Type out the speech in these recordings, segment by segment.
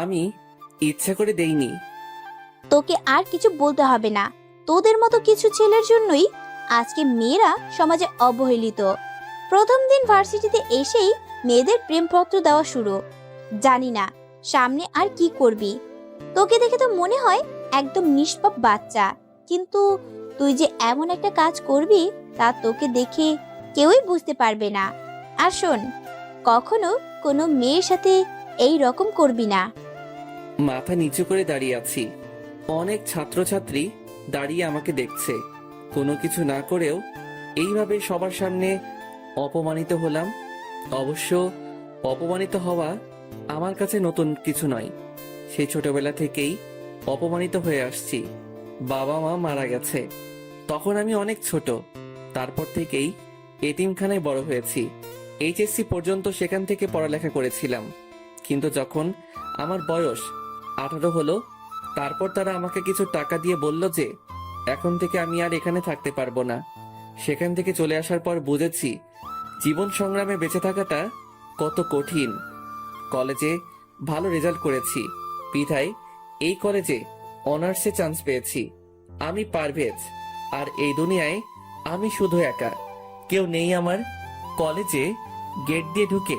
আমি ইচ্ছা করে দেইনি। তোকে আর কিছু বলতে হবে না। তোদের মতো কিছু ছেলের জন্যই আজকে মেয়েরা সমাজে অবহেলিত। প্রথম দিন ভার্সিটিতে এসেই মেয়েদের প্রেমপত্র দেওয়া শুরু। জানি না সামনে আর কি করবি। তোকে দেখে তো মনে হয় একদম নিষ্পাপ বাচ্চা, কিন্তু তুই যে এমন একটা কাজ করবি তা তোকে দেখে কেউই বুঝতে পারবে না। আর শোন, কখনো কোনো মেয়ের সাথে এই রকম করবি না। মাথা নিচু করে দাঁড়িয়ে আছি। অনেক ছাত্রছাত্রী দাঁড়িয়ে আমাকে দেখছে। কোনো কিছু না করেও এইভাবে সবার সামনে অপমানিত হলাম। অবশ্য অপমানিত হওয়া আমার কাছে নতুন কিছু নয়। সেই ছোটবেলা থেকেই অপমানিত হয়ে আসছি। বাবা মা মারা গেছে তখন আমি অনেক ছোট। তারপর থেকেই এতিমখানায় বড় হয়েছি। এইচএসসি পর্যন্ত সেখান থেকে পড়ালেখা করেছিলাম। কিন্তু যখন আমার বয়স 18 হলো, তারপর তারা আমাকে কিছু টাকা দিয়ে বলল যে এখন থেকে আমি আর এখানে থাকতে পারবো না। সেখান থেকে চলে আসার পর বুঝেছি জীবন সংগ্রামে বেঁচে থাকাটা কত কঠিন। কলেজে ভালো রেজাল্ট করেছি বিধায় এই কলেজে অনার্সে চান্স পেয়েছি। আমি পারভেজ, আর এই দুনিয়ায় আমি শুধু একা, কেউ নেই আমার। কলেজে গেট দিয়ে ঢুকে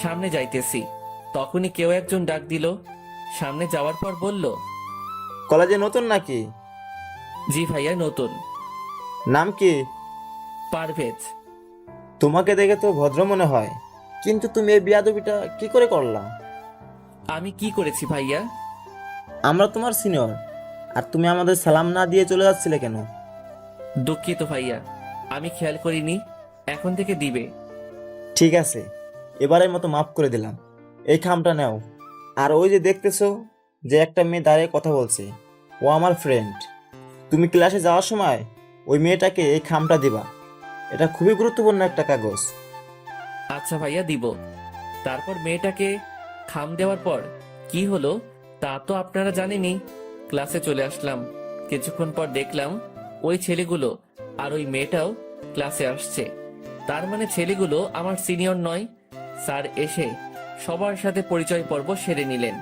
সামনে যাইতেছি, তখনই কেউ একজন ডাক দিল। সামনে যাওয়ার পর বলল, কলেজে নতুন নাকি? জি ভাইয়া, নতুন। নাম কি? পারভেজ। তোমাকে দেখে তো ভদ্র মনে হয়, কিন্তু তুমি এই বিয়াদবিটা কি করে করলা? আমি কি করেছি ভাইয়া? আমরা তোমার সিনিয়র, আর তুমি আমাদের সালাম না দিয়ে চলে যাচ্ছিলে কেন? দুঃখিত ভাইয়া, আমি খেয়াল করিনি। এখন থেকে দিবে। ঠিক আছে, এবারের মতো মাফ করে দিলাম। এই খামটা নাও। আর ওই যে দেখতেছো যে একটা মেয়ে দাঁড়িয়ে কথা বলছে, ও আমার ফ্রেন্ড। তুমি ক্লাসে যাওয়ার সময় ওই মেয়েটাকে এই খামটা দিবা। এটা খুবই গুরুত্বপূর্ণ একটা কাগজ। আচ্ছা ভাইয়া, দিব। তারপর মেয়েটাকে খাম দেওয়ার পর কি হলো তা তো আপনারা জানেনই। ক্লাসে চলে আসলাম। কিছুক্ষণ পর দেখলাম ওই ছেলেগুলো আর ওই মেয়েটাও ক্লাসে আসছে। তার মানে ছেলেগুলো আমার সিনিয়র নয়। স্যার এসে সবার সাথে পরিচয় পর্ব সেরে নিলেন।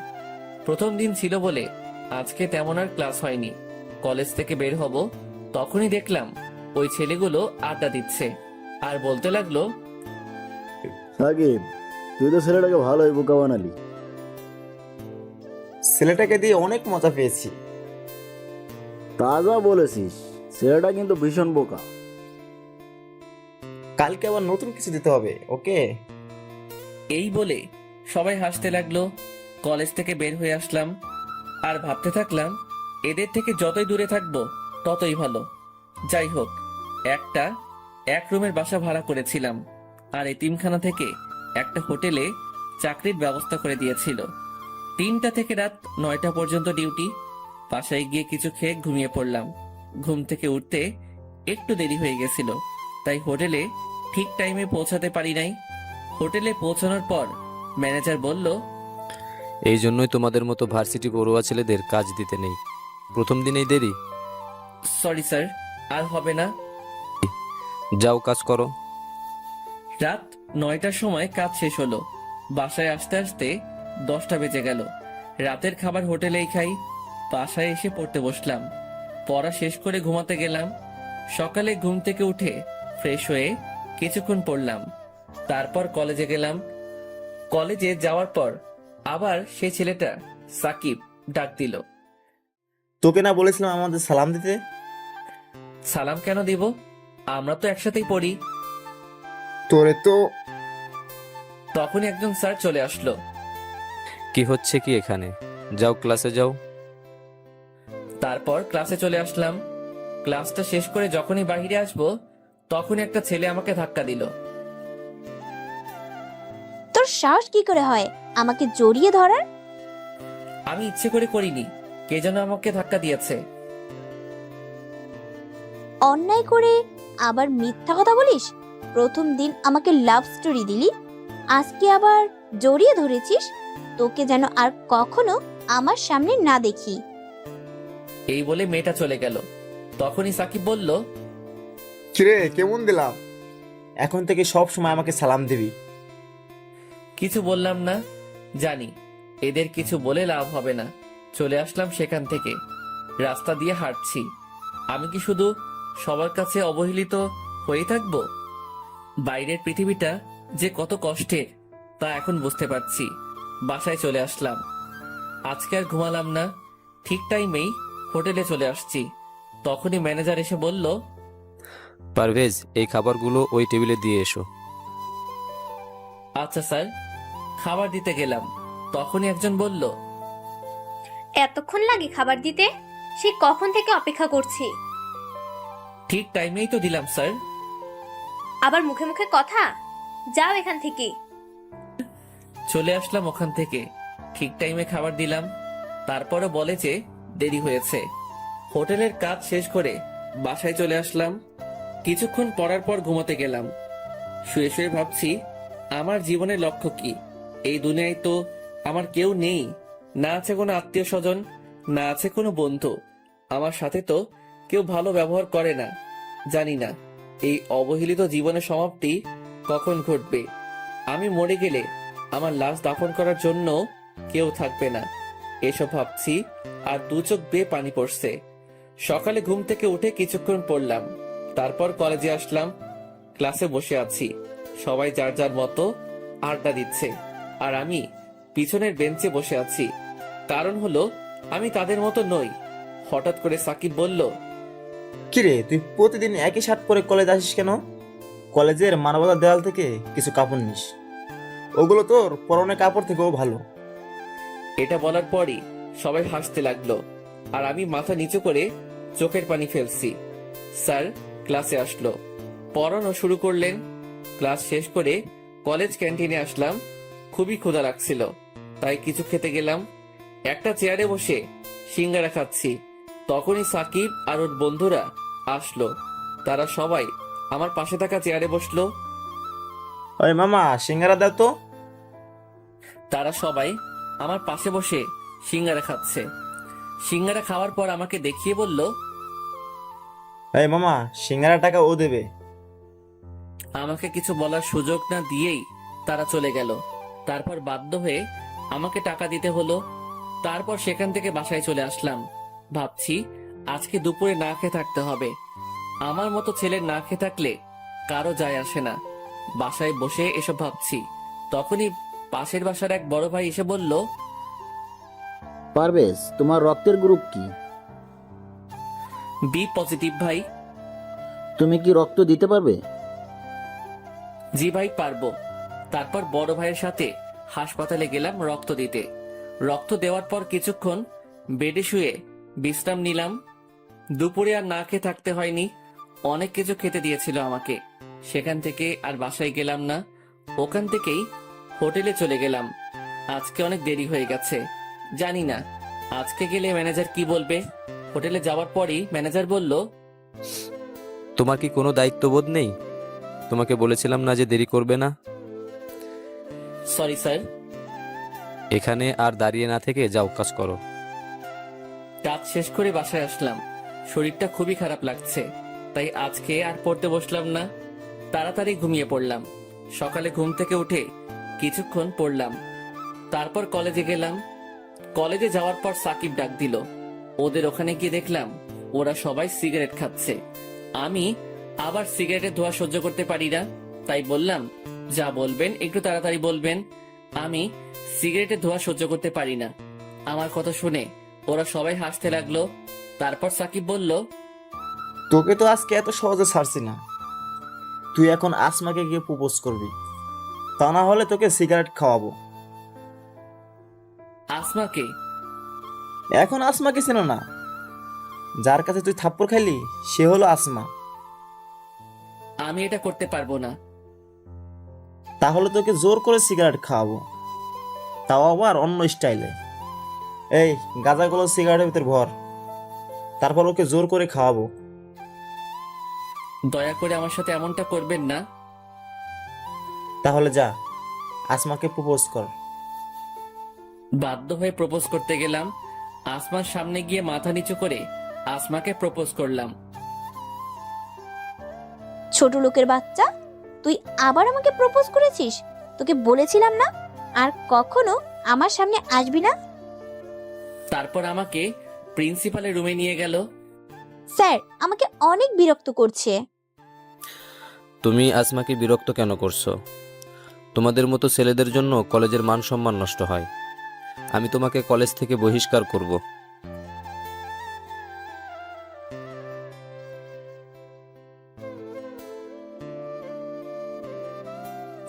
প্রথম দিন ছিল বলে আজকে তেমন আর ক্লাস হয়নি। কলেজ থেকে বের হব, তখনই দেখলাম ওই ছেলেগুলো আড্ডা দিচ্ছে আর বলতে লাগলো, সাকিব, তুই তো ছেলেটাকে ভালোই বোকা বানালি। ছেলেটাকে দিয়ে অনেক মজা পেয়েছি। তাজা বলেছিস, ছেলেটা কিন্তু ভীষণ বোকা। কালকে আবার নতুন কিছু দিতে হবে, ওকে? এই বলে সবাই হাসতে লাগলো। কলেজ থেকে বের হয়ে আসলাম আর ভাবতে থাকলাম এদের থেকে যতই দূরে থাকবো ততই ভালো। যাই হোক, এক রুমের বাসা ভাড়া করেছিলাম, আর এতিমখানা থেকে একটা হোটেলে চাকরির ব্যবস্থা করে দিয়েছিল। 3টা থেকে রাত 9টা পর্যন্ত ডিউটি। বাসায় গিয়ে কিছু খেয়ে ঘুমিয়ে পড়লাম। ঘুম থেকে উঠতে একটু দেরি হয়ে গেছিল, তাই হোটেলে ঠিক টাইমে পৌঁছাতে পারি নাই। হোটেলে পৌঁছানোর পর ম্যানেজার বলল, এই জন্যই তোমাদের মতো ভার্সিটি পড়ুয়া ছেলেদের কাজ দিতে নেই। প্রথম দিনেই দেরি। সরি স্যার, আর হবে না। যাও কাজ করো। রাত 9টার সময় কাজ শেষ হলো। বাসায় আসতে আসতে 10টা বেজে গেল। রাতের খাবার হোটেলেই খাই। বাসায় এসে পড়তে বসলাম। পড়া শেষ করে ঘুমাতে গেলাম। সকালে ঘুম থেকে উঠে ফ্রেশ হয়ে কিছুক্ষণ পড়লাম। তারপর কলেজে গেলাম। কলেজে যাওয়ার পর আবার সেই ছেলেটা সাকিব ডাক দিল। তোকে না বলেছিলাম আমাদের সালাম দিতে? সালাম কেন দিব? আমরা তো একসাথেই পড়ি। তোরে তো। তখনই একজন স্যার চলে আসলো। কি হচ্ছে কি এখানে? যাও ক্লাসে যাও। তারপর ক্লাসে চলে আসলাম। ক্লাসটা শেষ করে যখনই বাইরে আসবো তখনই একটা ছেলে আমাকে ধাক্কা দিল। তোর সাহস কি করে হয় আমাকে জড়িয়ে ধরার? আমি ইচ্ছে করে করিনি, কে যেন আমাকে ধাক্কা দিয়েছে। অন্যায় করে আবার মিথ্যা কথা বলিস? প্রথম দিন আমাকে লাভ স্টোরি দিলি, আজকে আবার জড়িয়ে ধরেছিস। তোকে যেন আর কখনো আমার সামনে না দেখি। এই বলে মেয়েটা চলে গেল। তখনই সাকিব বলল, কিরে, কেমন দিলাম? এখন থেকে সব সময় আমাকে সালাম দিবি। কিছু বললাম না। জানি এদের কিছু বলে লাভ হবে না। চলে আসলাম সেখান থেকে। রাস্তা দিয়ে হাঁটছি। আমি কি শুধু সবার কাছে অবহেলিত হয়ে থাকবো? বাইরের পৃথিবীটা যে কত কষ্টের তা এখন বুঝতে পারছি। বাসায় চলে আসলাম। আজকে আর ঘুমালাম না। ঠিক টাইমেই হোটেলে চলে আসছি। তখনই ম্যানেজার এসে বলল, পারভেজ, এই খাবারগুলো ওই টেবিলে দিয়ে এসো। আচ্ছা স্যার। খাবার দিতে গেলাম, তখনই একজন বলল, এতক্ষণ লাগে খাবার দিতে? সে কখন থেকে অপেক্ষা করছি। ঠিক টাইমেই তো দিলাম স্যার। আবার মুখে মুখে কথা, যাও এখান থেকে। চলে আসলাম ওখান থেকে। ঠিক টাইমে খাবার দিলাম। তারপরও বলে যে দেরি হয়েছে। হোটেলের কাজ শেষ করে বাসায় চলে আসলাম। কিছুক্ষণ পড়ার পর ঘুমোতে গেলাম। শুয়ে শুয়ে ভাবছি, আমার জীবনের লক্ষ্য কি? এই দুনিয়ায় তো আমার কেউ নেই। না আছে কোনো আত্মীয় স্বজন, না আছে কোনো বন্ধু। আমার সাথে তো কেউ ভালো ব্যবহার করে না। জানি না এই অবহেলিত জীবনের সমাপ্তি কখন ঘটবে। আমি মরে গেলে আমার লাশ দাফন করার জন্য কেউ থাকবে না। এসব ভাবছি আর দু চোখ বেয়ে পানি পড়ছে। সকালে ঘুম থেকে উঠে কিছুক্ষণ পড়লাম। তারপর কলেজে আসলাম। ক্লাসে বসে আছি। সবাই যার যার মতো আড্ডা দিচ্ছে, আর আমি পিছনের বেঞ্চে বসে আছি। কারণ হলো আমি তাদের মতো নই। হঠাৎ করে সাকিব বলল, কিরে, তুই প্রতিদিন একই শার্ট পরে কলেজ আসিস কেন? কলেজের মানবতার দেওয়াল থেকে কিছু কাপড় নিস, ওগুলো তোর পরনের কাপড় থেকেও ভালো। এটা বলার পরই সবাই হাসতে লাগলো, আর আমি মাথা নিচু করে চোখের পানি ফেলছি। স্যার ক্লাসে আসলো, পড়ানো শুরু করলেন। ক্লাস শেষ করে কলেজ ক্যান্টিনে আসলাম। খুবই ক্ষুধা লাগছিল, তাই কিছু খেতে গেলাম। একটা চেয়ারে বসে সিঙ্গারা খাচ্ছি। তখনই সাকিব আর ওর বন্ধুরা আসলো। তারা সবাই আমার পাশে থাকা চেয়ারে বসলো। ওই মামা, সিঙ্গারা দাও তো। তারা সবাই আমার পাশে বসে সিঙ্গারা খাচ্ছে। সিঙ্গারা খাওয়ার পর আমাকে দেখিয়ে বলল, এই মামা, সিঙ্গারা টাকা ও দেবে। আমাকে কিছু বলার সুযোগ না দিয়েই তারা চলে গেল। তারপর বাধ্য হয়ে আমাকে টাকা দিতে হলো। তারপর সেখান থেকে বাসায় চলে আসলাম। ভাবছি আজকে দুপুরে না খেয়ে থাকতে হবে। আমার মতো ছেলে না খেয়ে থাকলে কারো যায় আসে না। বাসায় বসে এসব ভাবছি, তখনই পাশের বাসার এক বড় ভাই এসে বলল, পারভেজ, তোমার রক্তের গ্রুপ কি? বি পজিটিভ ভাই। তুমি কি রক্ত দিতে পারবে? জি ভাই, পারবো। তারপর বড় ভাইয়ের সাথে হাসপাতালে গেলাম রক্ত দিতে। রক্ত দেওয়ার পর কিছুক্ষণ বেডে শুয়ে বিশ্রাম নিলাম। দুপুরে আর না খেয়ে থাকতে হয়নি। অনেক কিছু খেতে দিয়েছিল আমাকে। সেখান থেকে আর বাসায় গেলাম না, ওখান থেকেই হোটেলে চলে গেলাম। আজকে অনেক দেরি হয়ে গেছে। জানি না আজকে গেলে ম্যানেজার কি বলবে। হোটেলে যাওয়ার পরই ম্যানেজার বলল, তোমার কি কোনো দায়িত্ববোধ নেই? তোমাকে বলেছিলাম না যে দেরি করবে না? Sorry sir. এখানে আর দাঁড়িয়ে না থেকে যাও, কাজ করো। কাজ শেষ করে বাসায় আসলাম। শরীরটা খুবই খারাপ লাগছে, তাই আজকে আর পড়তে বসলাম না। তাড়াতাড়ি ঘুমিয়ে পড়লাম। সকালে ঘুম থেকে উঠে কিছুক্ষণ পড়লাম। তারপর কলেজে গেলাম। কলেজে যাওয়ার পর সাকিব ডাক দিল। ওদের ওখানে গিয়ে দেখলাম ওরা সবাই সিগারেট খাচ্ছে। আমি আবার সিগারেটের ধোঁয়া সহ্য করতে পারি না, তাই বললাম, যা বলবেন একটু তাড়াতাড়ি বলবেন। আমি সিগারেটের ধোঁয়া সহ্য করতে পারি না। আমার কথা শুনে ওরা সবাই হাসতে লাগলো। তারপর সাকিব বলল, তোকে তো আজকে এত সহজে ছাড়ছি না। তুই এখন আসমাকে গিয়ে প্রপোজ করবি, তা না হলে তোকে সিগারেট খাওয়াবো। আসমাকে? এখন আসমাকে চেনো না? যার কাছে তুই থাপ্পড় খাইলি সে হলো আসমা। আমি এটা করতে পারবো না। তাহলে তোকে জোর করে সিগারেট খাওয়াবো, তাও আবার অন্য স্টাইলে। এই গাঁজাগুলো সিগারেটের ভিতর ভর, তারপর ওকে জোর করে খাওয়াবো। দয়া করে আমার সাথে এমনটা করবেন না। তাহলে যা, আসমাকে প্রপোজ কর। বাধ্য হয়ে প্রপোজ করতে গেলাম। আসমার সামনে গিয়ে মাথা নিচু করে আসমাকে প্রপোজ করলাম। ছোট লোকের বাচ্চা, তুই আবার আমাকে প্রপোজ করেছিস? তোকে বলেছিলাম না আর কখনো আমার সামনে আসবি না। তারপর আমাকে প্রিন্সিপালের রুমে নিয়ে গেল। স্যার আমাকে অনেক বিরক্ত করছে। তুমি আসমাকে বিরক্ত কেন করছো? তোমাদের মতো ছেলেদের জন্য কলেজের মান সম্মান নষ্ট হয়। আমি তোমাকে কলেজ থেকে বহিষ্কার করব।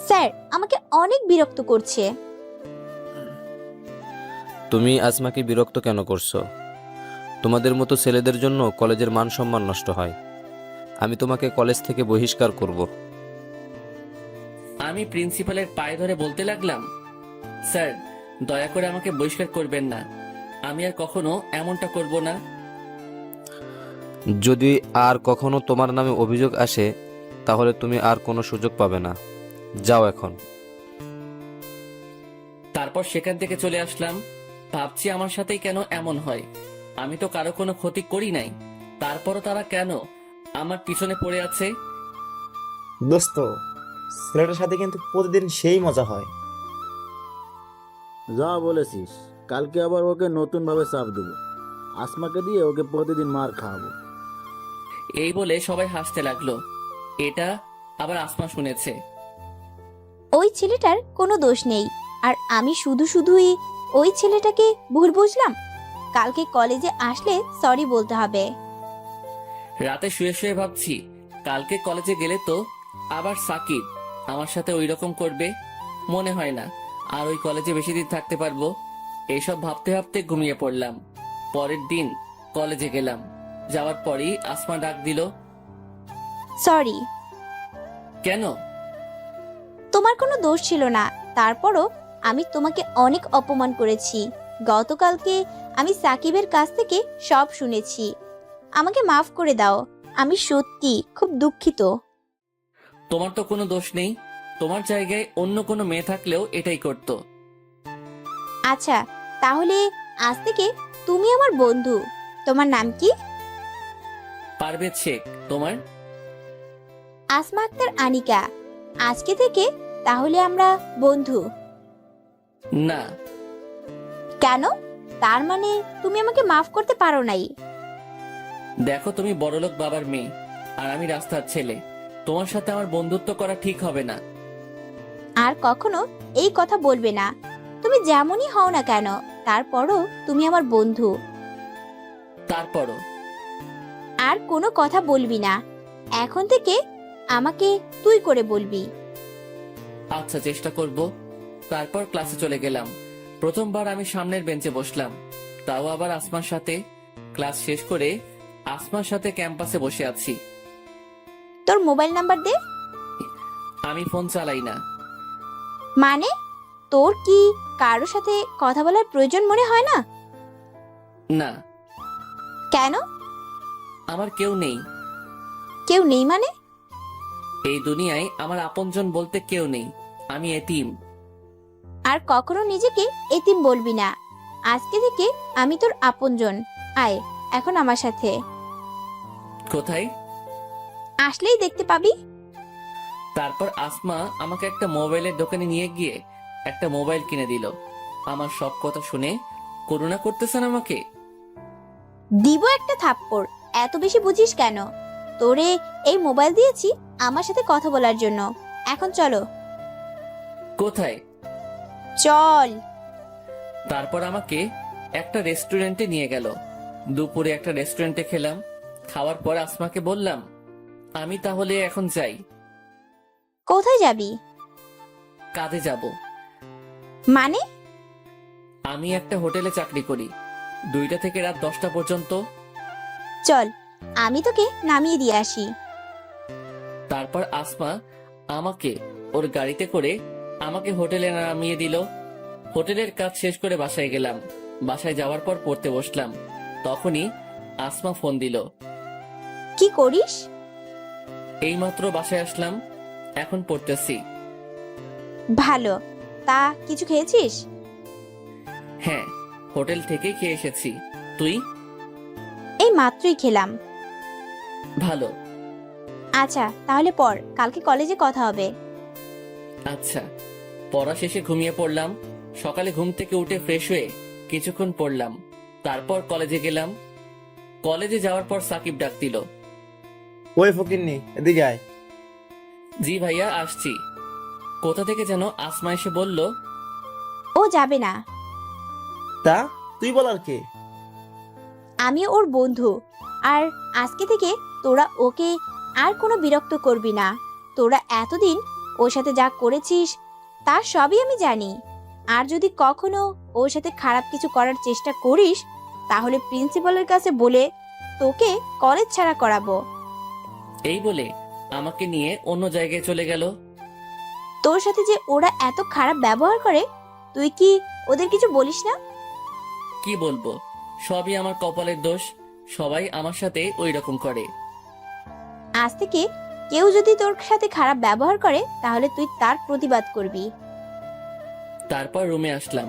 স্যার আমাকে অনেক বিরক্ত করছে। তুমি আসমাকে বিরক্ত কেন করছো? তোমাদের মতো ছেলেদের জন্য কলেজের মান সম্মান নষ্ট হয়। আমি তোমাকে কলেজ থেকে বহিষ্কার করব। আমি প্রিন্সিপালের পায়ে ধরে বলতে লাগলাম, স্যার দয়া করে আমাকে বহিষ্কার করবেন না, আমি আর কখনো এমনটা করব না। যদি আর কখনো তোমার নামে অভিযোগ আসে তাহলে তুমি আর কোনো সুযোগ পাবে না। যাও এখন। তারপর সেখান থেকে চলে আসলাম। ভাবছি আমার সাথেই কেন এমন হয়, আমি তো কারো কোনো ক্ষতি করি নাই, তারপরও তারা কেন আমার পিছনে পড়ে আছে। দোস্ত, ছেলেটার সাথে কিন্তু প্রতিদিন সেই মজা হয়। যা বলেছিস, কালকে আবার ওকে নতুনভাবে চাপ দেবো। আসমাকে দিয়ে ওকে প্রতিদিন মার খাওয়াবো। এই বলে সবাই হাসতে লাগলো। এটা আবার আসমা শুনেছে। ওই ছেলেটার কোনো দোষ নেই, আর আমি শুধুই ওই ছেলেটাকে ভুল বুঝলাম। কালকে কলেজে আসলে সরি বলতে হবে। রাতে শুয়ে শুয়ে ভাবছি, কালকে কলেজে গেলে তো আবার সাকিব আমার সাথে ওই রকম করবে। মনে হয় না আর ওই কলেজে বেশি দিন থাকতে পারবো। এইসব ভাবতে ভাবতে ঘুমিয়ে পড়লাম। পরের দিন কলেজে গেলাম। যাওয়ার পরই আসমা ডাক দিল। সরি। কেন? তোমার কোনো দোষ ছিল না, তারপরও আমি তোমাকে অনেক অপমান করেছি। গতকালকে আমি সাকিবের কাছ থেকে সব শুনেছি। আমাকে মাফ করে দাও, আমি সত্যি খুব দুঃখিত। তোমার তো কোনো দোষ নেই, তোমার জায়গায় অন্য কোনো মেয়ে থাকলেও এটাই করতো। আচ্ছা, তাহলে আজ থেকে তুমি আমার বন্ধু। তোমার নাম কি? পারভেজ শেখ। তোমার? আসমা আক্তার আনিকা। আজকে থেকে তাহলে আমরা বন্ধু। না। কেন? তার মানে তুমি আমাকে মাফ করতে পারো নাই? দেখো, তুমি বড়লোক বাবার মেয়ে আর আমি রাস্তার ছেলে, তোমার সাথে আমার বন্ধুত্ব করা ঠিক হবে না। আর কখনো এই কথা বলবে না। তুমি যেমনই হও না কেন, তারপরও তুমি আমার বন্ধু। তারপরও আর কোনো কথা বলবি না। এখন থেকে আমাকে তুই করে বলবি। আচ্ছা, চেষ্টা করব। তারপর ক্লাসে চলে গেলাম। প্রথমবার আমি সামনের বেঞ্চে বসলাম, তাও আবার আসমার সাথে। ক্লাস শেষ করে আসমার সাথে ক্যাম্পাসে বসে আছি। তোর মোবাইল নাম্বার দে। আমি ফোন চালাই না। মানে তোর কি কারোর সাথে কথা বলার প্রয়োজন মনে হয় না? না। কেন? আমার কেউ নেই। কেউ নেই মানে? এই দুনিয়ায় আমার আপনজন বলতে কেউ নেই, আমি এতিম। আর কখনো নিজেকে এতিম বলবি না। আজকে থেকে আমি তোর আপনজন। আয় এখন আমার সাথে। কোথায়? আসলেই দেখতে পাবি। তারপর আসমা আমাকে একটা মোবাইলের দোকানে নিয়ে গিয়ে একটা মোবাইল কিনে দিল। আমার সব কথা শুনে করুণা করতেছেন আমাকে। দিব একটা থাপ্পড়। এত বেশি বুঝিস কেন? তোরে এই মোবাইল দিয়েছি আমার সাথে কথা বলার জন্য। এখন চলো। কোথায়? চল। তারপর আমাকে একটা রেস্টুরেন্টে নিয়ে গেল। দুপুরে একটা রেস্টুরেন্টে খেলাম। খাওয়ার পর আসমাকে বললাম, আমি তাহলে এখন যাই। কোথায় যাবি? কাজে যাব। মানে? আমি একটা হোটেলে চাকরি করি, 2টা থেকে রাত 10টা পর্যন্ত। চল, আমি তোকে নামিয়ে দিয়ে আসি। তারপর আসমা আমাকে ওর গাড়িতে করে আমাকে হোটেলে নামিয়ে দিল। হোটেলের কাজ শেষ করে বাসায় গেলাম। বাসায় যাওয়ার পর পড়তে বসলাম। তখনই আসমা ফোন দিল। কি করিস? এইমাত্র বাসায় আসলাম, এখন পড়তেছি। ভালো। তা কিছু খেয়েছিস? হ্যাঁ, হোটেল থেকেই খেয়ে এসেছি। তুই? এই মাত্রই খেলাম। ভালো। আচ্ছা তাহলে পর, কালকে কলেজে কথা হবে। আচ্ছা। পড়া শেষে ঘুমিয়ে পড়লাম। সকালে ঘুম থেকে উঠে ফ্রেশ হয়ে কিছুক্ষণ পড়লাম। তারপর কলেজে গেলাম। কলেজে যাওয়ার পর সাকিব ডাক দিল। ওই ফকিন্নি, এদিকে আয়। জি ভাইয়া, আসছি। কোথা থেকে যেন আসমা এসে বলল, ও যাবে না। তা তুই বলার কে? আমি ওর বন্ধু। আর আজকে থেকে তোরা ওকে আর কোনো বিরক্ত করবি না। তোরা এতদিন ওর সাথে যা করেছিস তার সবই আমি জানি। আর যদি কখনো ওর সাথে খারাপ কিছু করার চেষ্টা করিস তাহলে প্রিন্সিপালের কাছে বলে তোকে কলেজ ছাড়া করাবো। এই বলে আমাকে নিয়ে অন্য জায়গায় চলে গেল। তোর সাথে যে ওরা এত খারাপ ব্যবহার করে তুই কি ওদের কিছু বলিস না? কি বলবো, সবই আমার কপালের দোষ। সবাই আমার সাথে ওই রকম করে। আজ থেকে কেউ যদি তোর সাথে খারাপ ব্যবহার করে তাহলে তুই তার প্রতিবাদ করবি। তারপর রুমে আসলাম।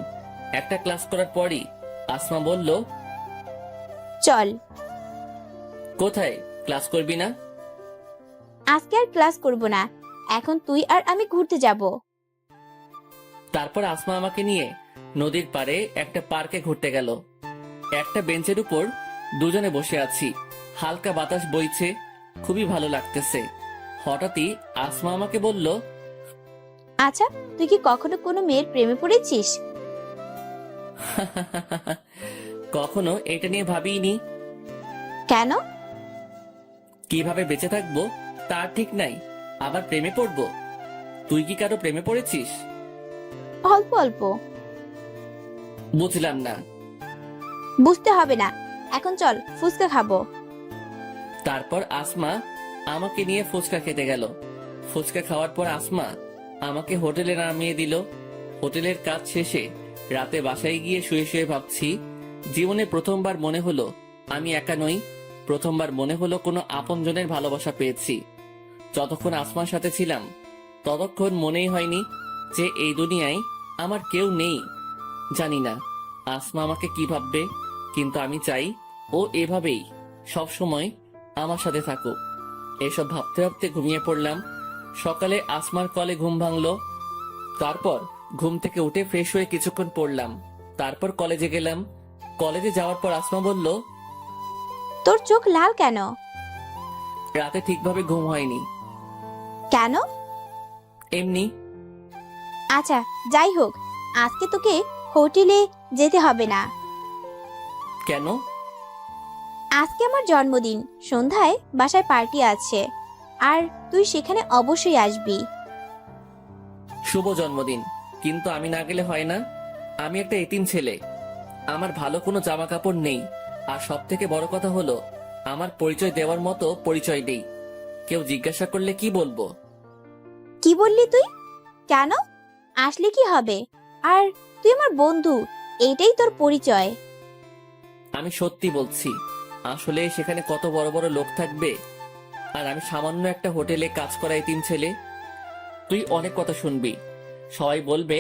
একটা ক্লাস করার পরই আসমা বলল, চল। কোথায়? ক্লাস করবি না? আজকে আর ক্লাস করব না, এখন তুই আর আমি ঘুরতে যাব। তারপর আসমা আমাকে নিয়ে নদীর পাড়ে একটা পার্কে ঘুরতে গেল। একটা বেঞ্চের উপর দুজনে বসে আছি। হালকা বাতাস বইছে, খুবই ভালো লাগতেছে। হঠাৎই আসমা আমাকে বলল, আচ্ছা, তুই কি কখনো কোনো মেয়ের প্রেমে পড়েছিস? কখনো এটা নিয়ে ভাবিনি। কেন? কিভাবে বেঁচে থাকবো তার ঠিক নাই, আবার প্রেমে পড়বো? তুই কি কারো প্রেমে পড়েছিস? অল্প অল্প। বুঝলাম না। বুঝতে হবে না, এখন চল ফুচকা খাবো। তারপর আসমা আমাকে নিয়ে ফুচকা খেতে গেল। ফুচকা খাওয়ার পর আসমা আমাকে হোটেলে নামিয়ে দিল। হোটেলের কাজ শেষে রাতে বাসায় গিয়ে শুয়ে শুয়ে ভাবছি, জীবনে প্রথমবার মনে হলো আমি একা নই। প্রথমবার মনে হলো কোনো আপনজনের ভালোবাসা পেয়েছি। যতক্ষণ আসমার সাথে ছিলাম ততক্ষণ মনেই হয়নি যে এই দুনিয়ায় আমার কেউ নেই। জানি না আসমা আমাকে কি ভাববে, কিন্তু আমি চাই ও এভাবেই সব সময় আমার সাথে থাকুক। এসব ভাবতে ভাবতে ঘুমিয়ে পড়লাম। সকালে আসমার কলে ঘুম ভাঙলো। তারপর ঘুম থেকে উঠে ফ্রেশ হয়ে কিছুক্ষণ পড়লাম। তারপর কলেজে গেলাম। কলেজে যাওয়ার পর আসমা বলল, তোর চোখ লাল কেন? রাতে ঠিকভাবে ঘুম হয়নি। কেন? এমনি। আচ্ছা, যাই হোক, আজকে তোকে হোটেলে যেতে হবে না। কেন? আজকে আমার জন্মদিন, সন্ধ্যায় বাসায় পার্টি আছে, আর তুই সেখানে অবশ্যই আসবি। শুভ জন্মদিন, কিন্তু আমি না গেলে হয় না? আমি একটা এতিম ছেলে, আমার ভালো কোনো জামা কাপড় নেই। আর সব থেকে বড় কথা হলো আমার পরিচয় দেওয়ার মতো পরিচয় নেই। কেউ জিজ্ঞাসা করলে কি বলবো? কি বললি তুই? কেন? আসলে কি হবে? আর তুই আমার বন্ধু, এইটাই তোর পরিচয়। আমি সত্যি বলছি, আসলে সেখানে কত বড় বড় লোক থাকবে, আর আমি সামান্য একটা হোটেলে কাজ করা এতিম ছেলে। তুই অনেক কথা শুনবি, সবাই বলবে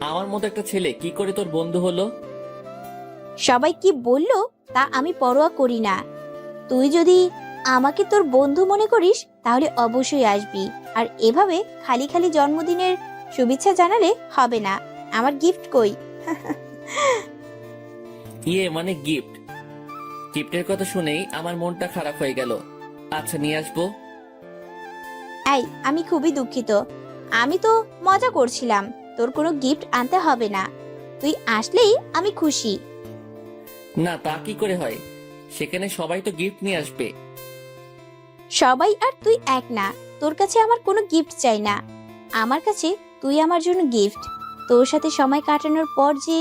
আমার মতো একটা ছেলে কি করে তোর বন্ধু হলো। সবাই কি বললো তা আমি পরোয়া করি না। তুই যদি আমাকে তোর বন্ধু মনে করিস তাহলে অবশ্যই আসবি। আর এভাবে খালি খালি জন্মদিনের শুভেচ্ছা জানালে হবে না। আমার গিফট কই? ইয়ে মানে গিফট? গিফটের কথা শুনেই আমার মনটা খারাপ হয়ে গেল। আচ্ছা, নিয়ে আসবো। এই, আমি খুবই দুঃখিত, আমি তো মজা করছিলাম। তোর কোনো গিফট আনতে হবে না, তুই আসলেই আমি খুশি। না, তা কি করে হয়? সেখানে সবাই তো গিফট নিয়ে আসবে। সবাই আর তুই এক না, তোর কাছে আমার কোনো গিফট চাই না। আমার কাছে তুই আমার জন্য গিফট। তোর সাথে সময় কাটানোর পর যে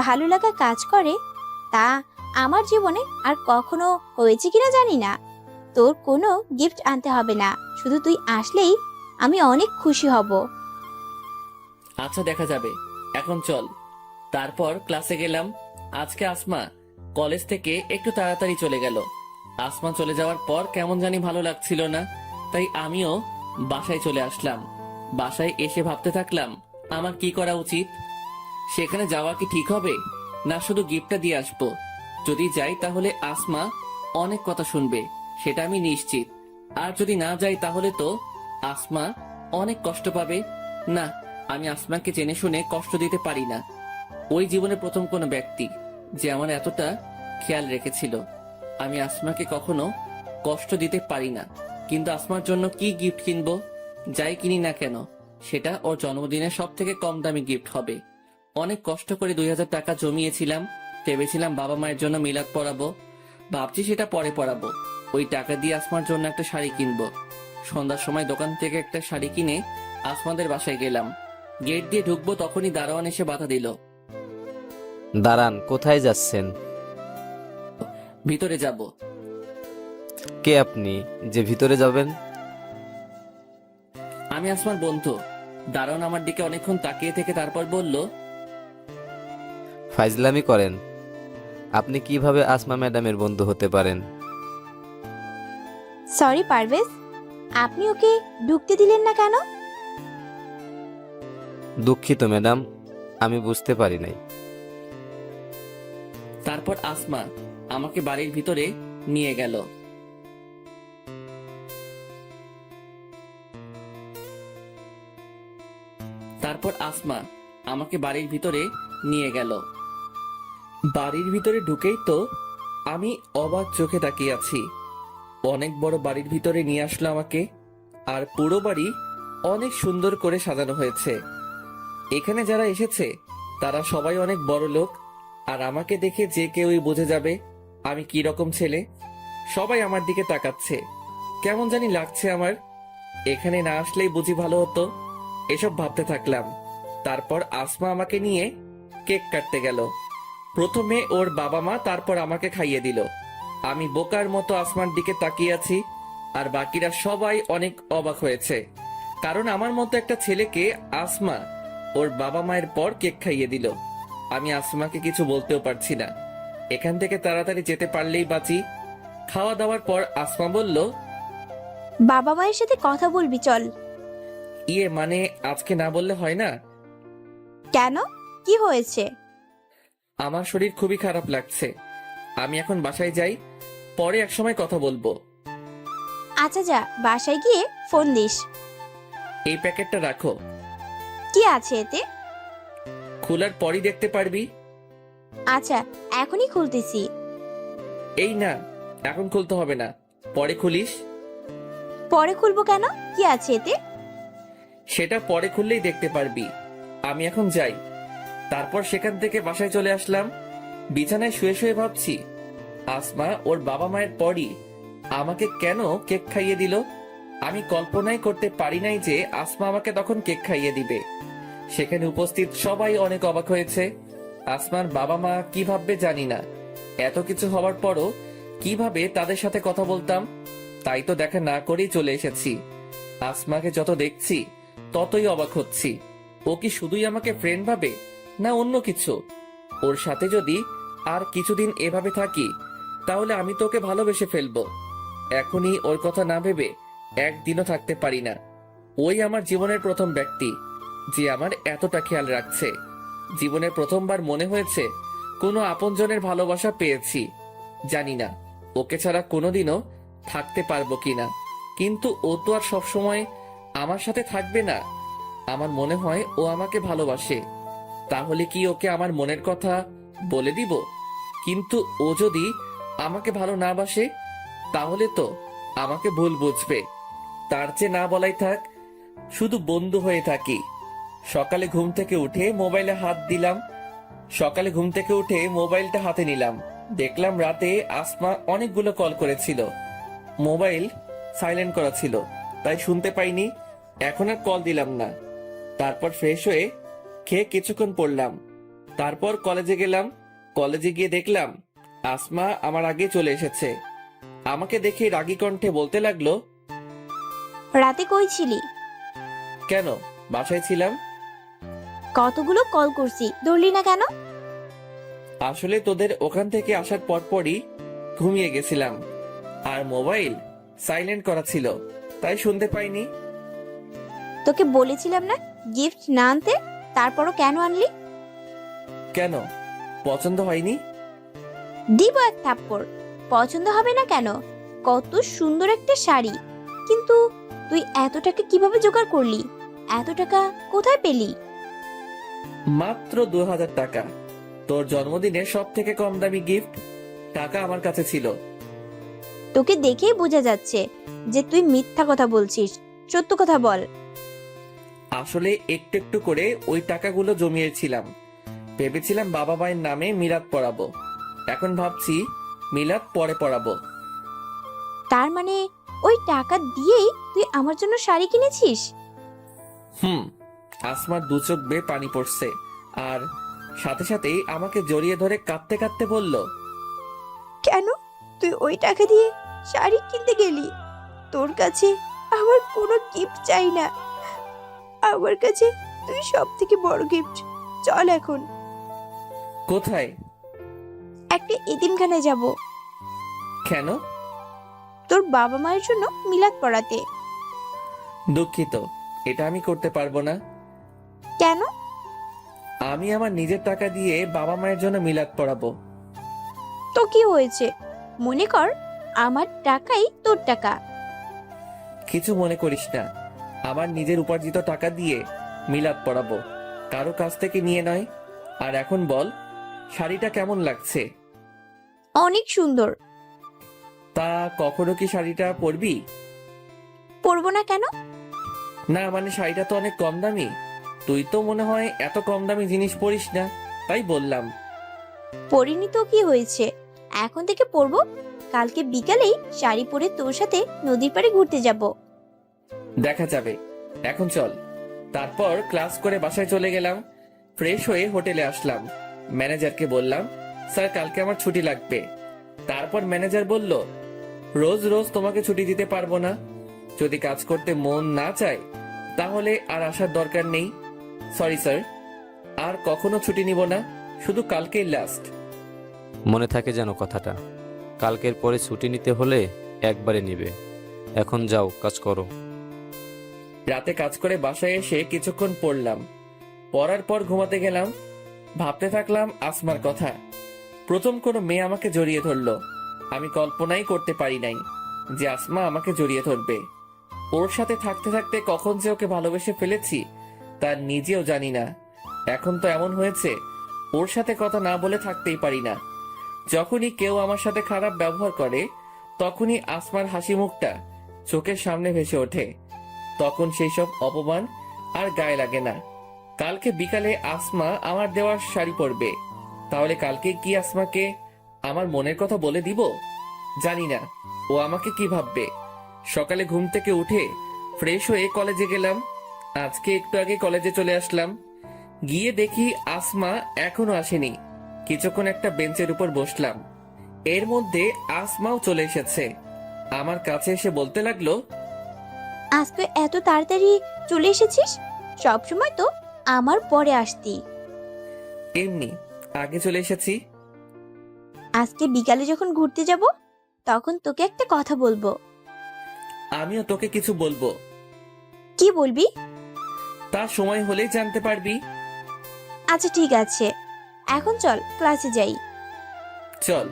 ভালো লাগা কাজ করে তা আমার জীবনে আর কখনো হয়েছে কিনা জানি না। তোর কোনো গিফট আনতে হবে না, শুধু তুই আসলেই আমি অনেক খুশি হব। আচ্ছা, দেখা যাবে, এখন চল। তারপর ক্লাসে গেলাম। আজকে আসমা কলেজ থেকে একটু তাড়াতাড়ি চলে গেল। আসমা চলে যাওয়ার পর কেমন জানি ভালো লাগছিল না, তাই আমিও বাসায় চলে আসলাম। বাসায় এসে ভাবতে থাকলাম আমার কি করা উচিত। সেখানে যাওয়া কি ঠিক হবে, না শুধু গিফটটা দিয়ে আসবো? যদি যাই তাহলে আসমা অনেক কথা শুনবে, সেটা আমি নিশ্চিত। আর যদি না যাই তাহলে তো আসমা অনেক কষ্ট পাবে। না, আমি আসমাকে জেনে শুনে কষ্ট দিতে পারি না। ওই জীবনে প্রথম কোনো ব্যক্তি যে আমার এতটা খেয়াল রেখেছিল। আমি আসমাকে কখনো কষ্ট দিতে পারি না, কিন্তু আসমার জন্য কি গিফট কিনবো? যাই কিনি না কেন, সেটা ওর জন্মদিনের সব থেকে কম দামি গিফট হবে। অনেক কষ্ট করে 2000 টাকা জমিয়েছিলাম। ভেবেছিলাম বাবা মায়ের জন্য মিলাদ পড়াবো। ভাবছি সেটা পরে পড়াবো। ওই টাকা দিয়ে আসমার জন্য একটা শাড়ি কিনবো। সন্ধ্যার সময় দোকান থেকে একটা শাড়ি কিনে আসমাদের বাসায় গেলাম। গেট দিয়ে ঢুকবো, তখনই দারোয়ান এসে বাধা দিল। দাঁড়ান, কোথায় যাচ্ছেন? ভিতরে যাব। কে আপনি যে ভিতরে যাবেন? আমি আসমার বন্ধু। দারোয়ান আমার দিকে অনেকক্ষণ তাকিয়ে থেকে তারপর বলল, ফাইজলামি করেন? আপনি কিভাবে আসমা ম্যাডামের বন্ধু হতে পারেন? সরি পারভেজ, আপনি ওকে ঢুকতে দিলেন না কেন? দুঃখিত ম্যাডাম, আমি বুঝতে পারি নাই। তারপর আসমা আমাকে বাড়ির ভিতরে নিয়ে গেল। বাড়ির ভিতরে ঢুকেই তো আমি অবাক চোখে তাকিয়ে আছি। অনেক বড় বাড়ির ভিতরে নিয়ে আসলো আমাকে, আর পুরো বাড়ি অনেক সুন্দর করে সাজানো হয়েছে। এখানে যারা এসেছে তারা সবাই অনেক বড় লোক, আর আমাকে দেখে যে কেউই বুঝে যাবে আমি কি রকম ছেলে। সবাই আমার দিকে তাকাচ্ছে, কেমন জানি লাগছে আমার। এখানে না আসলেই বুঝি ভালো হতো, এসব ভাবতে থাকলাম। তারপর আসমা আমাকে নিয়ে কেক কাটতে গেল। প্রথমে ওর বাবা মা, তারপর আমাকে খাইয়ে দিল। আমি বোকার মতো আসমার দিকে তাকিয়ে আছি, আর বাকিরা সবাই অনেক অবাক হয়েছে, কারণ আমার মতো একটা ছেলেকে আসমা ওর বাবা মায়ের পর কেক খাইয়ে দিল। আমি আসমাকে কিছু বলতেও পারছি না। এখান থেকে তাড়াতাড়ি যেতে পারলেই বাঁচি। খাওয়া দাওয়ার পর আসমা বলল, বাবা মায়ের সাথে কথা বলবি, চল। ইয়ে মানে আজকে না বললে হয় না? কেন, কি হয়েছে? আমার শরীর খুবই খারাপ লাগছে। আমি এখন বাসায় যাই, পরে একসময় কথা বলবো। আচ্ছা যা, বাসায় গিয়ে ফোন দিস। এই প্যাকেটটা রাখো, কি আছে এতে? খোলার পরই দেখতে পারবি। আচ্ছা, এখনই খুলতেছি। এই না, এখন খুলতে হবে না, পরে খুলিস। পরে খুলবো কেন, কি আছে এতে? সেটা পরে খুললেই দেখতে পারবি। আমি এখন যাই। তারপর সেখান থেকে বাসায় চলে আসলাম। বিছানায় শুয়ে শুয়ে ভাবছি, আসমা ওর বাবা মায়ের পরই আমাকে কেন কেক খাইয়ে দিল। আমি কল্পনাই করতে পারি নাই যে আসমা আমাকে তখন কেক খাইয়ে দিবে। সেখানে উপস্থিত সবাই অনেক অবাক হয়েছে। আসমার বাবা মা কি ভাববে জানি না। এত কিছু হওয়ার পরও কিভাবে তাদের সাথে কথা বলতাম, তাই তো দেখা না করেই চলে এসেছি। আসমাকে যত দেখছি ততই অবাক হচ্ছি। ও কি শুধুই আমাকে ফ্রেন্ড ভাবে, না অন্য কিছু? ওর সাথে যদি আর কিছুদিন এভাবে থাকি তাহলে আমি তো ওকে ভালোবেসে ফেলবো। এখনই ওর কথা না ভেবে একদিনও থাকতে পারি না। ওই আমার জীবনের প্রথম ব্যক্তি যে আমার এতটা খেয়াল রাখছে। জীবনের প্রথমবার মনে হয়েছে কোনো আপনজনের ভালোবাসা পেয়েছি। জানি না ওকে ছাড়া কোনোদিনও থাকতে পারবো কিনা, কিন্তু ও তো আর সবসময় আমার সাথে থাকবে না। আমার মনে হয় ও আমাকে ভালোবাসে। তাহলে কি ওকে আমার মনের কথা বলে দিব? কিন্তু ও যদি আমাকে ভালো না বাসে তাহলে তো আমাকে ভুল বুঝবে। তার চেয়ে না বলাই থাক, শুধু বন্ধু হয়ে থাকি। সকালে ঘুম থেকে উঠে মোবাইলটা হাতে নিলাম। দেখলাম রাতে আসমা অনেকগুলো কল করেছিল। মোবাইল সাইলেন্ট করা ছিল, তাই শুনতে পাইনি। এখন আর কল দিলাম না। তারপর ফ্রেশ হয়ে খেয়ে কিছুক্ষণ পড়লাম। তারপর কলেজে গেলাম। কলেজে গিয়ে দেখলাম আসমা আমার আগে চলে এসেছে। আমাকে দেখে রাগী কণ্ঠে বলতে লাগলো, রাতে কই ছিলি? কেন, বাসায় ছিলাম। কতগুলো কল করছি, ধরলি না কেন? আসলে তোদের ওখান থেকে আসার পরপরই ঘুমিয়ে গেছিলাম, আর মোবাইল সাইলেন্ট করা ছিল, তাই শুনতে পাইনি। তোকে বলেছিলাম না গিফট না আনতে, তারপরও কেন আনলি? কেন, পছন্দ হয়নি? দিব এক থাপ্পড়। পছন্দ হবে না কেন? কত সুন্দর একটা শাড়ি, কিন্তু তুই এত টাকা কিভাবে জোগাড় করলি? এত টাকা কোথায় পেলি? মাত্র 2000 টাকা। তোর জন্মদিনে সব থেকে কম দামি গিফট। টাকা আমার কাছে ছিল। তোকে দেখেই বোঝা যাচ্ছে যে তুই মিথ্যা কথা বলছিস। সত্য কথা বল। আসলে একটু একটু করে ওই টাকাগুলো জমিয়েছিলাম। ভেবেছিলাম বাবা মায়ের নামে মিলাদ পড়াবো। এখন ভাবছি মিলাদ পরে পড়াবো। তার মানে ওই টাকা দিয়েই তুই আমার জন্য শাড়ি কিনেছিস? আসমার দু চোখ বেয়ে পানি পড়ছে, আর সাথে সাথেই আমাকে জড়িয়ে ধরে কাঁদতে কাঁদতে বলল, কেন তুই ওই টাকা দিয়ে শাড়ি কিনতে গেলি? তোর কাছে আমার কোনো গিফট চাই না। আমার কাছে তুই সব থেকে বড় গিফট। চল এখন কোথায়? একটা এতিমখানায় যাব, কেন? তোর বাবা মায়ের জন্য মিলাদ পড়াতে। দুঃখিত, এটা আমি করতে পারবো না। কেন? আমি আমার নিজের টাকা দিয়ে বাবা মায়ের জন্য মিলাদ পড়াবো। তো কি হয়েছে? মনে কর আমার টাকাই তোর টাকা। কিছু মনে করিস না, আমার নিজের উপার্জিত টাকা দিয়ে মিলাদ পড়াবো, কারো কাছ থেকে নিয়ে নয়। আর এখন বল, শাড়িটা কেমন লাগছে? অনেক সুন্দর। তা কখনো কি শাড়িটা পরবি? পরবো না কেন? না মানে শাড়িটা তো অনেক কম দামি। তুই তো মনে হয় এত কম দামি জিনিস পরিস না, তাই বললাম। পরিনি তো কি হয়েছে, এখন থেকে পরবো। কালকে বিকালেই শাড়ি পরে তোর সাথে নদীর পাড়ে ঘুরতে যাব। দেখা যাবে, এখন চল। তারপর ক্লাস করে বাসায় চলে গেলাম। ফ্রেশ হয়ে হোটেলে আসলাম। ম্যানেজারকে বললাম, স্যার কালকে আমার ছুটি লাগবে। তারপর ম্যানেজার বলল, রোজ রোজ তোমাকে ছুটি দিতে পারবো না। যদি কাজ করতে মন না চায় তাহলে আর আসার দরকার নেই। সরি স্যার, আর কখনো ছুটি নিব না, শুধু কালকেই লাস্ট। মনে থাকে যেন কথাটা। কালকের পরে ছুটি নিতে হলে একবারে নিবে। এখন যাও, কাজ করো। রাতে কাজ করে বাসায় এসে কিছুক্ষণ পড়লাম। পড়ার পর ঘুমাতে গেলাম। ভাবতে থাকলাম আসমার কথা। প্রথম কোনো মেয়ে আমাকে জড়িয়ে ধরলো। আমি কল্পনাই করতে পারি নাই যে আসমা আমাকে জড়িয়ে ধরবে। ওর সাথে থাকতে থাকতে কখন যে ওকে ভালোবেসে ফেলেছি তা নিজেও জানি না। এখন তো এমন হয়েছে, ওর সাথে কথা না বলে থাকতেই পারি না। যখনই কেউ আমার সাথে খারাপ ব্যবহার করে তখনই আসমার হাসি মুখটা চোখের সামনে ভেসে ওঠে। তখন সেই সব অপমান আর গায়ে লাগে না। কালকে বিকালে আসমা আমার দেওয়া শাড়ি পরবে। তাহলে কালকে কি আসমাকে আমার মনের কথা বলে দিব? জানি না ও আমাকে কি ভাববে। সকালে ঘুম থেকে উঠে ফ্রেশ হয়ে কলেজে গেলাম। আজকে একটু আগে কলেজে চলে আসলাম। গিয়ে দেখি আসমা এখনো আসেনি। কিছুক্ষণ একটা বেঞ্চের উপর বসলাম। এর মধ্যে আসমাও চলে এসেছে। আমার কাছে এসে বলতে লাগলো, আজকে এত তাড়াতাড়ি চলে এসেছিস? সবসময় তো আমার পরে আসতি। এমনি আগে চলে এসেছি। আজকে বিকালে যখন ঘুরতে যাব তখন তোকে একটা কথা বলবো। আমিও তোকে কিছু বলবো। কি বলবি? তার সময় হলেই জানতে পারবি। আচ্ছা ঠিক আছে, এখন চল ক্লাসে যাই। চল।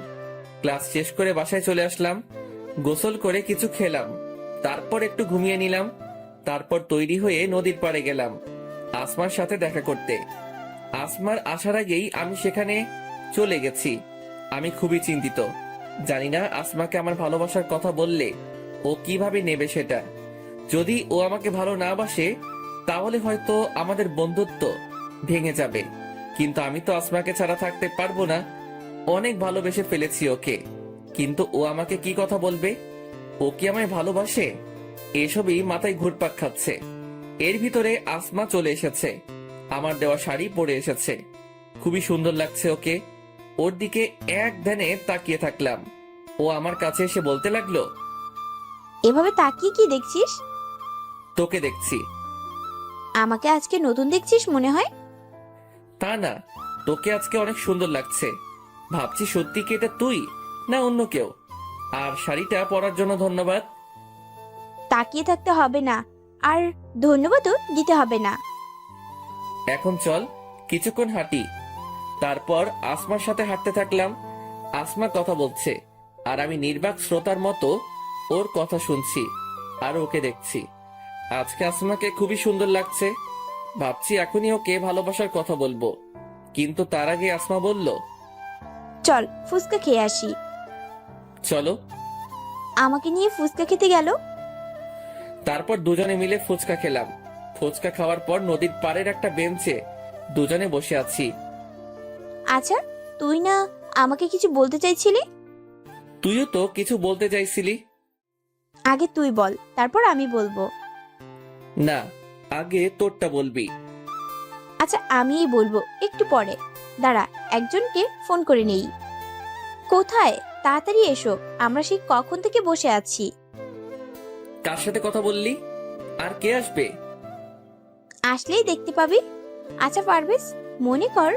ক্লাস শেষ করে বাসায় চলে আসলাম। গোসল করে কিছু খেলাম। তারপর একটু ঘুমিয়ে নিলাম। তারপর তৈরি হয়ে নদীর পাড়ে গেলাম আসমার সাথে দেখা করতে। আসমার আসার আগেই আমি সেখানে চলে গেছি। আমি খুবই চিন্তিত। জানি না আসমাকে আমার ভালোবাসার কথা বললে ও কিভাবে নেবে সেটা। যদি ও আমাকে ভালো না বাসে তাহলে হয়তো আমাদের বন্ধুত্ব ভেঙে যাবে। কিন্তু আমি তো আসমাকে ছাড়া থাকতে পারবো না। অনেক ভালোবেসে ফেলেছি ওকে। কিন্তু ও আমাকে কি কথা বলবে? ও কি আমায় ভালোবাসে? এসবই মাথায় ঘুরপাক খাচ্ছে। এর ভিতরে আসমা চলে এসেছে। আমার দেওয়া শাড়ি পরে এসেছে। খুবই সুন্দর লাগছে ওকে। ওর দিকে এক ধ্যানে তাকিয়ে থাকলাম। ও আমার কাছে এসে বলতে লাগলো, এভাবে তাকিয়ে কি দেখছিস? তোকে দেখছি। আমাকে আজকে নতুন দেখছিস মনে হয়? তা না, তোকে আজকে অনেক সুন্দর লাগছে। ভাবছি সত্যি কি এটা তুই না অন্য কেউ। আর শাড়িটা পরার জন্য ধন্যবাদ। তাকিয়ে থাকতে হবে না, আর ধন্যবাদও দিতে হবে না। এখন চল কিছুক্ষণ হাঁটি। তারপর আসমার সাথে হাঁটতে থাকলাম। আসমা কথা বলছে আর আমি নির্বাক শ্রোতার মতো ওর কথা শুনছি আর ওকে দেখছি। আজকে আসমাকে খুবই সুন্দর লাগছে। ভাবছি এখনই ওকে ভালোবাসার কথা বলবো, কিন্তু তার আগে আসমা বলল, চল ফুচকা খেয়ে আসি। চলো। আমাকে নিয়ে ফুচকা খেতে গেল। তারপর দুজনে মিলে ফুচকা খেলাম। ফুচকা খাওয়ার পর নদীর পাড়ের একটা বেঞ্চে দুজনে বসে আছি। আচ্ছা, তুই না আমাকে কিছু বলতে চাইছিলি? তুইও তো কিছু বলতে চাইছিলি। আগে তুই বল, তারপর আমি বলবো। না, আগে তোরটা বলবি। আচ্ছা, আমিই বলবো একটু পরে। দাঁড়া, একজনকে ফোন করে নেই। কোথায়? তাড়াতাড়ি এসো, আমরা সেই কখন থেকে বসে আছি। কার সাথে কথা বললি? আর কে আসবে? আসলেই দেখতে পাবি। আচ্ছা পারভেজ, মনে কর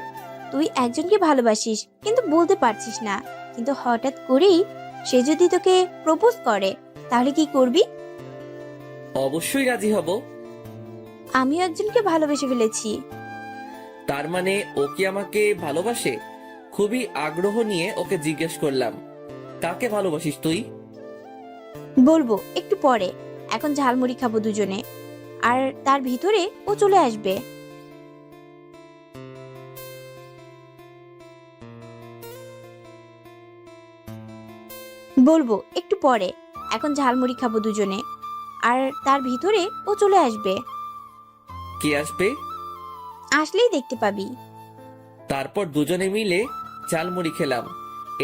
তুই একজনকে ভালোবাসিস কিন্তু বলতে পারছিস না, কিন্তু হঠাৎ করেই সে যদি তোকে প্রপোজ করে, তাহলে কি করবি? অবশ্যই রাজি হব। আমিও একজনকে ভালোবেসে ফেলেছি। তার মানে ও কি আমাকে ভালোবাসে? খুবই আগ্রহ নিয়ে ওকে জিজ্ঞেস করলাম, কাকে ভালোবাসিস তুই? বলবো একটু পরে, এখন ঝালমুড়ি খাবো দুজনে, আর তার ভিতরে ও চলে আসবে। বলবো একটু পরে, এখন ঝালমুড়ি খাবো দুজনে, আর তার ভিতরে ও চলে আসবে। কে আসবে? আসলেই দেখতে পাবি। তারপর দুজনে মিলে ঝালমুড়ি খেলাম।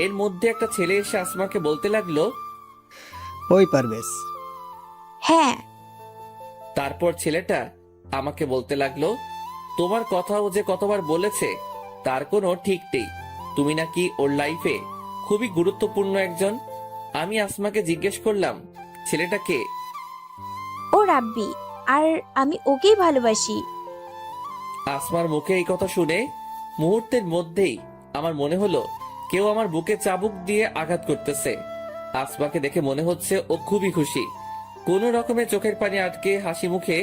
এর মধ্যে একটা ছেলে এসে আসমাকে বলতে লাগলো, ওই পারভেজ, হ্যাঁ। তারপর ছেলেটা আমাকে বলতে লাগলো, তোমার কথাও যে কতবার বলেছে তার কোনো ঠিক নেই। তুমি নাকি ওর লাইফে খুবই গুরুত্বপূর্ণ একজন। আমি আসমাকে জিজ্ঞেস করলাম, ছেলেটা কে? ও রাব্বি, আর আমি ওকেই ভালোবাসি। আসমার মুখে এই কথা শুনে মুহূর্তের মধ্যেই আমার মনে হলো কেউ আমার বুকে চাবুক দিয়ে আঘাত করতেছে। আসমাকে দেখে মনে হচ্ছে ও খুবই খুশি। কোনো রকমে চোখের পানি আটকে হাসি মুখে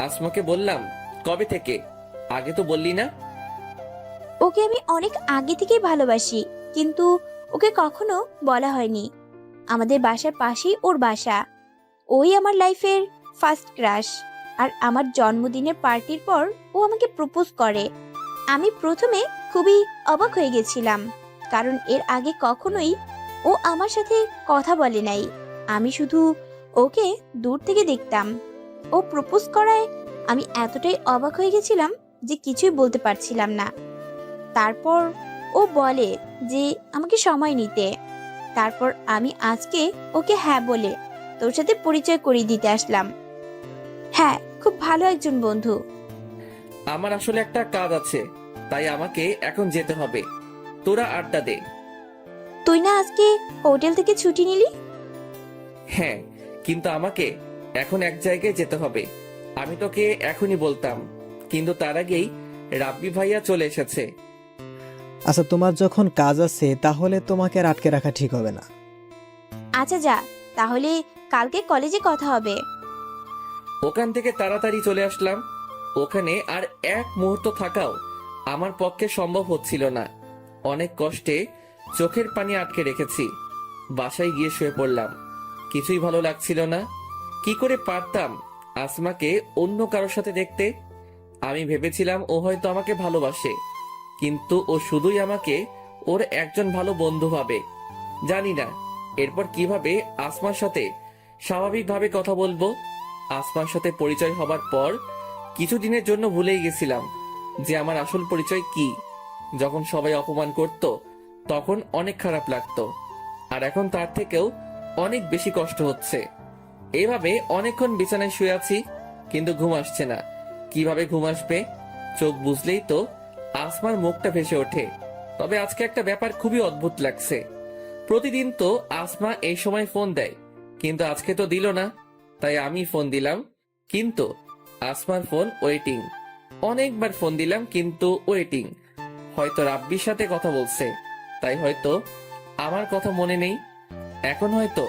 আসমাকে বললাম, কবে থেকে? আগে তো বললি না। ওকে আমি অনেক আগে থেকেই ভালোবাসি, কিন্তু ওকে কখনো বলা হয়নি। আমাদের বাসার পাশেই ওর বাসা। ওই আমার লাইফের ফার্স্ট ক্রাশ। আর আমার জন্মদিনের পার্টির পর ও আমাকে প্রপোজ করে। আমি প্রথমে খুবই অবাক হয়ে গেছিলাম, কারণ এর আগে কখনোই ও আমার সাথে কথা বলে নাই। আমি শুধু ওকে দূর থেকে দেখতাম। ও প্রপোজ করায় আমি এতটাই অবাক হয়ে গেছিলাম যে কিছুই বলতে পারছিলাম না। তারপর ও বলে যে আমাকে সময় নিতে। তারপর আমি আজকে ওকে হ্যাঁ বলে তোর সাথে পরিচয় করিয়ে দিতে আসলাম। হ্যাঁ, খুব ভালো একজন বন্ধু। আমার আসলে একটা কাজ আছে, তাই আমাকে এখন যেতে হবে। তোরা আড্ডা দে। তুই না আজকে হোটেল থেকে ছুটি নিলি? হ্যাঁ, কিন্তু আমাকে এখন এক জায়গায় যেতে হবে। আমি তোকে এখনই বলতাম, কিন্তু তার আগেই রাব্বি ভাইয়া চলে এসেছে। আচ্ছা তোমার যখন কাজ আছে তাহলে তোমাকে আর আটকে রাখা ঠিক হবে না। আচ্ছা যা, তাহলে কালকে কলেজে কথা হবে। ওখান থেকে তাড়াতাড়ি চলে আসলাম। ওখানে আর এক মুহূর্ত থাকাও আমার পক্ষে সম্ভব হচ্ছিল না। অনেক কষ্টে চোখের পানি আটকে রেখেছি। বাসায় গিয়ে শুয়ে পড়লাম। কিছুই ভালো লাগছিল না। কি করে পারতাম আসমাকে অন্য কারোর সাথে দেখতে? আমি ভেবেছিলাম ও হয়তো আমাকে ভালোবাসে, কিন্তু ও শুধুই আমাকে ওর একজন ভালো বন্ধু ভাবে। জানি না এরপর কিভাবে আসমার সাথে স্বাভাবিকভাবে কথা বলবো। আসমার সাথে পরিচয় হবার পর কিছুদিনের জন্য ভুলেই গেছিলাম যে আমার আসল পরিচয় কি। যখন সবাই অপমান করত তখন অনেক খারাপ লাগতো, আর এখন তার থেকেও অনেক বেশি কষ্ট হচ্ছে। এভাবে অনেকক্ষণ বিছানায় শুয়ে আছি, কিন্তু ঘুম আসছে না। কিভাবে ঘুম আসবে? চোখ বুঝলেই তো আসমার মুখটা ভেসে ওঠে। তবে আজকে একটা ব্যাপার খুবই অদ্ভুত লাগছে। প্রতিদিন তো আসমা এই সময় ফোন দেয়, কিন্তু আজকে তো দিল না। তাই আমি ফোন দিলাম, কিন্তু আসমার ফোন ওয়েটিং। অনেকবার ফোন দিলাম কিন্তু ওয়েটিং। হয়তো রাব্বির সাথে কথা বলছে, তাই হয়তো আমার কথা মনে নেই। এখন হয়তো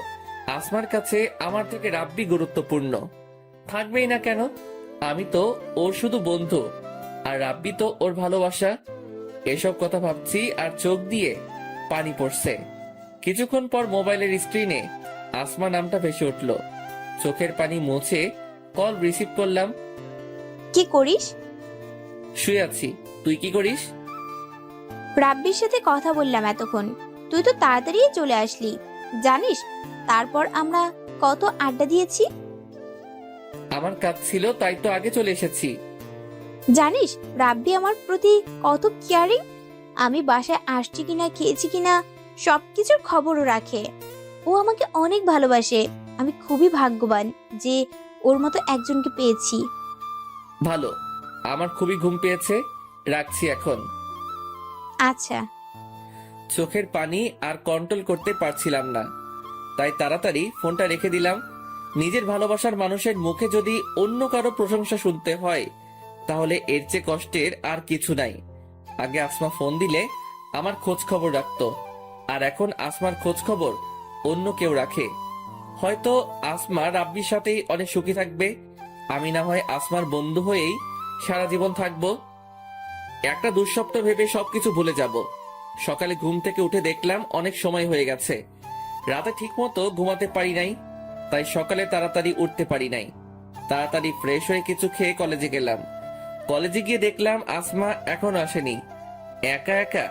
আসমার কাছে আমার থেকে রাব্বি গুরুত্বপূর্ণ। থাকবেই না কেন? আমি তো ওর শুধু বন্ধু, আর রাব্বি তো ওর ভালোবাসা। এসব কথা ভাবছি আর চোখ দিয়ে পানি পড়ছে। কিছুক্ষণ পর মোবাইলের স্ক্রিনে আসমা নামটা ভেসে উঠল। চোখের পানি মুছে কল রিসিভ করলাম। কি করিস? শুয়ে আছি। তুই কি করিস? রাব্বির সাথে কথা বললাম এতক্ষণ, তুই তো তাড়াতাড়ি চলে আসলি। জানিস তারপর আমরা কত আড্ডা দিয়েছি? আমার কাজ ছিল তাই তো আগে চলে এসেছি। জানিস রাব্বি আমার প্রতি কত কেয়ারিং। আমি বাসায় আসছি কিনা, খেয়েছি কিনা সবকিছুর খবরও রাখে। ও আমাকে অনেক ভালোবাসে। আমি খুবই ভাগ্যবান যে ওর মতো একজনকে পেয়েছি। ভালো, আমার খুবই ঘুম পেয়েছে, রাখছি এখন। আচ্ছা। চোখের পানি আর কন্ট্রোল করতে পারছিলাম না, তাই তাড়াতাড়ি ফোনটা রেখে দিলাম। নিজের ভালোবাসার মানুষের মুখে যদি অন্য কারো প্রশংসা শুনতে হয় তাহলে এর চেয়ে কষ্টের আর কিছু নাই। আগে আসমা ফোন দিলে আমার খোঁজ খবর রাখতো, আর এখন আসমার খোঁজ খবর অন্য কেউ রাখে। হয়তো আসমা রাব্বির সাথেই অনেক সুখী থাকবে, আমি না হয় আসমার বন্ধু হয়েই সারা জীবন থাকবো। একটা দুঃস্বপ্ন ভেবে সবকিছু ভুলে যাব। সকালে ঘুম থেকে উঠে দেখলাম অনেক সময় হয়ে গেছে। রাতে ঠিক মতো ঘুমাতে পারি নাই, তাই সকালে তাড়াতাড়ি উঠতে পারি নাই। তাড়াতাড়ি ফ্রেশ হয়ে কিছু খেয়ে কলেজে গেলাম। কলেজে গিয়ে দেখলাম আসমা এখনো আসেনি। একা একা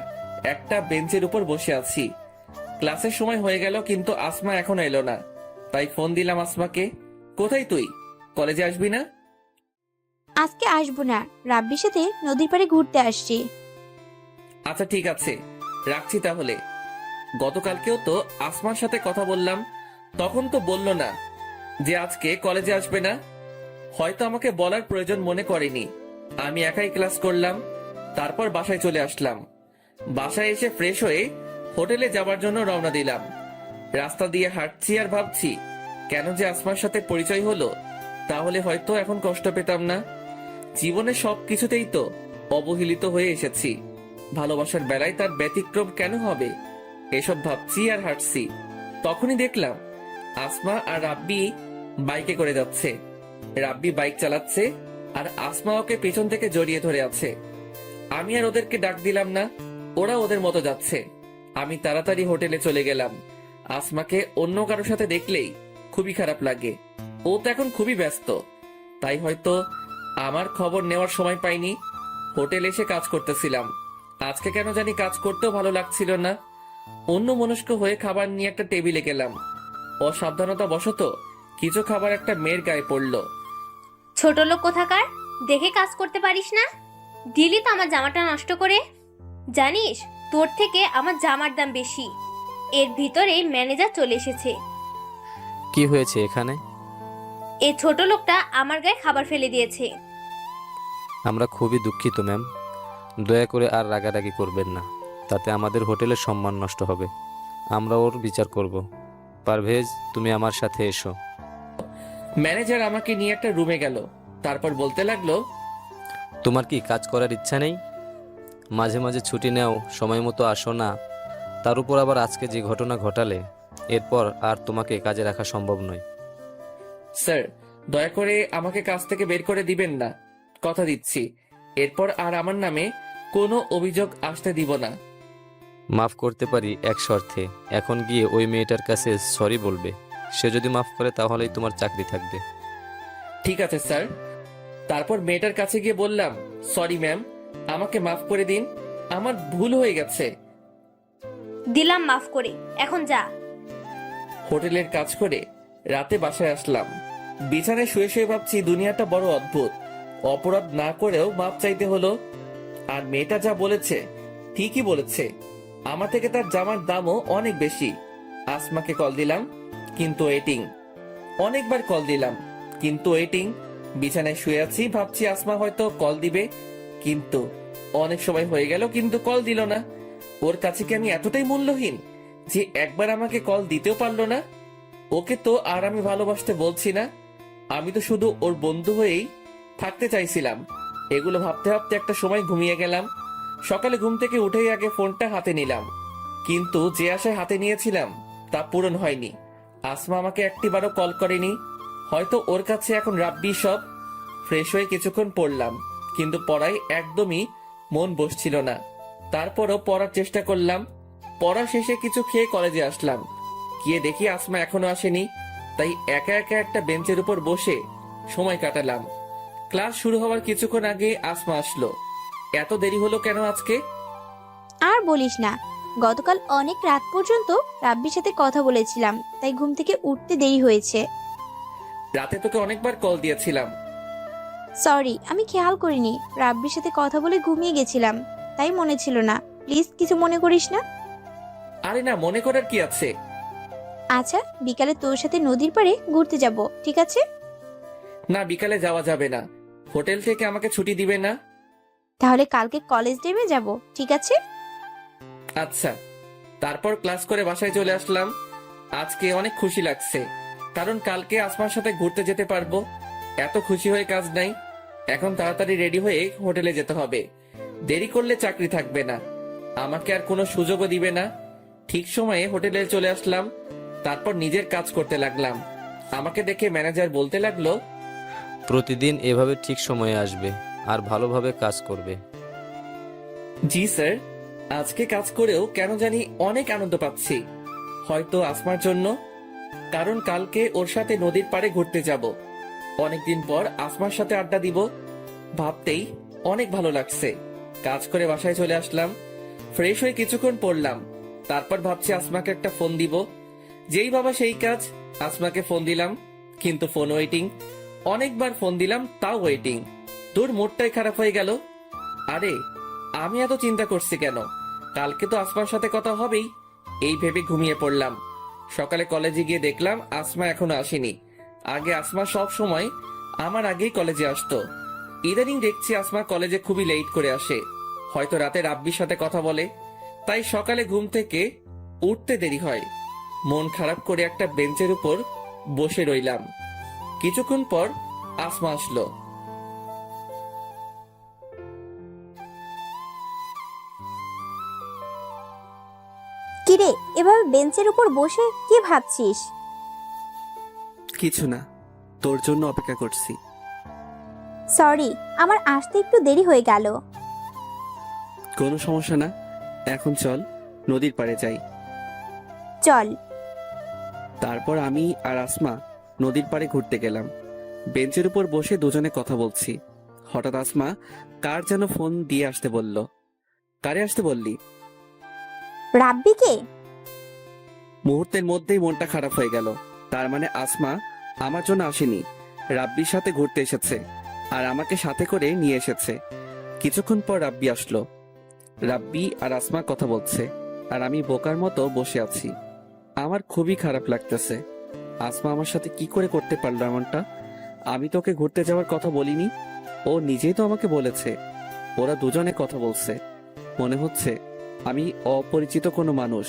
একটা বেঞ্চের উপর বসে আছি। ক্লাসের সময় হয়ে গেল কিন্তু আসমা এখনো এলো না, তাই ফোন দিলাম আসমাকে। কোথায় তুই? কলেজে আসবি না? আজকে আসবো না, রাব্বির সাথে নদীর পাড়ে ঘুরতে আসছি। আচ্ছা ঠিক আছে, রাখছি তাহলে। গতকালকেও তো আসমার সাথে কথা বললাম, তখন তো বললো না যে আজকে কলেজে আসবে না। হয়তো আমাকে বলার প্রয়োজন মনে করেনি। আমি একাই ক্লাস করলাম, তারপর বাসায় চলে আসলাম। বাসায় এসে ফ্রেশ হয়ে হোটেলে যাবার জন্য রওনা দিলাম। রাস্তা দিয়ে হাঁটছি আর ভাবছি কেন যে আসমার সাথে পরিচয় হলো, তাহলে হয়তো এখন কষ্ট পেতাম না। জীবনে সব কিছুতেই তো অবহেলিত হয়ে এসেছি, ভালোবাসার বেলায় তার ব্যতিক্রম কেন হবে? এসব ভাবছি আর হাঁটছি, তখনই দেখলাম আসমা আর রাব্বি বাইকে করে যাচ্ছে। রাব্বি বাইক চালাচ্ছে আর আসমা ওকে পেছন থেকে জড়িয়ে ধরে আছে। আমি আর ওদেরকে ডাক দিলাম না, ওরা ওদের মতো যাচ্ছে। আমি তাড়াতাড়ি হোটেলে চলে গেলাম। আসমাকে অন্য কারোর সাথে দেখলেই খুবই খারাপ লাগে। ও তো এখন খুবই ব্যস্ত, তাই হয়তো আমার খবর নেওয়ার সময় পাইনি। হোটেলে এসে কাজ করতেছিলাম। আজকে কেন জানি কাজ করতেও ভালো লাগছিল না। অন্য মনস্ক হয়ে খাবার নিয়ে একটা টেবিলে গেলাম। অসাবধানতা বশত কিছু খাবার একটা মেয়ের গায়ে পড়লো। ছোট লোক কোথাকার, দেখে কাজ করতে পারিস না? দিলি তো আমার জামাটা নষ্ট করে। জানিস তোর থেকে আমার জামার দাম বেশি। এর ভিতরে ম্যানেজার চলে এসেছে। কি হয়েছে এখানে? এই ছোট লোকটা আমার গায়ে খাবার ফেলে দিয়েছে। আমরা খুবই দুঃখিত ম্যাম, দয়া করে আর রাগারাগি করবেন না, তাতে আমাদের হোটেলের সম্মান নষ্ট হবে। আমরা ওর বিচার করব। পারভেজ, তুমি আমার সাথে এসো। ম্যানেজার আমাকে নিয়ে একটা রুমে গেল, তারপর বলতে লাগলো, তোমার কি কাজ করার ইচ্ছা নেই? মাঝে মাঝে ছুটি নাও, সময় মতো আসো না। তার উপর আবার আজকে যে ঘটনা ঘটালে, এরপর আর তোমাকে কাজে রাখা সম্ভব নয়। স্যার দয়া করে আমাকে কাজ থেকে বের করে দিবেন না, কথা দিচ্ছি এরপর আর আমার নামে কোনো অভিযোগ আসতে দিব না। মাফ করতে পারি এক শর্তে, এখন গিয়ে ওই মেয়েটার কাছে সরি বলবে। সে যদি মাফ করে তাহলেই তোমার চাকরি থাকবে। ঠিক আছে স্যার। তারপর মেয়েটার কাছে গিয়ে বললাম, সরি ম্যাম, আমাকে মাফ করে দিন, আমার ভুল হয়ে গেছে। দিলাম মাফ করে, এখন যা। হোটেলের কাজ করে রাতে বাসায় আসলাম। বিছানায় শুয়ে শুয়ে ভাবছি দুনিয়াটা বড় অদ্ভুত। অপরাধ না করেও মাপ চাইতে হলো। আর মেয়েটা যা বলেছে ঠিকই বলেছে, আমার থেকে তার জামার দামও অনেক বেশি। আসমাকে কল দিলাম কিন্তু ওয়েটিং। অনেকবার কল দিলাম কিন্তু ওয়েটিং। বিছানায় শুয়ে আছি, ভাবছি আসমা হয়তো কল দিবে, কিন্তু অনেক সময় হয়ে গেল কিন্তু কল দিল না। ওর কাছে কি আমি এতটাই মূল্যহীন যে একবার আমাকে কল দিতেও পারলো না? ওকে তো আর আমি ভালোবাসতে বলছি না, আমি তো শুধু ওর বন্ধু হয়েই থাকতে চাইছিলাম। এগুলো ভাবতে ভাবতে একটা সময় ঘুমিয়ে গেলাম। সকালে ঘুম থেকে উঠেই আগে ফোনটা হাতে নিলাম, কিন্তু যে আশায় হাতে নিয়েছিলাম তা পূরণ হয়নি। আসমা আমাকে একটিবারও কল করেনি, হয়তো ওর কাছে এখন রাব্বি সব। ফ্রেশ হয়ে কিছুক্ষণ পড়লাম, কিন্তু পড়ায় একদমই মন বসছিল না। তারপরও পড়ার চেষ্টা করলাম। পড়া শেষে কিছু খেয়ে কলেজে আসলাম। গিয়ে দেখি আসমা এখনো আসেনি, তাই একা একা একটা বেঞ্চের উপর বসে সময় কাটালাম। ক্লাস শুরু হওয়ার কিছুক্ষণ আগে আসমা আসলো। এত দেরি হলো কেন আজকে? আর বলিস না, গতকাল অনেক রাত পর্যন্ত রাব্বির সাথে কথা বলেছিলাম, তাই ঘুম থেকে উঠতে দেরি হয়েছে। রাতে তোকে অনেকবার কল দিয়েছিলাম। সরি, আমি খেয়াল করিনি। রাব্বির সাথে কথা বলে ঘুমিয়ে গেছিলাম, তাই মনে ছিল না। প্লিজ কিছু মনে করিস না। আরে না, মনে করার কি আছে? আচ্ছা, বিকালে তোর সাথে নদীর পাড়ে ঘুরতে যাব, ঠিক আছে? না, বিকালে যাওয়া যাবে না। হোটেল থেকে আমাকে ছুটি দিবে না। তাহলে কালকে কলেজ ডেমে যাব, ঠিক আছে? আচ্ছা। তারপর ক্লাস করে বাসায় চলে আসলাম। আজকে অনেক খুশি লাগছে, কারণ কালকে আসমার সাথে ঘুরতে যেতে পারবো। এত খুশি হয়ে কাজ নাই। এখন তাড়াতাড়ি রেডি হয়ে হোটেলে যেতে হবে। দেরি করলে চাকরি থাকবে না, আমাকে আর কোনো সুযোগও দিবে না। ঠিক সময়ে হোটেলে চলে আসলাম। তারপর নিজের কাজ করতে লাগলাম। আমাকে দেখে ম্যানেজার বলতে লাগলো, প্রতিদিন এভাবে ঠিক সময়ে আসবে আর ভালোভাবে কাজ করবে। জি স্যার। আজকে কাজ করেও কেন জানি অনেক আনন্দ পাচ্ছি। হয়তো আসমার জন্য, কারণ কালকে ওর সাথে নদীর পাড়ে ঘুরতে যাব। অনেকদিন পর আসমার সাথে আড্ডা দিব, ভাবতেই অনেক ভালো লাগছে। কাজ করে বাসায় চলে আসলাম। ফ্রেশ হয়ে কিছুক্ষণ পড়লাম। তারপর ভাবছি আসমাকে একটা ফোন দিব। যেই বাবা সেই কাজ, আসমাকে ফোন দিলাম, কিন্তু ফোন ওয়েটিং। অনেকবার ফোন দিলাম, তাও ওয়েটিং। তোর মুডটাই খারাপ হয়ে গেল। আরে, আমি এত চিন্তা করছি কেন? কালকে তো আসমার সাথে কথা হবেই, এই ভেবে ঘুমিয়ে পড়লাম। সকালে কলেজে গিয়ে দেখলাম আসমা এখনো আসেনি। আগে আসমা সব সময় আমার আগেই কলেজে আসতো। ইদানিং দেখছি আসমা কলেজে খুবই লেট করে আসে। হয়তো রাতে রাব্বির সাথে কথা বলে, তাই সকালে ঘুম থেকে উঠতে দেরি হয়। মন খারাপ করে একটা বেঞ্চের উপর বসে রইলাম। কিছুক্ষণ পর আসমা আসলো। কিরে, এভাবে বেঞ্চের উপর বসে কি ভাবছিস? কিছু না, তোর জন্য অপেক্ষা করছি। সরি, আমার আসতে একটু দেরি হয়ে গেল। কোনো সমস্যা না, এখন চল নদীর পাড়ে যাই। চল। তারপর আমি আর আসমা নদীর পাড়ে ঘুরতে গেলাম। বেঞ্চের উপর বসে দুজনে কথা বলছি। হঠাৎ আসমা কার যেন ফোন দিয়ে আসতে বলল। কারে আসতে বললি? রাব্বিকে? মুহূর্তের মধ্যেই মনটা খারাপ হয়ে গেল। তার মানে আসমা আমার জন্য আসেনি, রাব্বির সাথে ঘুরতে এসেছে, আর আমাকে সাথে করে নিয়ে এসেছে। কিছুক্ষণ পর রাব্বি আসলো। রাব্বি আর আসমা কথা বলছে, আর আমি বোকার মতো বসে আছি। আমার খুবই খারাপ লাগতেছে। আসমা আমার সাথে কি করে করতে পারলো এমনটা? আমি তোকে ঘুরতে যাওয়ার কথা বলিনি, ও নিজেই তো আমাকে বলেছে। ওরা দুজনে কথা বলছে, মনে হচ্ছে আমি অপরিচিত কোনো মানুষ।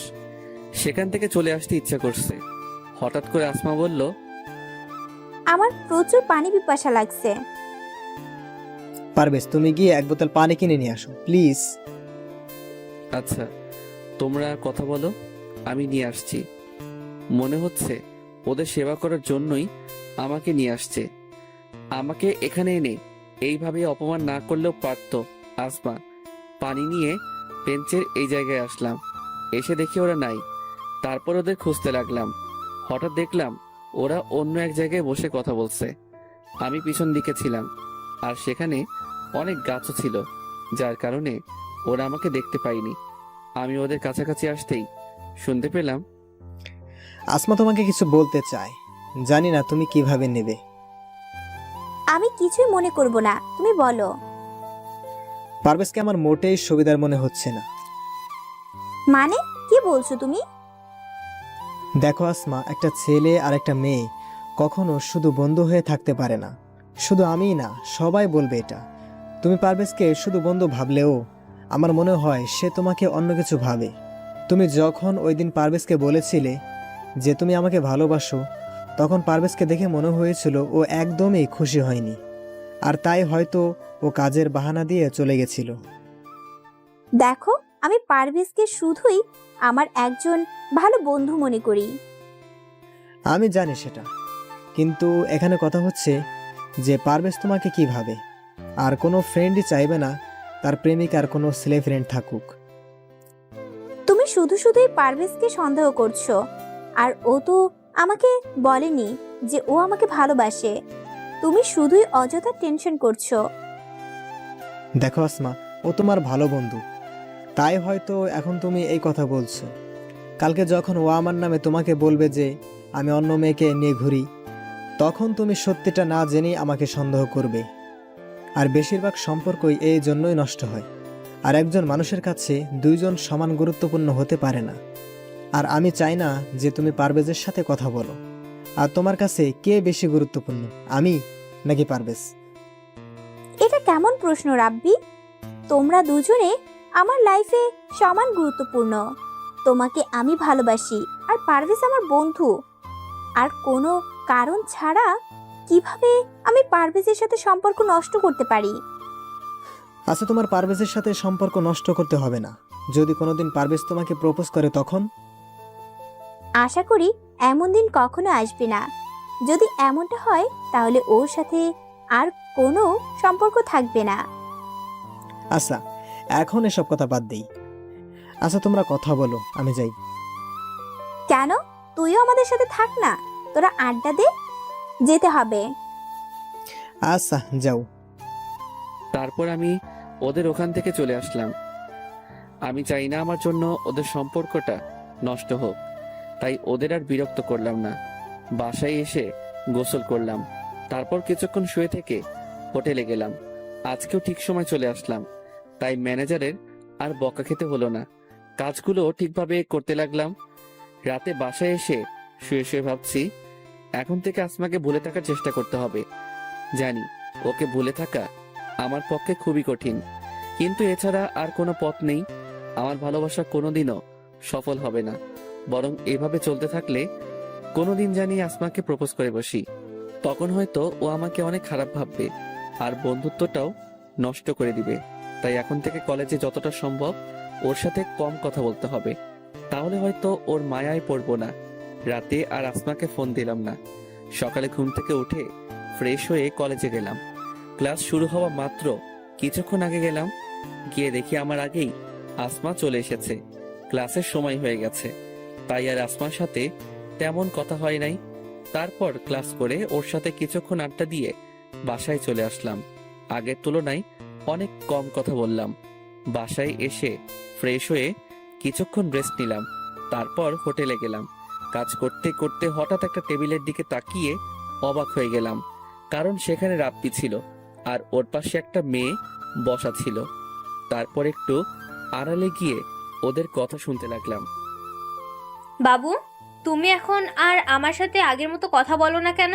সেখান থেকে চলে আসতে ইচ্ছা করছে। হঠাৎ করে আসমা বলল, আমার প্রচুর পানি পিপাসা লাগছে। পারভেজ, তুমি গিয়ে এক বোতল পানি কিনে নিয়ে আসো প্লিজ। আচ্ছা, তোমরা কথা বলো, আমি নিয়ে আসছি। মনে হচ্ছে ওদের সেবা করার জন্যই আমাকে নিয়ে আসছে। আমাকে এখানে এনে এইভাবে অপমান না করলেও পারতো আসমা। পানি নিয়ে বেঞ্চের এই জায়গায় আসলাম। এসে দেখি ওরা নাই। তারপর ওদের খুঁজতে লাগলাম। হঠাৎ দেখলাম ওরা অন্য এক জায়গায় বসে কথা বলছে। আমি পিছন দিকে ছিলাম, আর সেখানে অনেক গাছও ছিল, যার কারণে ওরা আমাকে দেখতে পায়নি। আমি ওদের কাছাকাছি আসতেই শুনতে পেলাম, আসমা তোমাকে কিছু বলতে চায়, জানি না তুমি কিভাবে নেবে। আমি কিছুই মনে করব না, তুমি বলো। পারভেজকে আমার মোটেই সুবিধার মনে হচ্ছে না। মানে কি বলছো তুমি? দেখো আসমা, একটা ছেলে আর একটা মেয়ে কখনো শুধু বন্ধু হয়ে থাকতে পারে না। শুধু আমিই না, সবাই বলবে এটা। তুমি পারভেজকে শুধু বন্ধু ভাবলেও আমার মনে হয় সে তোমাকে অন্য কিছু ভাবে। তুমি যখন ওই দিন পারভেজকে বলেছিলে যে তুমি আমাকে ভালোবাসো, তখন পারভেজকে দেখে মনে হয়েছিল ও একদমই খুশি হয়নি, আর তাই হয়তো ও কাজের বাহানা দিয়ে চলে গেছিল। দেখো, আমি পারভেজকে শুধুই আমার একজন ভালো বন্ধু মনে করি। আমি জানি সেটা, কিন্তু এখানে কথা হচ্ছে যে পারভেজ তোমাকে কি ভাবে। আর কোনো ফ্রেন্ডই চাইবে না তার প্রেমিকার কোনো ছেলে ফ্রেন্ড থাকুক। তুমি শুধু শুধুই পারভেজকে সন্দেহ করছো, আর ও তো আমাকে বলেনি যে ও আমাকে ভালোবাসে। তুমি শুধুই অযথা টেনশন করছো। দেখো আসমা, ও তোমার ভালো বন্ধু, তাই হয়তো এখন তুমি এই কথা বলছো। কালকে যখন ও আমার নামে তোমাকে বলবে যে আমি অন্য মেয়েকে নিয়ে ঘুরি, তখন তুমি সত্যিটা না জেনেই আমাকে সন্দেহ করবে। আর বেশিরভাগ সম্পর্কই এই জন্যই নষ্ট হয়। আর একজন মানুষের কাছে দুইজন সমান গুরুত্বপূর্ণ হতে পারে না। আর আমি চাই না যে তুমি পারভেজের সাথে কথা বলো। আর তোমার কাছে কে বেশি গুরুত্বপূর্ণ, আমি নাকি পারভেজ? এটা কেমন প্রশ্ন রাব্বি? তোমরা দুজনে আমার লাইফে সমান গুরুত্বপূর্ণ। তোমাকে আমি ভালোবাসি আর পারভেজ আমার বন্ধু। আর কোনো কারণ ছাড়া কিভাবে আমি পারভেজের সাথে সম্পর্ক নষ্ট করতে পারি? আচ্ছা, তোমার পারভেজের সাথে সম্পর্ক নষ্ট করতে হবে না। যদি কোনোদিন পারভেজ তোমাকে প্রপোজ করে তখন? আশা করি এমন দিন কখনো আসবে না। যদি এমনটা হয় তাহলে ওর সাথে আর কোনো সম্পর্ক থাকবে না। আচ্ছা, এখন এসব কথা বাদ দেই। আচ্ছা, তোমরা কথা বলো, আমি যাই। কেন? তুইও আমাদের সাথে থাক না, তোরা আড্ডা দে। যেতে হবে। আচ্ছা, যাও। তারপর আমি ওদের ওখান থেকে চলে আসলাম। আমি চাই না আমার জন্য ওদের সম্পর্কটা নষ্ট হোক, তাই ওদের আর বিরক্ত করলাম না। বাসায় এসে গোসল করলাম, তারপর কিছুক্ষণ শুয়ে থেকে হোটেলে গেলাম। আজকেও ঠিক সময় চলে আসলাম, তাই ম্যানেজারের আর বকা খেতে হলো না। কাজগুলো ঠিকভাবে করতে লাগলাম। রাতে বাসায় এসে শুয়ে শুয়ে ভাবছি, এখন থেকে আসমাকে ভুলে থাকার চেষ্টা করতে হবে। জানি ওকে ভুলে থাকা আমার পক্ষে খুবই কঠিন, কিন্তু এছাড়া আর কোনো পথ নেই। আমার ভালোবাসা কোনোদিনও সফল হবে না, বরং এভাবে চলতে থাকলে কোনোদিন জানি আসমাকে প্রপোজ করে বসি। তখন হয়তো ও আমাকে অনেক খারাপ ভাববে আর বন্ধুত্বটাও নষ্ট করে দিবে। তাই এখন থেকে কলেজে যতটা সম্ভব ওর সাথে কম কথা বলতে হবে, তাহলে হয়তো ওর মায়ায় পড়বো না। রাতে আর আসমাকে ফোন দিলাম না। সকালে ঘুম থেকে উঠে ফ্রেশ হয়ে কলেজে গেলাম। ক্লাস শুরু হওয়া মাত্র কিছুক্ষণ আগে গেলাম, গিয়ে দেখি আমার আগেই আসমা চলে এসেছে। ক্লাসের সময় হয়ে গেছে, তাই আর আসমার সাথে তেমন কথা হয় নাই। তারপর ক্লাস করে ওর সাথে কিছুক্ষণ আড্ডা দিয়ে বাসায় চলে আসলাম। আগের তুলনায় অনেক কম কথা বললাম। বাসায় এসে ফ্রেশ হয়ে কিছুক্ষণ রেস্ট নিলাম, তারপর হোটেলে গেলাম। কাজ করতে করতে হঠাৎ একটা টেবিলের দিকে তাকিয়ে অবাক হয়ে গেলাম, কারণ সেখানে রাপ্পি ছিল আর ওর পাশে একটা মেয়ে বসা ছিল। তারপর একটু আড়ালে গিয়ে ওদের কথা শুনতে লাগলাম। বাবু, তুমি এখন আর আমার সাথে আগের মতো কথা বলো না কেন?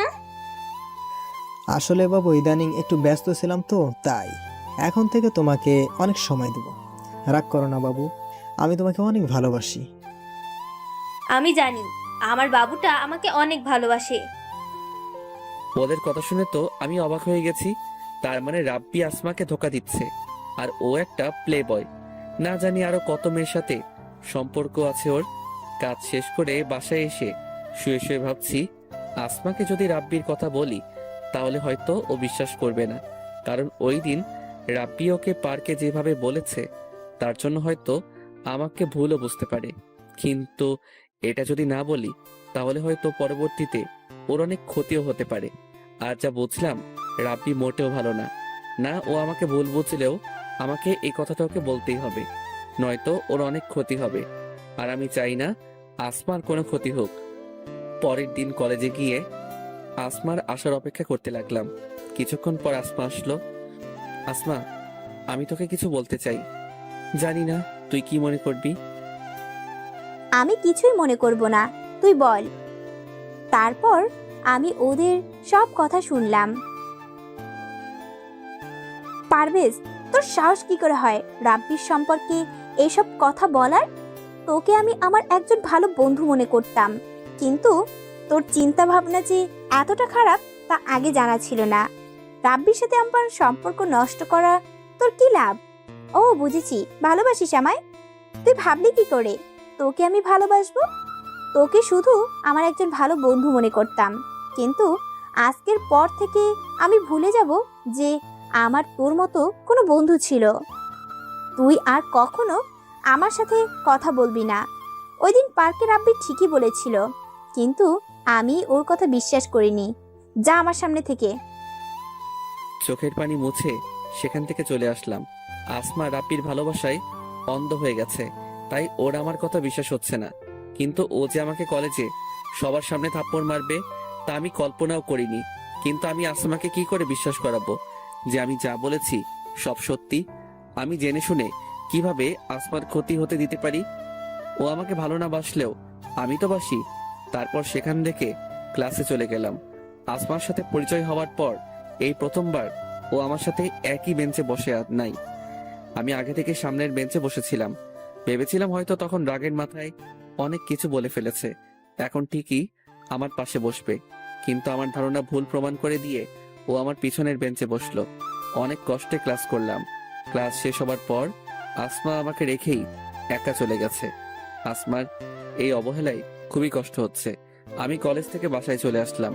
আসলে বাবু, ইদানিং একটু ব্যস্ত ছিলাম তো, তাই এখন থেকে তোমাকে অনেক সময় দেব। রাগ করো না বাবু, আমি তোমাকে অনেক ভালোবাসি। আমি জানি আমার বাবুটা আমাকে অনেক ভালোবাসে। ওদের কথা শুনে তো আমি অবাক হয়ে গেছি। তার মানে রাব্বি আসমাকে ধোকা দিচ্ছে, আর ও একটা প্লে বয়। না জানি আরো কত মেয়ের সাথে সম্পর্ক আছে ওর। কাজ শেষ করে বাসায় এসে শুয়ে শুয়ে ভাবছি, আসমাকে যদি রাব্বির কথা বলি তাহলে হয়তো ও বিশ্বাস করবে না, কারণ ওই দিন রাব্বি ওকে পার্কে যেভাবে বলেছে তার জন্য হয়তো আমাকে ভুলও বুঝতে পারে। কিন্তু এটা যদি না বলি তাহলে হয়তো পরবর্তীতে ওর অনেক ক্ষতিও হতে পারে। আর যা বুঝলাম, রাব্বি মোটেও ভালো না। না, ও আমাকে ভুল বুঝলেও আমাকে এই কথাটা ওকে বলতেই হবে, নয়তো ওর অনেক ক্ষতি হবে। আর আমি চাই না আসমার কোনো ক্ষতি হোক। পরের দিন কলেজে গিয়ে আসমার আসার অপেক্ষা করতে লাগলাম। কিছুক্ষণ পর আসমা আসলো। আসমা, আমি তোকে কিছু বলতে চাই, জানি না তুই কি মনে করবি। আমি কিছুই মনে করব না, তুই বল। তারপর আমি ওদের সব কথা শুনলাম। পারভেজ, তোর সাহস কি করে হয় রাব্বির সম্পর্কে এসব কথা বলার? তোকে আমি আমার একজন ভালো বন্ধু মনে করতাম, কিন্তু তোর চিন্তা ভাবনা যে এতটা খারাপ তা আগে জানা ছিল না। রাব্বির সাথে আমার সম্পর্ক নষ্ট করা তোর কি লাভ? ও বুঝেছি, ভালোবাসিস আমায়। তুই ভাবলি কি করে তোকে আমি ভালোবাসবো? তোকে শুধু আমার একজন ভালো বন্ধু মনে করতাম, কিন্তু আজকের পর থেকে আমি ভুলে যাব যে আমার তোর মতো কোনো বন্ধু ছিল। তুই আর কখনো আমার সাথে কথা বলবি না। ওই দিন পার্কে রাব্বি ঠিকই বলেছিল, কিন্তু আমি ওর কথা বিশ্বাস করিনি। যা আমার সামনে থেকে। চোখের পানি মুছে সেখান থেকে চলে আসলাম। আসমা রাব্বির ভালোবাসায় অন্ধ হয়ে গেছে, তাই ওর আমার কথা বিশ্বাস হচ্ছে না। কিন্তু ও যে আমাকে কলেজে সবার সামনে থাপ্পড় মারবে তা আমি কল্পনাও করিনি। কিন্তু আমি আসমাকে কি করে বিশ্বাস করাবো যে আমি যা বলেছি সব সত্যি? আমি জেনে শুনে কিভাবে আসমার ক্ষতি হতে দিতে পারি? ও আমাকে ভালো না বাসলেও আমি তো বাসি। তারপর সেখান থেকে ক্লাসে চলে গেলাম। আসমার সাথে পরিচয় হওয়ার পর এই প্রথমবার ও আমার সাথে একই বেঞ্চে বসে নাই। আমি আগে থেকে সামনের বেঞ্চে বসেছিলাম। ভেবেছিলাম হয়তো তখন রাগের মাথায় অনেক কিছু বলে ফেলেছে, এখন ঠিকই আমার পাশে বসবে। কিন্তু আমার ধারণা ভুল প্রমাণ করে দিয়ে ও আমার পিছনের বেঞ্চে বসলো। অনেক কষ্টে ক্লাস করলাম। ক্লাস শেষ হবার পর আসমা আমাকে রেখেই একা চলে গেছে। আসমার এই অবহেলায় খুবই কষ্ট হচ্ছে। আমি কলেজ থেকে বাসায় চলে আসলাম।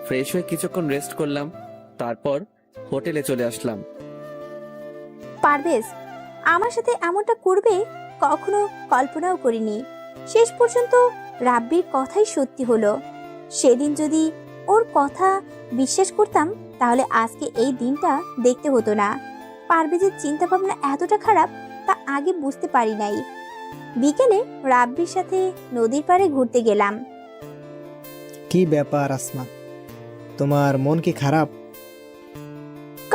ফ্রেশ হয়ে কিছুক্ষণ রেস্ট করলাম, তারপর হোটেলে চলে আসলাম। পারভেজ আমার সাথে এমনটা করবে কখনো কল্পনাও করিনি। শেষ পর্যন্ত রাব্বির কথাই সত্যি হলো। সেদিন যদি ওর কথা বিশ্বাস করতাম তাহলে আজকে এই দিনটা দেখতে হতো না। পারভেজের চিন্তা ভাবনা এতটা খারাপ তা আগে বুঝতে পারি নাই। বিকেলে রাব্বির সাথে নদীর পাড়ে ঘুরতে গেলাম। কি ব্যাপার আসমা, তোমার মন কি খারাপ?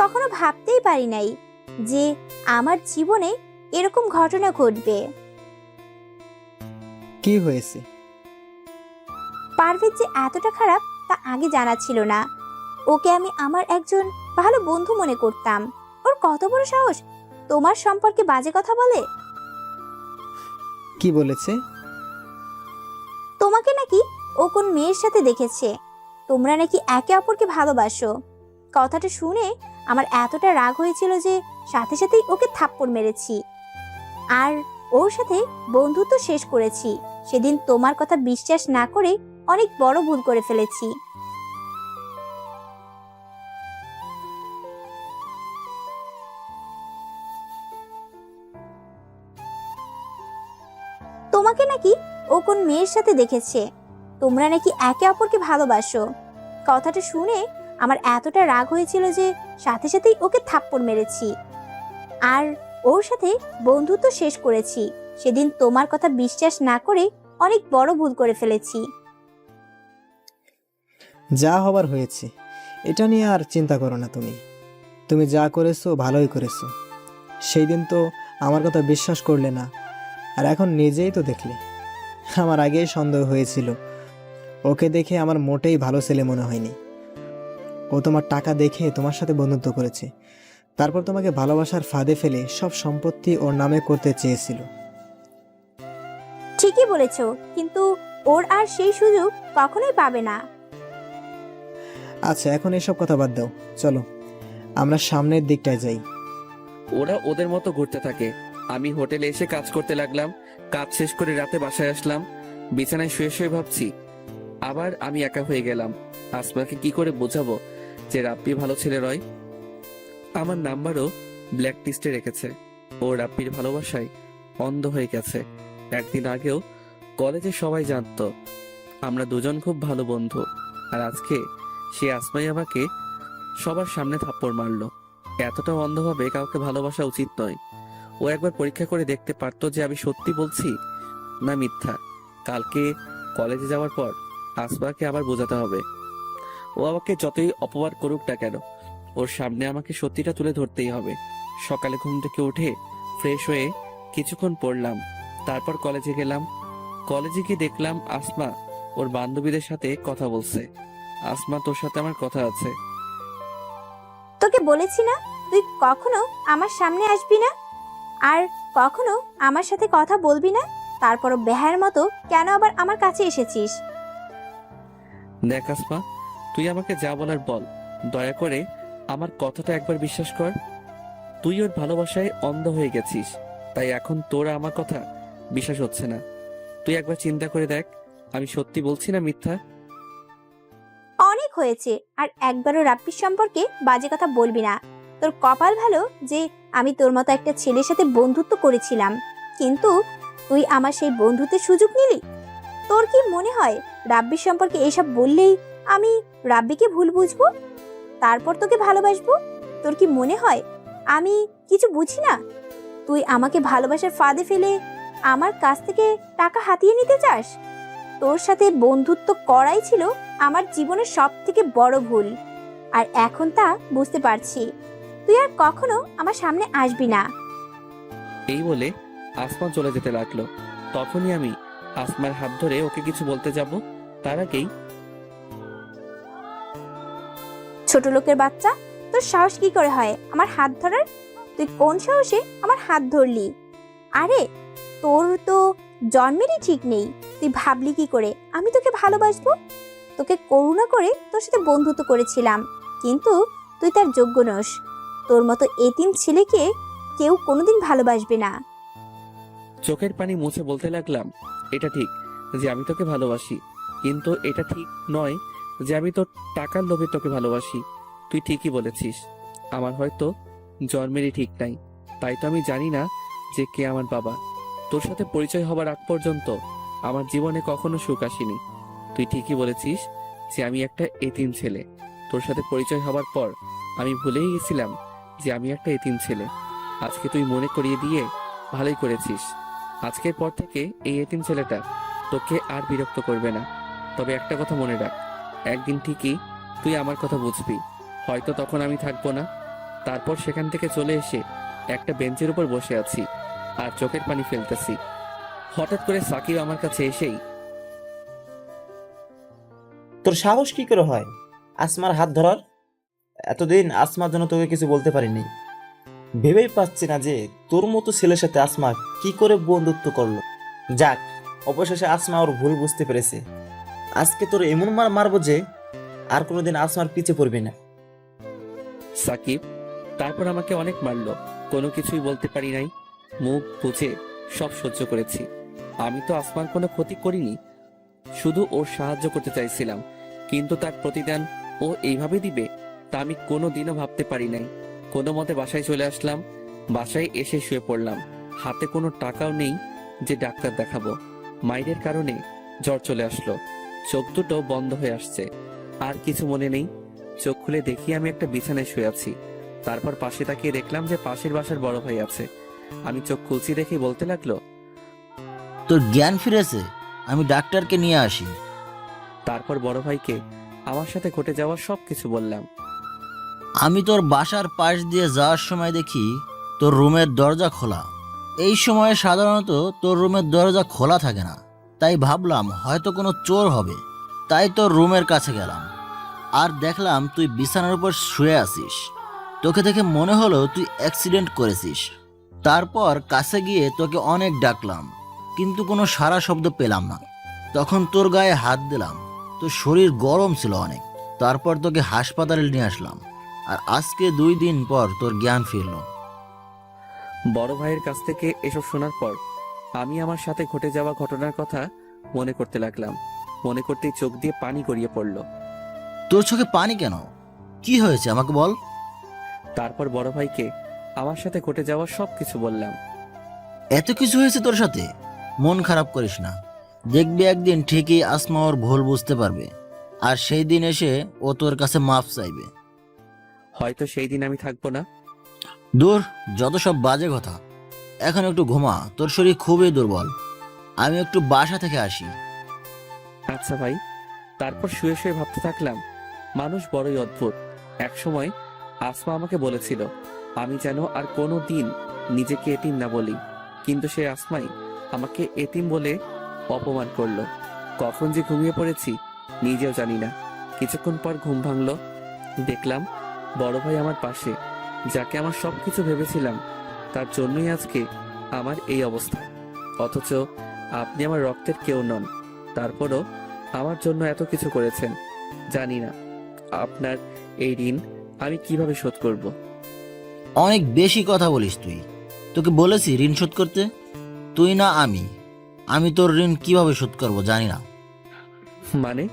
কখনো ভাবতেই পারি নাই যে আমার জীবনে এরকম ঘটনা ঘটবে। কি হয়েছে? পারভেজ যে এতটা খারাপ তা আগে জানা ছিল না। ওকে আমি আমার একজন ভালো বন্ধু মনে করতাম। ওর কত বড় সাহস তোমার সম্পর্কে বাজে কথা বলে। কি বলেছে? তোমাকে নাকি ও কোন মেয়ের সাথে দেখেছে, তোমরা নাকি একে অপরকে ভালোবাসো। কথাটা শুনে আমার এতটা রাগ হয়েছিল যে সাথে সাথেই ওকে থাপ্পড় মেরেছি আর ওর সাথে বন্ধুত্ব শেষ করেছি। সেদিন তোমার কথা বিশ্বাস না করে অনেক বড় ভুল করে ফেলেছি। তোমাকে নাকি ও কোন মেয়ের সাথে দেখেছে, তোমরা নাকি একে অপরকে ভালোবাসো। কথাটা শুনে আমার এতটা রাগ হয়েছিল যে সাথে সাথেই ওকে থাপ্পড় মেরেছি আর ওর সাথে বন্ধুত্ব শেষ করেছি। সেদিন তোমার কথা বিশ্বাস না করে অনেক বড় ভুল করে ফেলেছি। যা হবার হয়েছে, এটা নিয়ে আর চিন্তা করো না। তুমি যা করেছো ভালোই করেছো। সেই দিন তো আমার কথা বিশ্বাস করলে না, আর এখন নিজেই তো দেখলে। আমার আগেই সন্দেহ হয়েছিল। ওকে দেখে আমার মোটেই ভালো ছেলে মনে হয়নি। ও তোমার টাকা দেখে তোমার সাথে বন্ধুত্ব করেছে, তারপর তোমাকে ভালোবাসার ফাঁদে ফেলে সব সম্পত্তি ওর নামে করতে চেয়েছিল। ঠিকই বলেছো, কিন্তু ওর আর সেই সুযোগ কখনোই পাবে না। আচ্ছা, এখন এসব কথা বাদ দাও, চলো আমরা সামনের দিকটায় যাই। ওরা ওদের মতো ঘুরতে থাকে। আমি হোটেলে এসে কাজ করতে লাগলাম। কাজ শেষ করে রাতে বাসায় আসলাম। বিছানায় শুয়ে শুয়ে ভাবছি আবার আমি একা হয়ে গেলাম। আসমাকে কি করে বোঝাবো যে রাব্বি ভালো ছেলে রয়? আমার নাম্বারও ব্ল্যাক লিস্টে রেখেছে। ও রাব্বির ভালোবাসায় অন্ধ হয়ে গেছে। একদিন আগেও কলেজে সবাই জানতো আমরা দুজন খুব ভালো বন্ধু, আর আজকে সে আসমাই আমাকে সবার সামনে থাপ্পড় মারলো। এতটা অন্ধভাবে কাউকে ভালোবাসা উচিত নয়। ও একবার পরীক্ষা করে দেখতে পারতো যে আমি সত্যি বলছি না মিথ্যা। কালকে কলেজে যাওয়ার পর আসমাকে আবার বোঝাতে হবে। ও আমাকে যতই অপমান করুক না কেন, ওর সামনে আমাকে সত্যিটা তুলে ধরতেই হবে। সকালে ঘুম থেকে উঠে ফ্রেশ হয়ে কিছুক্ষণ পড়লাম, তারপর কলেজে গেলাম। কলেজে গিয়ে দেখলাম আসমা ওর বান্ধবীদের সাথে কথা বলছে। আসমা, তোর সাথে আমার কথা আছে। তোকে বলেছি না তুই কখনো আমার সামনে আসবি না আর কখনো আমার সাথে কথা বলবি না, তারপরও বেহায়ের মতো কেন আবার আমার কাছে এসেছিস? দেখ আসমা, তুই আমাকে যা বলার বল, দয়া করে আমার কথাটা একবার বিশ্বাস কর। তুই ওর ভালোবাসায় অন্ধ হয়ে গেছিস, তাই এখন তোরা আমার কথা বিশ্বাস হচ্ছে না। তুই একবার চিন্তা করে দেখ, আমি সত্যি বলছি না মিথ্যা। অনেক হয়েছে, আর একবারও রাব্বির সম্পর্কে বাজে কথা বলবি না। তোর কপাল ভালো যে আমি তোর মতো একটা ছেলের সাথে বন্ধুত্ব করেছিলাম, কিন্তু তুই আমার সেই বন্ধুত্বের সুযোগ নিলি। তোর কি মনে হয় রাব্বির সম্পর্কে এইসব বললেই আমি রাব্বিকে ভুল বুঝবো, তারপর তোকে ভালোবাসবো? তোর কি মনে হয় আমি কিছু বুঝি না? তুই আমাকে ভালোবাসার ফাঁদে ফেলে আমার কাছ থেকে টাকা হাতিয়ে নিতে চাস? তোর সাথে বন্ধুত্ব করাই ছিল আমার জীবনের সব থেকে বড় ভুল, আর এখন তা বুঝতে পারছি। তুই আর কখনো আমার সামনে আসবি না। এই বলে আসমা চলে যেতে লাগলো। তখনই আমি আসমার হাত ধরে ওকে কিছু বলতে যাব, তার আগেই ছোট লোকের বাচ্চা, তোর সাহস কি করে হয় আমার হাত ধরার? তুই কোন সাহসে আমার হাত ধরলি? আরে তোর তো জন্মেরই ঠিক নেই। তুই ভাবলি কি করে আমি তোকে ভালোবাসবো? তোকে করুণা করে তোর সাথে বন্ধুত্ব করেছিলাম, কিন্তু তুই তার যোগ্য নস। তোর মতো এতিম ছেলেকে কেউ কোনোদিন ভালোবাসবে না। চোখের পানি মুছে বলতে লাগলাম, এটা ঠিক যে আমি তোকে ভালোবাসি, কিন্তু এটা ঠিক নয় যে আমি তোর টাকার লোভে তোকে ভালোবাসি। তুই ঠিকই বলেছিস, আমার হয়তো জন্মেরই ঠিক নাই, তাই তো আমি জানি না যে কে আমার বাবা। তোর সাথে পরিচয় হবার আগ পর্যন্ত আমার জীবনে কখনো সুখ আসেনি। তুই ঠিকই বলেছিস যে আমি একটা এতিম ছেলে। তোর সাথে পরিচয় হবার পর আমি ভুলেই গেছিলাম যে আমি একটা এতিম ছেলে। আজকে তুই মনে করিয়ে দিয়ে ভালোই করেছিস। আজকের পর থেকে এই এতিম ছেলেটা তোকে আর বিরক্ত করবে না। তবে একটা কথা মনে রাখ, একদিন ঠিকই তুই আমার কথা বুঝবি। হয়তো তখন আমি থাকবো না। তারপর সেখান থেকে চলে এসে একটা বেঞ্চের উপর বসে আছি আর চোখের পানি ফেলতেছি। হঠাৎ করে সাকিব আমার কাছে এসেই, তোর সাহস কি করে হয় আসমার হাত ধরার? এতদিন আসমার জন্য তোকে কিছু বলতে পারিনি। ভেবেই পাচ্ছি না যে তোর মতো ছেলের সাথে আসমা কি করে বন্ধুত্ব করলো। যাক, অবশেষে আসমা ওর ভুল বুঝতে পেরেছে। আজকে তোর এমন মার মারবো যে আর কোনোদিন আসমার পিছে পড়বি না। সাকিব তারপর আমাকে অনেক মারলো, কোনো কিছুই বলতে পারি নাই। মুখ বুঝে সব সহ্য করেছি। আমি তো আসমার কোনো ক্ষতি করিনি, শুধু ওর সাহায্য করতে চাইছিলাম, কিন্তু তার প্রতিদান ও এইভাবে দিবে তা আমি কোনো দিনও ভাবতে পারি নাই। কোনো মতে বাসায় চলে আসলাম। বাসায় এসে শুয়ে পড়লাম। হাতে কোনো টাকাও নেই যে ডাক্তার দেখাবো। মায়ের কারণে জ্বর চলে আসলো। চোখ দুটো বন্ধ হয়ে আসছে, আর কিছু মনে নেই। চোখ খুলে দেখি আমি একটা বিছানায় শুয়ে আছি। তারপর পাশে তাকিয়ে দেখলাম যে পাশের বাসার বড় ভাই আছে। আমি চোখ খুলছি দেখে বলতে লাগলো, তোর জ্ঞান ফিরেছে, আমি ডাক্তারকে নিয়ে আসি। তারপর বড় ভাইকে আমার সাথে ঘটে যাওয়া সব কিছু বললাম। আমি তোর বাসার পাশ দিয়ে যাওয়ার সময় দেখি তোর রুমের দরজা খোলা। এই সময়ে সাধারণত তোর রুমের দরজা খোলা থাকে না, তাই ভাবলাম হয়তো কোনো চোর হবে। তাই তোর রুমের কাছে গেলাম আর দেখলাম তুই বিছানার উপর শুয়ে আছিস। তোকে দেখে মনে হলো তুই অ্যাক্সিডেন্ট করেছিস। তারপর কাছে গিয়ে তোকে অনেক ডাকলাম, কিন্তু কোনো সাড়া শব্দ পেলাম না। তখন তোর গায়ে হাত দিলাম, তোর শরীর গরম ছিল অনেক। তারপর তোকে হাসপাতালে নিয়ে আসলাম, আর আজকে 2 দিন পর তোর জ্ঞান ফিরল। বড় ভাইয়ের কাছ থেকে এসব শোনার পর আমি আমার সাথে ঘটে যাওয়া ঘটনার কথা মনে করতে লাগলাম। মনে করতেই চোখ দিয়ে পানি গড়িয়ে পড়ল। তোর চোখে পানি কেন? কি হয়েছে আমাকে বল। তারপর বড় ভাইকে আমার সাথে ঘটে যাওয়া সব কিছু বললাম। এত কিছু হয়েছে তোর সাথে? মন খারাপ করিস না, দেখবি একদিন ঠিকই আসমা ওর ভুল বুঝতে পারবে, আর সেই দিন এসে ও তোর কাছে মাফ চাইবে। হয়তো সেই দিন আমি থাকবো না। দূর, যত সব বাজে কথা। এখন একটু ঘুমা, তোর শরীর খুবই দুর্বল। আমি একটু বাসা থেকে আসি। আচ্ছা ভাই। তারপর শুয়ে শুয়ে ভাবতে থাকলাম, মানুষ বড়ই অদ্ভুত। একসময় আসমা আমাকে বলেছিল আমি যেন আর কোনো দিন নিজেকে এতিম না বলি, কিন্তু সে আসমাই আমাকে এতিম বলে অপমান করলো। কখন যে ঘুমিয়ে পড়েছি নিজেও জানি না। কিছুক্ষণ পর ঘুম ভাঙলো। দেখলাম বড় ভাই আমার পাশে। যাকে আমার সবকিছু ভেবেছিলাম তার জন্যই আজকে আমার এই অবস্থা। অথচ আপনি আমার রক্তের কেউ নন, তারপরও আমার জন্য এত কিছু করেছেন। জানি না আপনার এই ঋণ আমি কিভাবে শোধ করব। অনেক বেশি কথা বলিস তুই। তোকে বলেছি ঋণ শোধ করতে, তুই না আমি তোর ঋণ কিভাবে শোধ করব জানি না। মানে?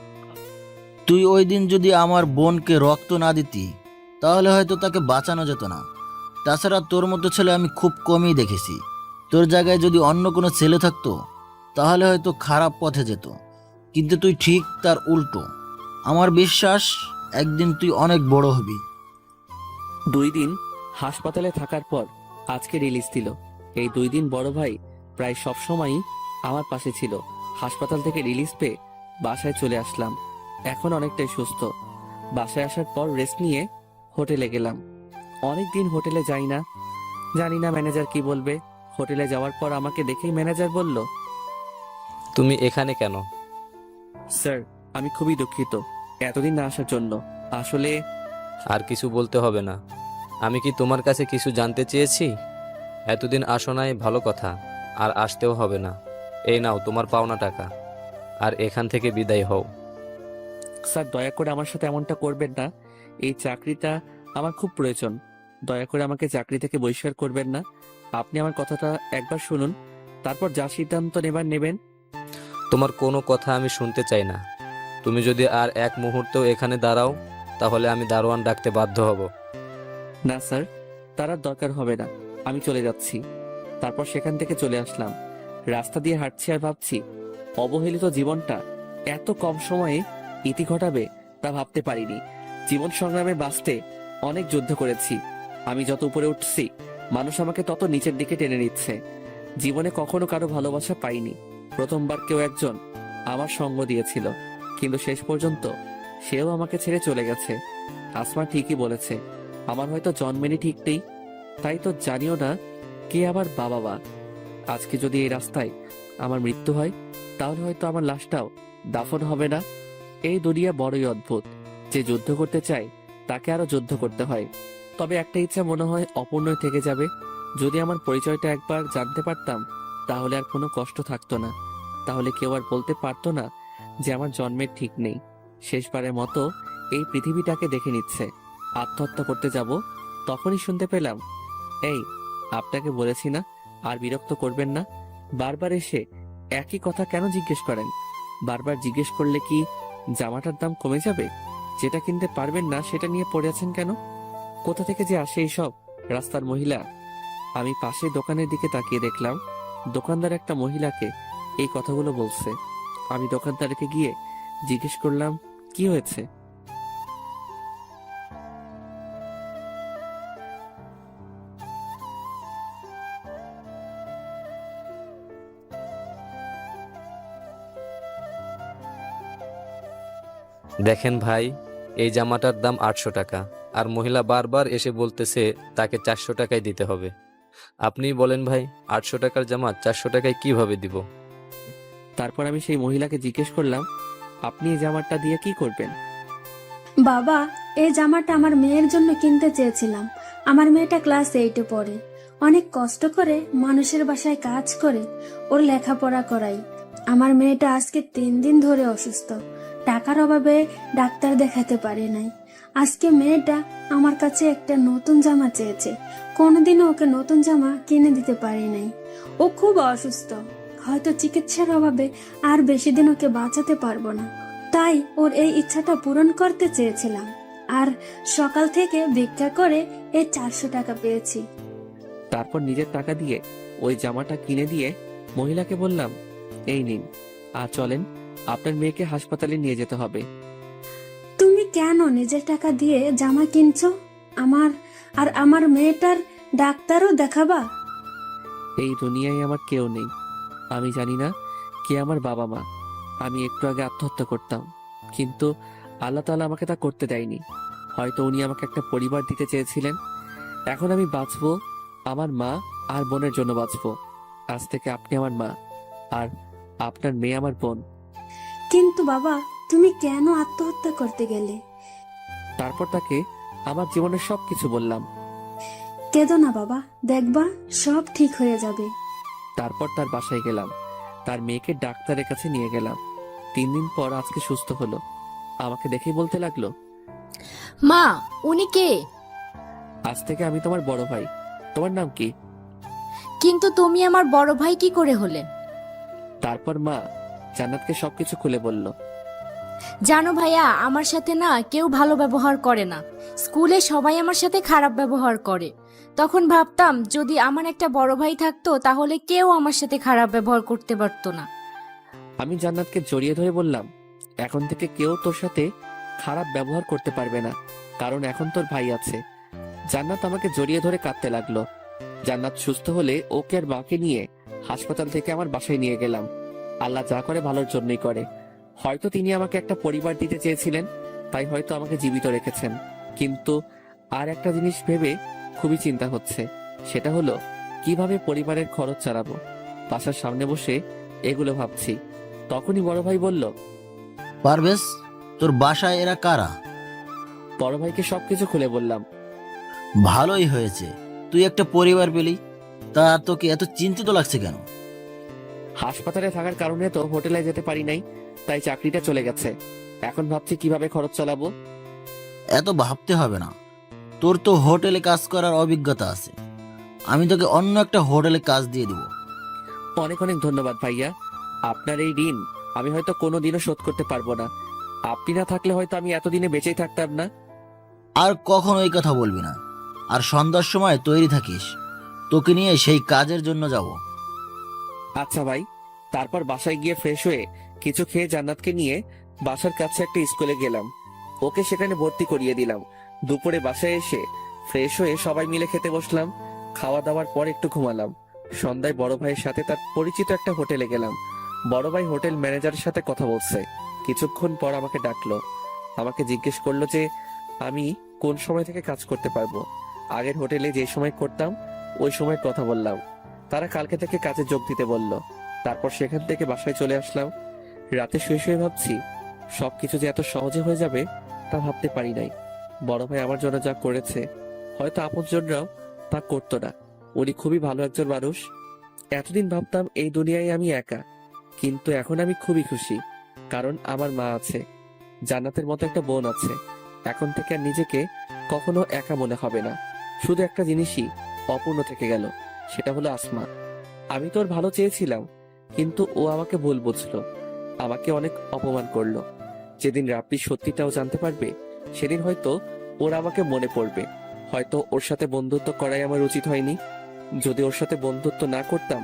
তুই ওই দিন যদি আমার বোনকে রক্ত না দিতি তাহলে হয়তো তাকে বাঁচানো যেত না। তাছাড়া তোর মতো ছেলে আমি খুব কমই দেখেছি। তোর জায়গায় যদি অন্য কোনো ছেলে থাকতো তাহলে হয়তো খারাপ পথে যেত, কিন্তু তুই ঠিক তার উল্টো। আমার বিশ্বাস একদিন তুই অনেক বড় হবি। 2 দিন হাসপাতালে থাকার পর আজকে রিলিজ দিল। এই 2 দিন বড় ভাই প্রায় সব সময়ই আমার পাশে ছিল। হাসপাতাল থেকে রিলিজ পেয়ে বাসায় চলে আসলাম। এখন অনেকটাই সুস্থ। বাসায় আসার পর রেস্ট নিয়ে হোটেলে গেলাম। অনেক দিন হোটেলে যাই না, জানি না ম্যানেজার কি বলবে। হোটেলে যাওয়ার পর আমাকে দেখেই ম্যানেজার বলল, তুমি এখানে কেন? স্যার আমি খুবই দুঃখিত এতদিন না আসার জন্য। আসলে আর কিছু বলতে হবে না। আমি কি তোমার কাছে কিছু জানতে চেয়েছি? এতদিন আসো নাই ভালো কথা, আর আসতেও হবে না। এই নাও তোমার পাওনা টাকা, আর এখান থেকে বিদায় হও। স্যার দয়া করে আমার সাথে এমনটা করবেন না। এই চাকরিটা আমার খুব প্রয়োজন। দয়া করে আমাকে চাকরি থেকে বহিষ্কার করবেন না। আপনি আমার কথাটা একবার শুনুন, তারপর যা সিদ্ধান্ত নেবেন। তোমার কোনো কথা আমি শুনতে চাই না। তুমি যদি আর এক মুহূর্তেও এখানে দাঁড়াও, তাহলে আমি দারোয়ান ডাকতে বাধ্য হব। না স্যার, তার আর দরকার হবে না, আমি চলে যাচ্ছি। তারপর সেখান থেকে চলে আসলাম। রাস্তা দিয়ে হাঁটছি আর ভাবছি, অবহেলিত জীবনটা এত কম সময়ে ইতি ঘটাবে তা ভাবতে পারিনি। জীবন সংগ্রামে বাঁচতে অনেক যুদ্ধ করেছি। আমি যত উপরে উঠছি, মানুষ আমাকে তত নিচের দিকে টেনে নিচ্ছে। জীবনে কখনো কারো ভালোবাসা পাইনি। প্রথমবার কেউ একজন আমার সঙ্গ দিয়েছিল, কিন্তু শেষ পর্যন্ত সেও আমাকে ছেড়ে চলে গেছে। আসমা ঠিকই বলেছে, আমার হয়তো জন্মেরই ঠিক নেই, তাই তো জানিও না কে আবার বাবা মা। আজকে যদি এই রাস্তায় আমার মৃত্যু হয়, তাহলে হয়তো আমার লাশটাও দাফন হবে না। এই দুনিয়া বড়ই অদ্ভুত। যে যুদ্ধ করতে চায় তাকে আরো যুদ্ধ করতে হয়। তবে একটা ইচ্ছা মনে হয় অপূর্ণই থেকে যাবে। যদি আমার পরিচয়টা একবার জানতে পারতাম, তাহলে আর কোনো কষ্ট থাকতো না। তাহলে কেউ আর বলতে পারতো না যে আমার জন্মের ঠিক নেই। শেষবারের মতো এই পৃথিবীটাকে দেখে নিচ্ছে। আত্মহত্যা করতে যাব, তখনই শুনতে পেলাম, এই আপনাকে বলেছি না আর বিরক্ত করবেন না। বারবার এসে একই কথা কেন জিজ্ঞেস করেন? বারবার জিজ্ঞেস করলে কি জামাটার দাম কমে যাবে? যেটা কিনতে পারবেন না সেটা নিয়ে পড়ে আছেন কেন? কোথা থেকে যে আসে এইসব রাস্তার মহিলা? আমি পাশে দোকানের দিকে তাকিয়ে দেখলাম দোকানদার একটা মহিলাকে এই কথাগুলো বলছে। আমি দোকানদারকে গিয়ে জিজ্ঞেস করলাম, কি হয়েছে? দেখেন ভাই, এই জামাটার দাম 800 টাকা, আর মহিলা বারবার এসে বলতেছে তাকে 400 টাকায় দিতে হবে। আপনিই বলেন ভাই, 800 টাকার জামা 400 টাকায় কিভাবে দিব? তারপর আমি সেই মহিলাকে জিজ্ঞেস করলাম, আপনি এই জামাটা দিয়ে কি করবেন? বাবা, এই জামাটা আমার মেয়ের জন্য কিনতে চেয়েছিলাম। আমার মেয়েটা ক্লাস 8-এ পড়ে। অনেক কষ্ট করে মানুষের বাসায় কাজ করে ওর লেখাপড়া করাই। আমার মেয়েটা আজকে 3 দিন ধরে অসুস্থ। টাকার অভাবে ডাক্তার দেখাতে পারে নাই। আজকে মেয়েটা আমার কাছে একটা নতুন জামা চেয়েছে। কোনোদিনও ওকে নতুন জামা কিনে দিতে পারি নাই। ও খুব অসুস্থ, হয়তো চিকিৎসার অভাবে আর বেশি দিন ওকে বাঁচাতে পারবো না। তাই ওর এই ইচ্ছাটা পূরণ করতে চেয়েছিলাম, আর সকাল থেকে ভিক্ষা করে এই 400 টাকা পেয়েছি। তারপর নিজের টাকা দিয়ে ওই জামাটা কিনে দিয়ে মহিলাকে বললাম, এই নিন, আর চলেন, আপনার মেয়েকে হাসপাতালে নিয়ে যেতে হবে। তুমি কেন নিজের টাকা দিয়ে জামা কিনছো? আমার মেয়েটার ডাক্তারও দেখাবা? এই দুনিয়ায় আমার কেউ নেই। আমি জানি না কে আমার বাবা মা। আমি একটু আগে আত্মহত্যা করতাম, কিন্তু আল্লাহ তাআলা আমাকে তা করতে দেয়নি। হয়তো উনি আমাকে একটা পরিবার দিতে চেয়েছিলেন। এখন আমি বাঁচবো আমার মা আর বোনের জন্য বাঁচবো। আজ থেকে আপনি আমার মা, আর আপনার মেয়ে আমার বোন। কিন্তু বাবা, তুমি কেন আত্মহত্যা করতে গেলে? তারপর তাকে আমার জীবনের সবকিছু বললাম। কেঁদো না বাবা, দেখবা সব ঠিক হয়ে যাবে। তারপর তার বাসায় গেলাম, তার মেয়েকে ডাক্তারের কাছে নিয়ে গেলাম। 3 দিন পর আজকে সুস্থ হলো। আমাকে দেখেই বলতে লাগলো, মা, উনি কে? আজ থেকে আমি তোমার বড় ভাই। তোমার নাম কি? কিন্তু তুমি আমার বড় ভাই কি করে হলেন? তারপর মা জান্নাতকে সবকিছু খুলে বলল। জানো ভাইয়া, আমার সাথে না কেউ ভালো ব্যবহার করে না। স্কুলে সবাই আমার সাথে খারাপ ব্যবহার করে। তখন ভাবতাম যদি আমার একটা বড় ভাই থাকতো, তাহলে কেউ আমার সাথে খারাপ ব্যবহার করতে পারতো না। আমি জান্নাতকে জড়িয়ে ধরে বললাম, এখন থেকে কেউ তোর সাথে খারাপ ব্যবহার করতে পারবে না, কারণ এখন তোর ভাই আছে। জান্নাত আমাকে জড়িয়ে ধরে কাঁদতে লাগলো। জান্নাত সুস্থ হলে ওকে আর মাকে নিয়ে হাসপাতাল থেকে আমার বাসায় নিয়ে গেলাম। আল্লাহ যা করে ভালোর জন্যই করে। হয়তো তিনি আমাকে একটা পরিবার দিতে চেয়েছিলেন, তাই হয়তো আমাকে জীবিত রেখেছেন। কিন্তু আর একটা জিনিস ভেবে খুবই চিন্তা হচ্ছে, সেটা হলো কিভাবে পরিবারের খরচ চালাবো। বাসার সামনে বসে এগুলো ভাবছি, তখনই বড় ভাই বলল, পারভেজ, তোর বাসায় এরা কারা? বড় ভাইকে সবকিছু খুলে বললাম। ভালোই হয়েছে, তুই একটা পরিবার পেলি। তা তোকে এত চিন্তিত লাগছে কেন? হাসপাতালে থাকার কারণে তো হোটেলে যেতে পারি নাই, তাই চাকরিটা চলে গেছে। এখন ভাবছি কিভাবে খরচ চালাবো। এত ভাবতে হবে না, তোর তো হোটেলে কাজ করার অভিজ্ঞতা আছে। আমি তোকে অন্য একটা হোটেলে কাজ দিয়ে দিব। অনেক অনেক ধন্যবাদ ভাইয়া। আপনার এই ঋণ আমি হয়তো কোনোদিনও শোধ করতে পারবো না। আপনি না থাকলে হয়তো আমি এতদিনে বেঁচেই থাকতাম না। আর কখনো এই কথা বলবি না। আর সন্ধ্যার সময় তৈরি থাকিস, তোকে নিয়ে সেই কাজের জন্য যাব। আচ্ছা ভাই। তারপর বাসায় গিয়ে ফ্রেশ হয়ে কিছু খেয়ে জান্নাতকে নিয়ে বাসার কাছে একটা স্কুলে গেলাম। ওকে সেখানে ভর্তি করিয়ে দিলাম। দুপুরে বাসায় এসে ফ্রেশ হয়ে সবাই মিলে খেতে বসলাম। খাওয়া দাওয়ার পর একটু ঘুমালাম। সন্ধ্যায় বড় ভাইয়ের সাথে তার পরিচিত একটা হোটেলে গেলাম। বড় ভাই হোটেল ম্যানেজারের সাথে কথা বলছে। কিছুক্ষণ পর আমাকে ডাকলো। আমাকে জিজ্ঞেস করলো যে আমি কোন সময় থেকে কাজ করতে পারবো। আগের হোটেলে যে সময় করতাম ওই সময়ের কথা বললাম। তারা কালকে থেকে কাজে যোগ দিতে বলল। তারপর সেখান থেকে বাসায় চলে আসলাম। রাতে শুয়ে শুয়ে ভাবছি সবকিছু যে এত সহজে হয়ে যাবে তা ভাবতে পারি নাই। বড় ভাই আমার জন্য যা করেছে হয়তো আপনজনরাও তা করতো না। উনি খুবই ভালো একজন মানুষ। এতদিন ভাবতাম এই দুনিয়ায় আমি একা, কিন্তু এখন আমি খুবই খুশি, কারণ আমার মা আছে, জান্নাতের মতো একটা বোন আছে। এখন থেকে আর নিজেকে কখনো একা মনে হবে না। শুধু একটা জিনিসই অপূর্ণ থেকে গেল, সেটা হলো আসমা। আমি তো ওর ভালো চেয়েছিলাম, কিন্তু ও আমাকে ভুল বুঝলো, আমাকে অনেক অপমান করলো। যেদিন রাব্বি সত্যিটাও জানতে পারবে সেদিন হয়তো ওর আমাকে মনে পড়বে। হয়তো ওর সাথে বন্ধুত্ব করাই আমার উচিত হয়নি। যদি ওর সাথে বন্ধুত্ব না করতাম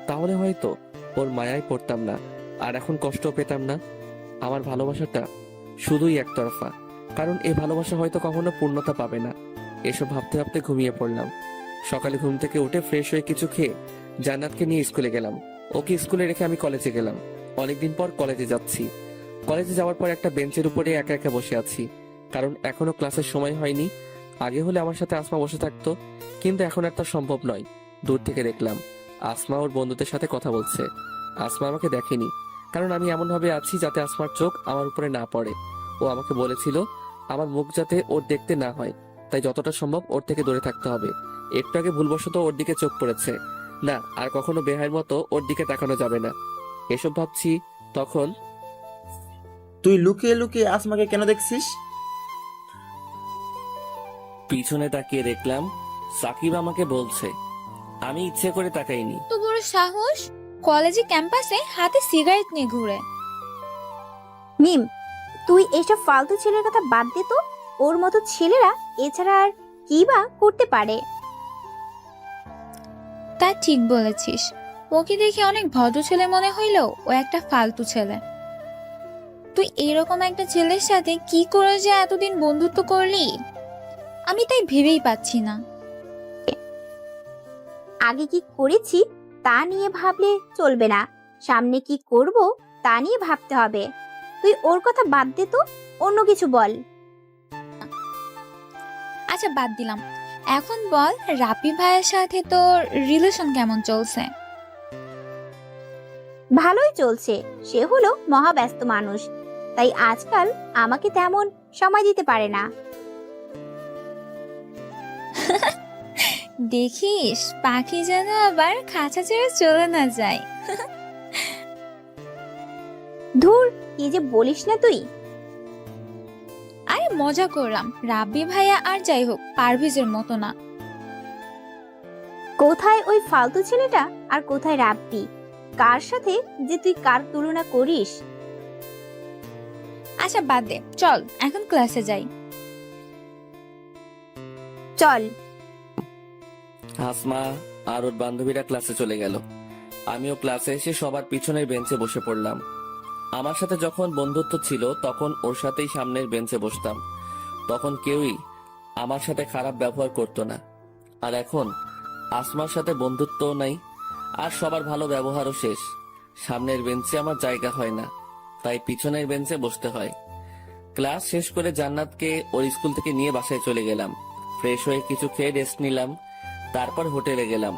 তাহলে হয়তো ওর মায়ায় পড়তাম না, আর এখন কষ্ট পেতাম না। আমার ভালোবাসাটা শুধুই একতরফা, কারণ এই ভালোবাসা হয়তো কখনো পূর্ণতা পাবে না। এসব ভাবতে ভাবতে ঘুমিয়ে পড়লাম। সকালে ঘুম থেকে উঠে ফ্রেশ হয়ে কিছু খেয়ে জান্নাতকে নিয়ে স্কুলে গেলাম। ওকে স্কুলে রেখে আমি কলেজে গেলাম। অনেকদিন পর কলেজে যাচ্ছি। কলেজে যাওয়ার পর একটা বেঞ্চের উপরে একা একা বসে আছি, কারণ এখনো ক্লাসের সময় হয়নি। আগে হলে আমার সাথে আসমা বসে থাকতো, কিন্তু এখন আর তা সম্ভব নয়। দূর থেকে দেখলাম আসমা ওর বন্ধুদের সাথে কথা বলছে। আসমা আমাকে দেখেনি, কারণ আমি এমন ভাবে আছি যাতে আসমার চোখ আমার উপরে না পড়ে। ও আমাকে বলেছিল আমার মুখ যাতে ওর দেখতে না হয়, তাই যতটা সম্ভব ওর থেকে দূরে থাকতে হবে। একটু আগে ভুলবশত ওর দিকে চোখ পড়েছে, না আর কখনো বেহায়ের মতো ওর দিকে তাকানো যাবে না। এসব ভাবছি তখন তুই লুকিয়ে লুকিয়ে আসমাকে কেন দেখছিস? পিছনে তাকিয়ে দেখলাম সাকিব আমাকে বলছে। আমি ইচ্ছে করে তাকাইনি। তো বড় সাহস, কলেজে ক্যাম্পাসে হাতে সিগারেট নিয়ে ঘুরে। মিম, তুই এইসব ফালতু ছেলের কথা বাদ দে তো। ওর মতো ছেলেরা এছাড়া আর কি বা করতে পারে? তা ঠিক বলেছিস, ওকে দেখে অনেক ভদ্র ছেলে মনে হইলেও ও একটা ফালতু ছেলে। তুই এরকম একটা ছেলের সাথে কি করে যে এতদিন বন্ধুত্ব করলি, আমি তাই ভেবেই পাচ্ছি না। আগে কি করেছি তা নিয়ে ভাবলে চলবে না, সামনে কি করব তা নিয়ে ভাবতে হবে। তুই ওর কথা বাদ দে তো, অন্য কিছু বল। আচ্ছা বাদ দিলাম, এখন বল রাপি ভাইয়ের সাথে তোর রিলেশন কেমন চলছে? ভালোই চলছে। সে হলো মহাব্যস্ত মানুষ, তাই আজকাল আমাকে তেমন সময় দিতে পারে না। দেখিস পাখি যেন আবার খাঁচা ছেড়ে চলে না যায়। ধুর, কি যে বলিস না তুই। আরে মজা করলাম, রাব্বি ভাইয়া আর যাই হোক পারভেজের মতো না। কোথায় ওই ফালতু ছেলেটা আর কোথায় রাব্বি? কার সাথে যে তুই কার তুলনা করিস? আচ্ছা বাদ দে, চল এখন ক্লাসে যাই। চল। আসমা আর ওর বান্ধবীরা ক্লাসে চলে গেল। আমিও ক্লাসে এসে সবার পিছনের বেঞ্চে বসে পড়লাম। আমার সাথে যখন বন্ধুত্ব ছিল তখন ওর সাথেই সামনের বেঞ্চে বসতাম। তখন কেউই আমার সাথে খারাপ ব্যবহার করতো না। আর এখন আসমার সাথে বন্ধুত্বও নাই, আর সবার ভালো ব্যবহারও শেষ। সামনের বেঞ্চে আমার জায়গা হয় না, তাই পিছনের বেঞ্চে বসতে হয়। ক্লাস শেষ করে জান্নাতকে ওর স্কুল থেকে নিয়ে বাসায় চলে গেলাম। ফ্রেশ হয়ে কিছু খেয়ে রেস্ট নিলাম, তারপর হোটেলে গেলাম।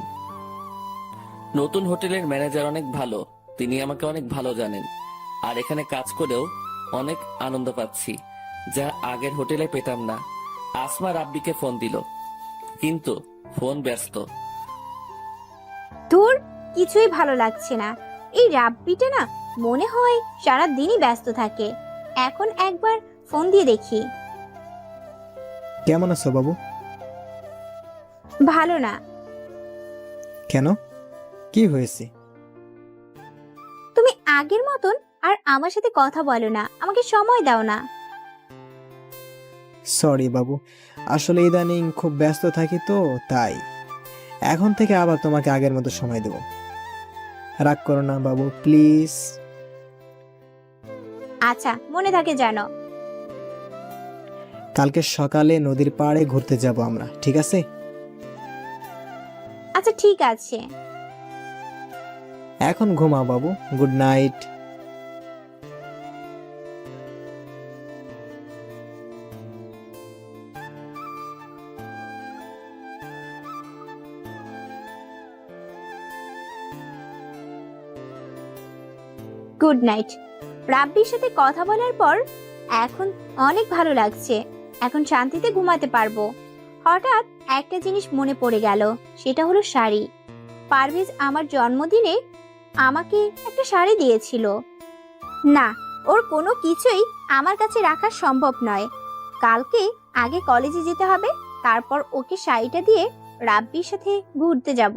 নতুন হোটেলের ম্যানেজার অনেক ভালো, তিনি আমাকে অনেক ভালো জানেন। আর এখানে কাজ করেও অনেক আনন্দ পাচ্ছি, যা আগের হোটেলে পেতাম না। আসমা রাব্বিকে ফোন দিল, কিন্তু ফোন ব্যস্ত। তোর কিছুই ভালো লাগছে না। এই রাব্বিটা না, মনে হয় সারা দিনই ব্যস্ত থাকে। এখন একবার ফোন দিয়ে দেখি। কেমন আছো বাবু? ভালো না। কেন, কি হয়েছে? তুমি আগের মতন আর আমার সাথে কথা বলো না, আমাকে সময় দাও না। সরি বাবু, আসলে ইদানিং খুব ব্যস্ত থাকি তো তাই। এখন থেকে আবার তোমাকে আগের মতো সময় দেব। রাগ করো না বাবু, প্লিজ। আচ্ছা, মনে থাকে জানো। কালকে সকালে নদীর পাড়ে ঘুরতে যাব আমরা, ঠিক আছে? আচ্ছা ঠিক আছে। এখন ঘুমাও বাবু, গুড নাইট। Good night. রাব্বির সাথে কথা বলার পর এখন অনেক ভালো লাগছে। এখন শান্তিতে ঘুমাতে পারবো। হঠাৎ একটা জিনিস মনে পড়ে গেল, সেটা হলো শাড়ি। পারভেজ আমার জন্মদিনে আমাকে একটা শাড়ি দিয়েছিল। না, ওর কোনো কিছুই আমার কাছে রাখা সম্ভব নয়। কালকে আগে কলেজে যেতে হবে, তারপর ওকে শাড়িটা দিয়ে রাব্বির সাথে ঘুরতে যাব।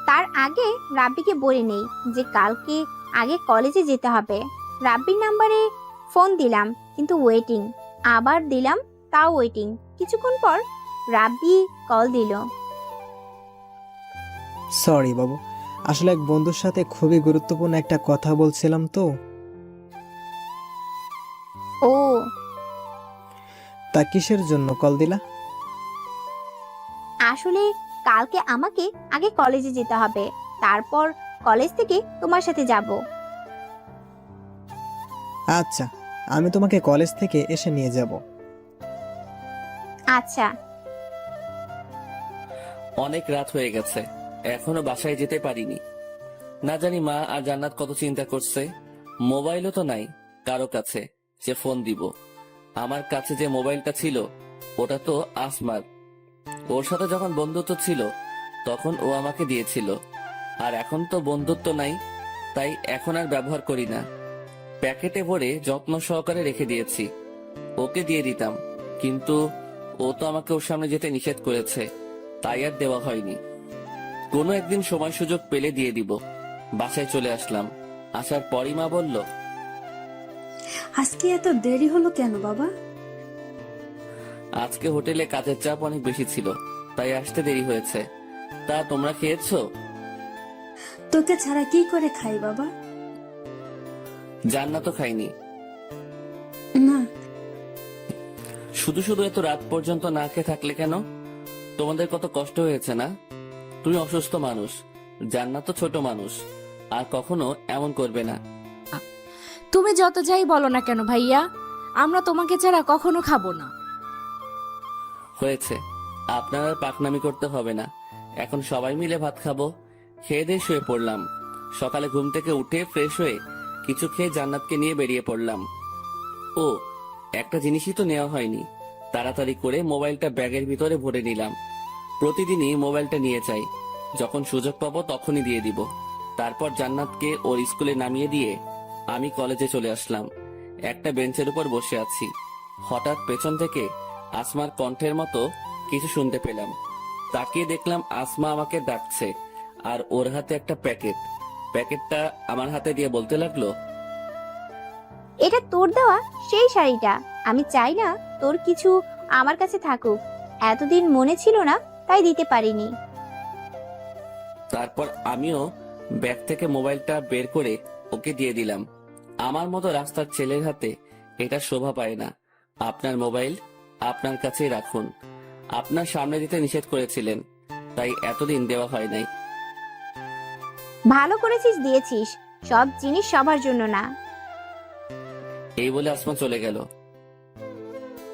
তার আগে রাব্বিকে বলে নেই যে কালকে আগে কলেজে যেতে হবে। রাব্বির নাম্বারে ফোন দিলাম, কিন্তু ওয়েটিং। আবার দিলাম, তাও ওয়েটিং। কিছুক্ষণ পর রাব্বি কল দিল। সরি বাবু, আসলে এক বন্ধুর সাথে খুবই গুরুত্বপূর্ণ একটা কথা বলছিলাম তো। ও, তা কিসের জন্য কল দিলা? আসলে কালকে আমাকে আগে কলেজে যেতে হবে, তারপর কলেজ থেকে তোমার সাথে যাব। আচ্ছা, আমি তোমাকে কলেজ থেকে এসে নিয়ে যাব। আচ্ছা। অনেক রাত হয়ে গেছে, এখনো বাসায় যেতে পারিনি। না জানি মা আর জান্নাত কত চিন্তা করছে। মোবাইলও তো নাই কারো কাছে যে ফোন দিব। আমার কাছে যে মোবাইলটা ছিল ওটা তো আসমার। ওর সাথে যখন বন্ধুত্ব ছিল তখন ও আমাকে দিয়েছিল, আর এখন তো বন্ধুত্ব নাই, তাই এখন আর ব্যবহার করি না। প্যাকেটে ভরে যত্ন সহকারে রেখে দিয়েছি। ওকে দিয়ে দিতাম, কিন্তু ও তো আমাকে ওর সামনে যেতে নিষেধ করেছে, তাই আর দেওয়া হয়নি। কোনো একদিন সময় সুযোগ পেলে দিয়ে দিব। বাসায় চলে আসলাম। আসার পরই মা বলল, আজকে এত দেরি হলো কেন বাবা? আজকে হোটেলে কাজের চাপ অনেক বেশি ছিল, তাই আসতে দেরি হয়েছে। তা তোমরা খেয়েছো? তোকে ছাড়া কি করে খাই বাবা? জান্নাতও খাইনি। না, শুধু শুধু এত রাত পর্যন্ত না খেয়ে থাকলে কেন? তোমাদের কত কষ্ট হয়েছে না? তুমি অসুস্থ মানুষ, জান্নাত তো ছোট মানুষ, আর কখনো এমন করবে না। তুমি যত যাই বলো না কেন ভাইয়া, আমরা তোমাকে ছাড়া কখনো খাবো না। হয়েছে, আপনার আর পাকনামি করতে হবে না। এখন সবাই মিলে ভাত খাবো। খেয়ে দিয়ে শুয়ে পড়লাম। সকালে ঘুম থেকে উঠে ফ্রেশ হয়ে কিছু খেয়ে জান্নাতকে নিয়ে বেরিয়ে পড়লাম। ও, একটা জিনিসই তো নেওয়া হয়নি। তাড়াতাড়ি করে মোবাইলটা ব্যাগের ভিতরে ভরে নিলাম। প্রতিদিনই মোবাইলটা নিয়ে যাই, যখন সুযোগ পাবো তখনই দিয়ে দিব। তারপর জান্নাতকে ওর স্কুলে নামিয়ে দিয়ে আমি কলেজে চলে আসলাম। একটা বেঞ্চের উপর বসে আছি, হঠাৎ পেছন থেকে আসমার কণ্ঠের মতো কিছু শুনতে পেলাম। তাকিয়ে দেখলাম আসমা আমাকে ডাকছে, আর ওর হাতে একটা প্যাকেট। প্যাকেটটা আমার হাতে দিয়ে বলতে লাগলো, এটা তোর দেওয়া সেই শাড়িটা। আমি চাই না তোর কিছু আমার কাছে থাকুক। এতদিন মনে ছিল না, তাই দিতে পারিনি। তারপর আমিও ব্যাগ থেকে মোবাইলটা বের করে ওকে দিয়ে দিলাম। আমার মতো রাস্তার ছেলের হাতে এটা শোভা পায় না। আপনার মোবাইল আপনার কাছেই রাখুন। আপনার সামনে দিতে নিষেধ করেছিলেন, তাই এতদিন দেওয়া হয় নাই। ভালো করেছিস, দিয়েছিস। সব জিনিস সবার জন্য না। এই বলে আসমা চলে গেল।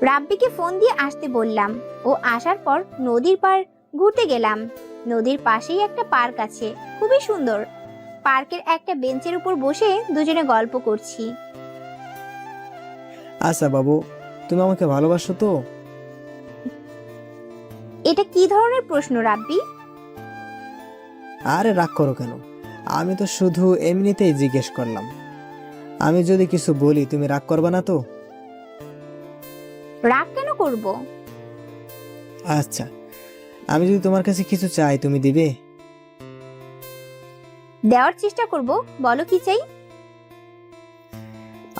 রাব্বিকে ফোন দিয়ে আসতে বললাম। ও আসার পর নদীর পাড় ঘুরতে গেলাম। নদীর পাশেই একটা পার্ক আছে, খুবই সুন্দর। পার্কের একটা বেঞ্চের উপর বসে দুজনে গল্প করছি। আচ্ছা বাবু, তুমি আমাকে ভালোবাসো তো? এটা কি ধরনের প্রশ্ন রাব্বি? আরে রাগ করো কেন? আমি তো শুধু এমনিতেই জিজ্ঞেস করলাম। আমি যদি কিছু বলি তুমি রাগ করবে না তো? রাগ কেন করব? আচ্ছা, আমি যদি তোমার কাছে কিছু চাই তুমি দিবে? দেওয়ার চেষ্টা করব। বলো কি চাই?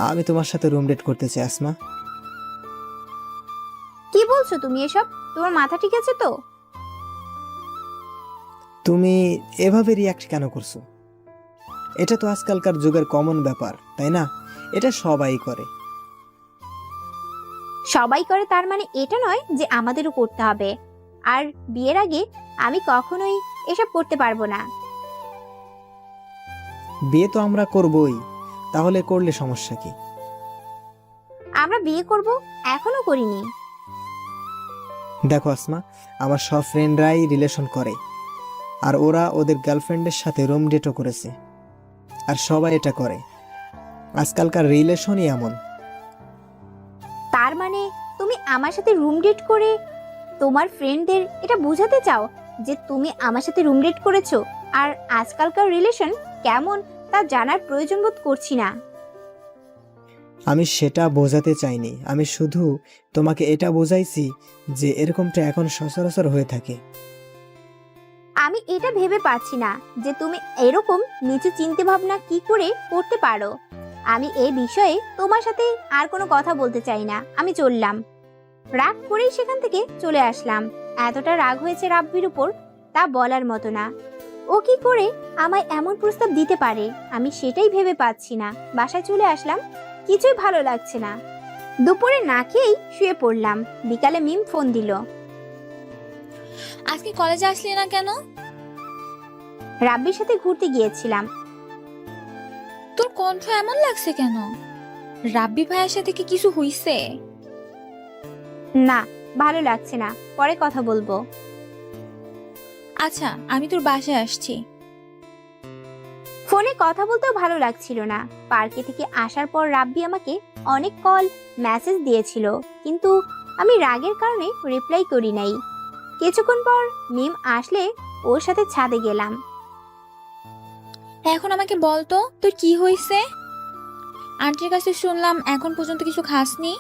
আমি তোমার সাথে রুম ডেট করতে চাই আসমা। কি বলছো তুমি এসব? তোমার মাথা ঠিক আছে তো? তুমি এভাবে রিয়াক্ট কেন করছো? এটা তো আজকালকার যুগের কমন ব্যাপার, তাই না? এটা সবাই করে। সবাই করে তার মানে এটা নয় যে আমাদেরও করতে হবে। আর বিয়ের আগে আমি কখনোই এসব করতে পারবো না। বিয়ে তো আমরা করবই, তাহলে করলে সমস্যা কি? আমরা বিয়ে করব, এখনো করিনি। দেখো আসমা, আমার সব ফ্রেন্ডরাই রিলেশন করে, আর ওরা ওদের গার্লফ্রেন্ডের সাথে রুম ডেটও করেছে। আর সবাই এটা করে, আজকালকার রিলেশনই এমন। তার মানে তুমি আমার সাথে রুম ডেট করে তোমার ফ্রেন্ডদের এটা বোঝাতে চাও যে তুমি আমার সাথে রুম ডেট করেছো, আর আজকালকার রিলেশন কেমন তা জানার প্রয়োজন বোধ করছি না। আমি সেটা বোঝাতে চাইনি, আমি শুধু তোমাকে এটা বোঝাইছি যে এরকমটা এখন সচরাচর হয়ে থাকে। আমি এটা ভেবে পাচ্ছি না যে তুমি এরকম নিচু চিন্তা ভাবনা কি করে করতে পারো। আমি এই বিষয়ে তোমার সাথে আর কোনো কথা বলতে চাই না। আমি চললাম। রাগ করেই সেখান থেকে চলে আসলাম। এতটা রাগ হয়েছে রাব্বির উপর তা বলার মতো না। ও কি করে আমায় এমন প্রস্তাব দিতে পারে আমি সেটাই ভেবে পাচ্ছি না। বাসায় চলে আসলাম, কিছুই ভালো লাগছে না। দুপুরে না খেয়েই শুয়ে পড়লাম। বিকালে মিম ফোন দিল। আজকে কলেজে আসলি না কেন? রাব্বির সাথে ঘুরতে গিয়েছিলাম। তোর কণ্ঠ এমন লাগছে কেন? রাব্বি ভাইয়ের সাথে কি কিছু হইছে? না, ভালো লাগছে না, পরে কথা বলবো। আচ্ছা, আমি তোর বাসায় আসছি। ফোনে কথা বলতেও ভালো লাগছিল না। পার্কে থেকে আসার পর রাব্বি আমাকে অনেক কল মেসেজ দিয়েছিল, কিন্তু আমি রাগের কারণে রিপ্লাই করি নাই। কিছুক্ষণ পর মিম আসলে ওর সাথে ছাদে গেলাম। এখন আমাকে বল তো তোর কি হয়েছে? আন্টির কাছে শুনলাম এখন পর্যন্ত কিছু খাসনি।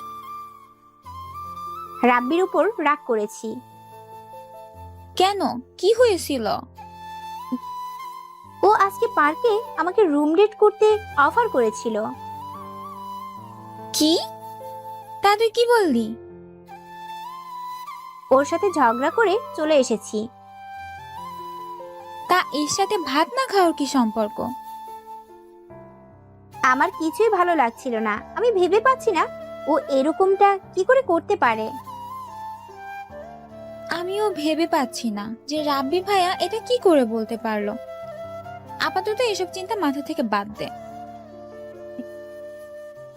রাব্বির উপর রাগ করেছি। কেন, কি হয়েছিল? ও আজকে পার্কে আমাকে রুম ডেট করতে অফার করেছিল। কি? তা তুই কি বললি? ওর সাথে ঝগড়া করে চলে এসেছি। তা এর সাথে ভাত না খাওয়ার কি সম্পর্ক? আমার কিছুই ভালো লাগছিল না। আমি ভেবে পাচ্ছি না ও এরকমটা কি করে করতে পারে। আমিও ভেবে পাচ্ছি না যে রাব্বি ভাইয়া এটা কি করে বলতে পারলো। আপাতত এসব চিন্তা মাথা থেকে বাদ দে।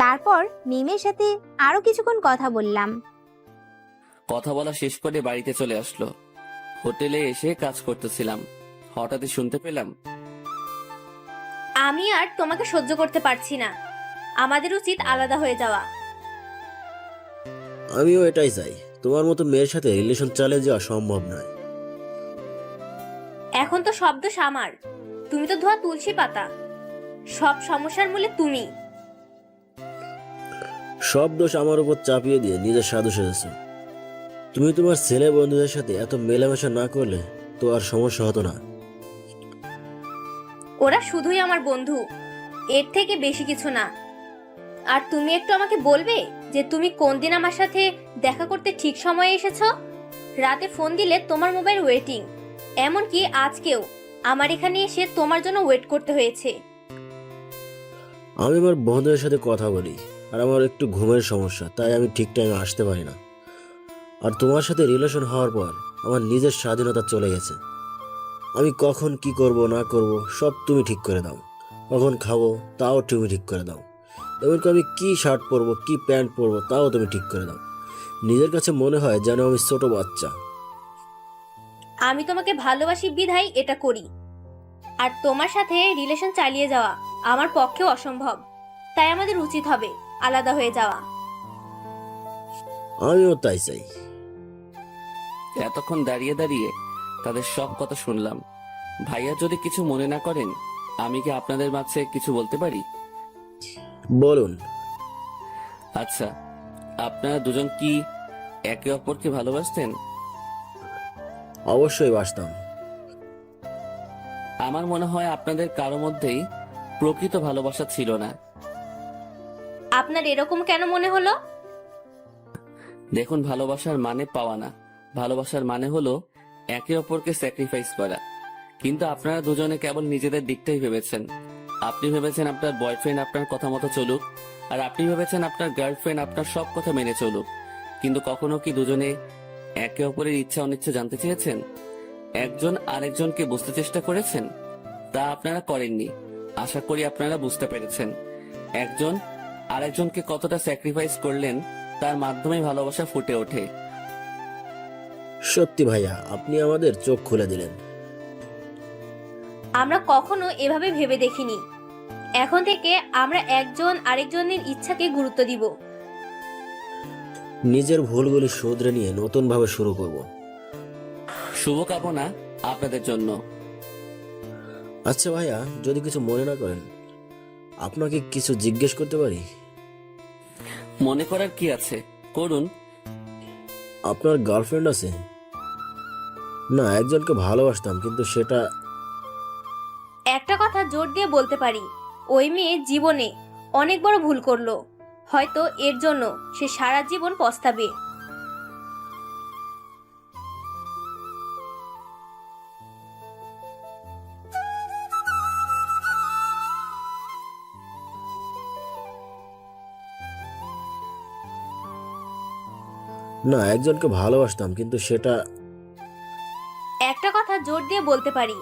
তারপর মিমের সাথে আরো কিছুক্ষণ কথা বললাম। কথা বলা শেষ করে বাড়িতে চলে আসলো। হোটেলে এসে কাজ করতেছিলাম, হঠাৎই শুনতে পেলাম, আমি আর তোমাকে সহ্য করতে পারছি না। আমাদের উচিত আলাদা হয়ে যাওয়া। আমিও এটাই চাই। তোমার মতো মেয়ের সাথে রিলেশন চালিয়ে যাওয়া সম্ভব নয়। এখন তো সব দোষ আমার। তুমি তো ধোয়া তুলসী পাতা। সব সমস্যার মূলে তুমি। সব দোষ আমার উপর চাপিয়ে দিয়ে নিজের সাধু সেজেছো। তুমি তোমার ছেলে বন্ধুদের সাথে এত মেলামেশা না করলে তো আর সমস্যা হতো না। ওরা শুধুই আমার বন্ধু, এর থেকে বেশি কিছু না। আর তুমি একটু আমাকে বলবে যে তুমি কোন দিন আমার সাথে দেখা করতে ঠিক সময়ে এসেছো? রাতে ফোন দিলে তোমার মোবাইল ওয়েটিং, এমনকি আজকেও আমার এখানে এসে তোমার জন্য ওয়েট করতে হয়েছে। আমি আমার বন্ধুদের সাথে কথা বলি, আর আমার একটু ঘুমের সমস্যা, তাই আমি ঠিক টাইমে আসতে পারি না। আর তোমার সাথে রিলেশন হওয়ার পর আমার নিজের স্বাধীনতা চলে গেছে। আমি কখন কি করব না করব সব তুমি ঠিক করে দাও, কখন খাবো তাও তুমি ঠিক করে দাও, এমনকি আমি কি শার্ট পরবো কি প্যান্ট পরবো তাও তুমি ঠিক করে দাও। নিজের কাছে মনে হয় যেন আমি ছোট বাচ্চা। আমি তোমাকে ভালোবাসি বিধায় এটা করি, আর তোমার সাথে রিলেশন চালিয়ে যাওয়া আমার পক্ষেও অসম্ভব। তাই আমাদের উচিত হবে আলাদা হয়ে যাওয়া। আমিও তাই চাই। এতক্ষণ দাঁড়িয়ে দাঁড়িয়ে তাদের সব কথা শুনলাম। ভাইয়া যদি কিছু মনে না করেন, আমি কি আপনাদের মাঝে কিছু বলতে পারি? বলুন। আচ্ছা, আপনারা দুজন কি একে অপরকে ভালোবাসতেন? অবশ্যই বাসতাম। আমার মনে হয় আপনাদের কারো মধ্যেই প্রকৃত ভালোবাসা ছিল না। আপনার এরকম কেন মনে হলো? দেখুন, ভালোবাসার মানে পাওয়া না, ভালোবাসার মানে হলো একে অপরকে স্যাক্রিফাইস করা। কিন্তু আপনারা দুজনে কেবল নিজেদের দিকটাই ভেবেছেন। আপনি ভেবেছেন আপনার বয়ফ্রেন্ড আপনার কথা মতো চলুক, আর আপনি ভেবেছেন আপনার গার্লফ্রেন্ড আপনার সব কথা মেনে চলুক। কিন্তু কখনো কি দুজনে একে অপরের ইচ্ছা অনিচ্ছা জানতে চেয়েছেন? একজন আরেকজনকে বুঝতে চেষ্টা করেছেন? তা আপনারা করেননি। আশা করি আপনারা বুঝতে পেরেছেন একজন আরেকজনকে কতটা স্যাক্রিফাইস করলেন, তার মাধ্যমে ভালোবাসা ফুটে ওঠে। সত্যি ভাইয়া, আপনি আমাদের চোখ খুলে দিলেন। আমরা কখনো এভাবে ভেবে দেখিনি। এখন থেকে আমরা একজন আরেকজনের ইচ্ছাকে গুরুত্ব দিব। নিজের ভুলগুলি শুধরে নিয়ে নতুন ভাবে শুরু করব। শুভকামনা আপনাদের জন্য। আচ্ছা ভাইয়া, যদি কিছু মনে না করেন, আপনাকে কিছু জিজ্ঞেস করতে পারি? মনে করার কি আছে, করুন। আপনার গার্লফ্রেন্ড আছে? না, একজনকে ভালোবাসতাম কিন্তু সেটা। একটা কথা জোর দিয়ে বলতে পারি, ওই মেয়ে জীবনে অনেক বড় ভুল করলো। হয়তো এর জন্য সে সারা জীবন পস্তাবে। না, একজনকে ভালোবাসতাম কিন্তু সেটা। একটা কথা জোর দিয়ে বলতে পারি,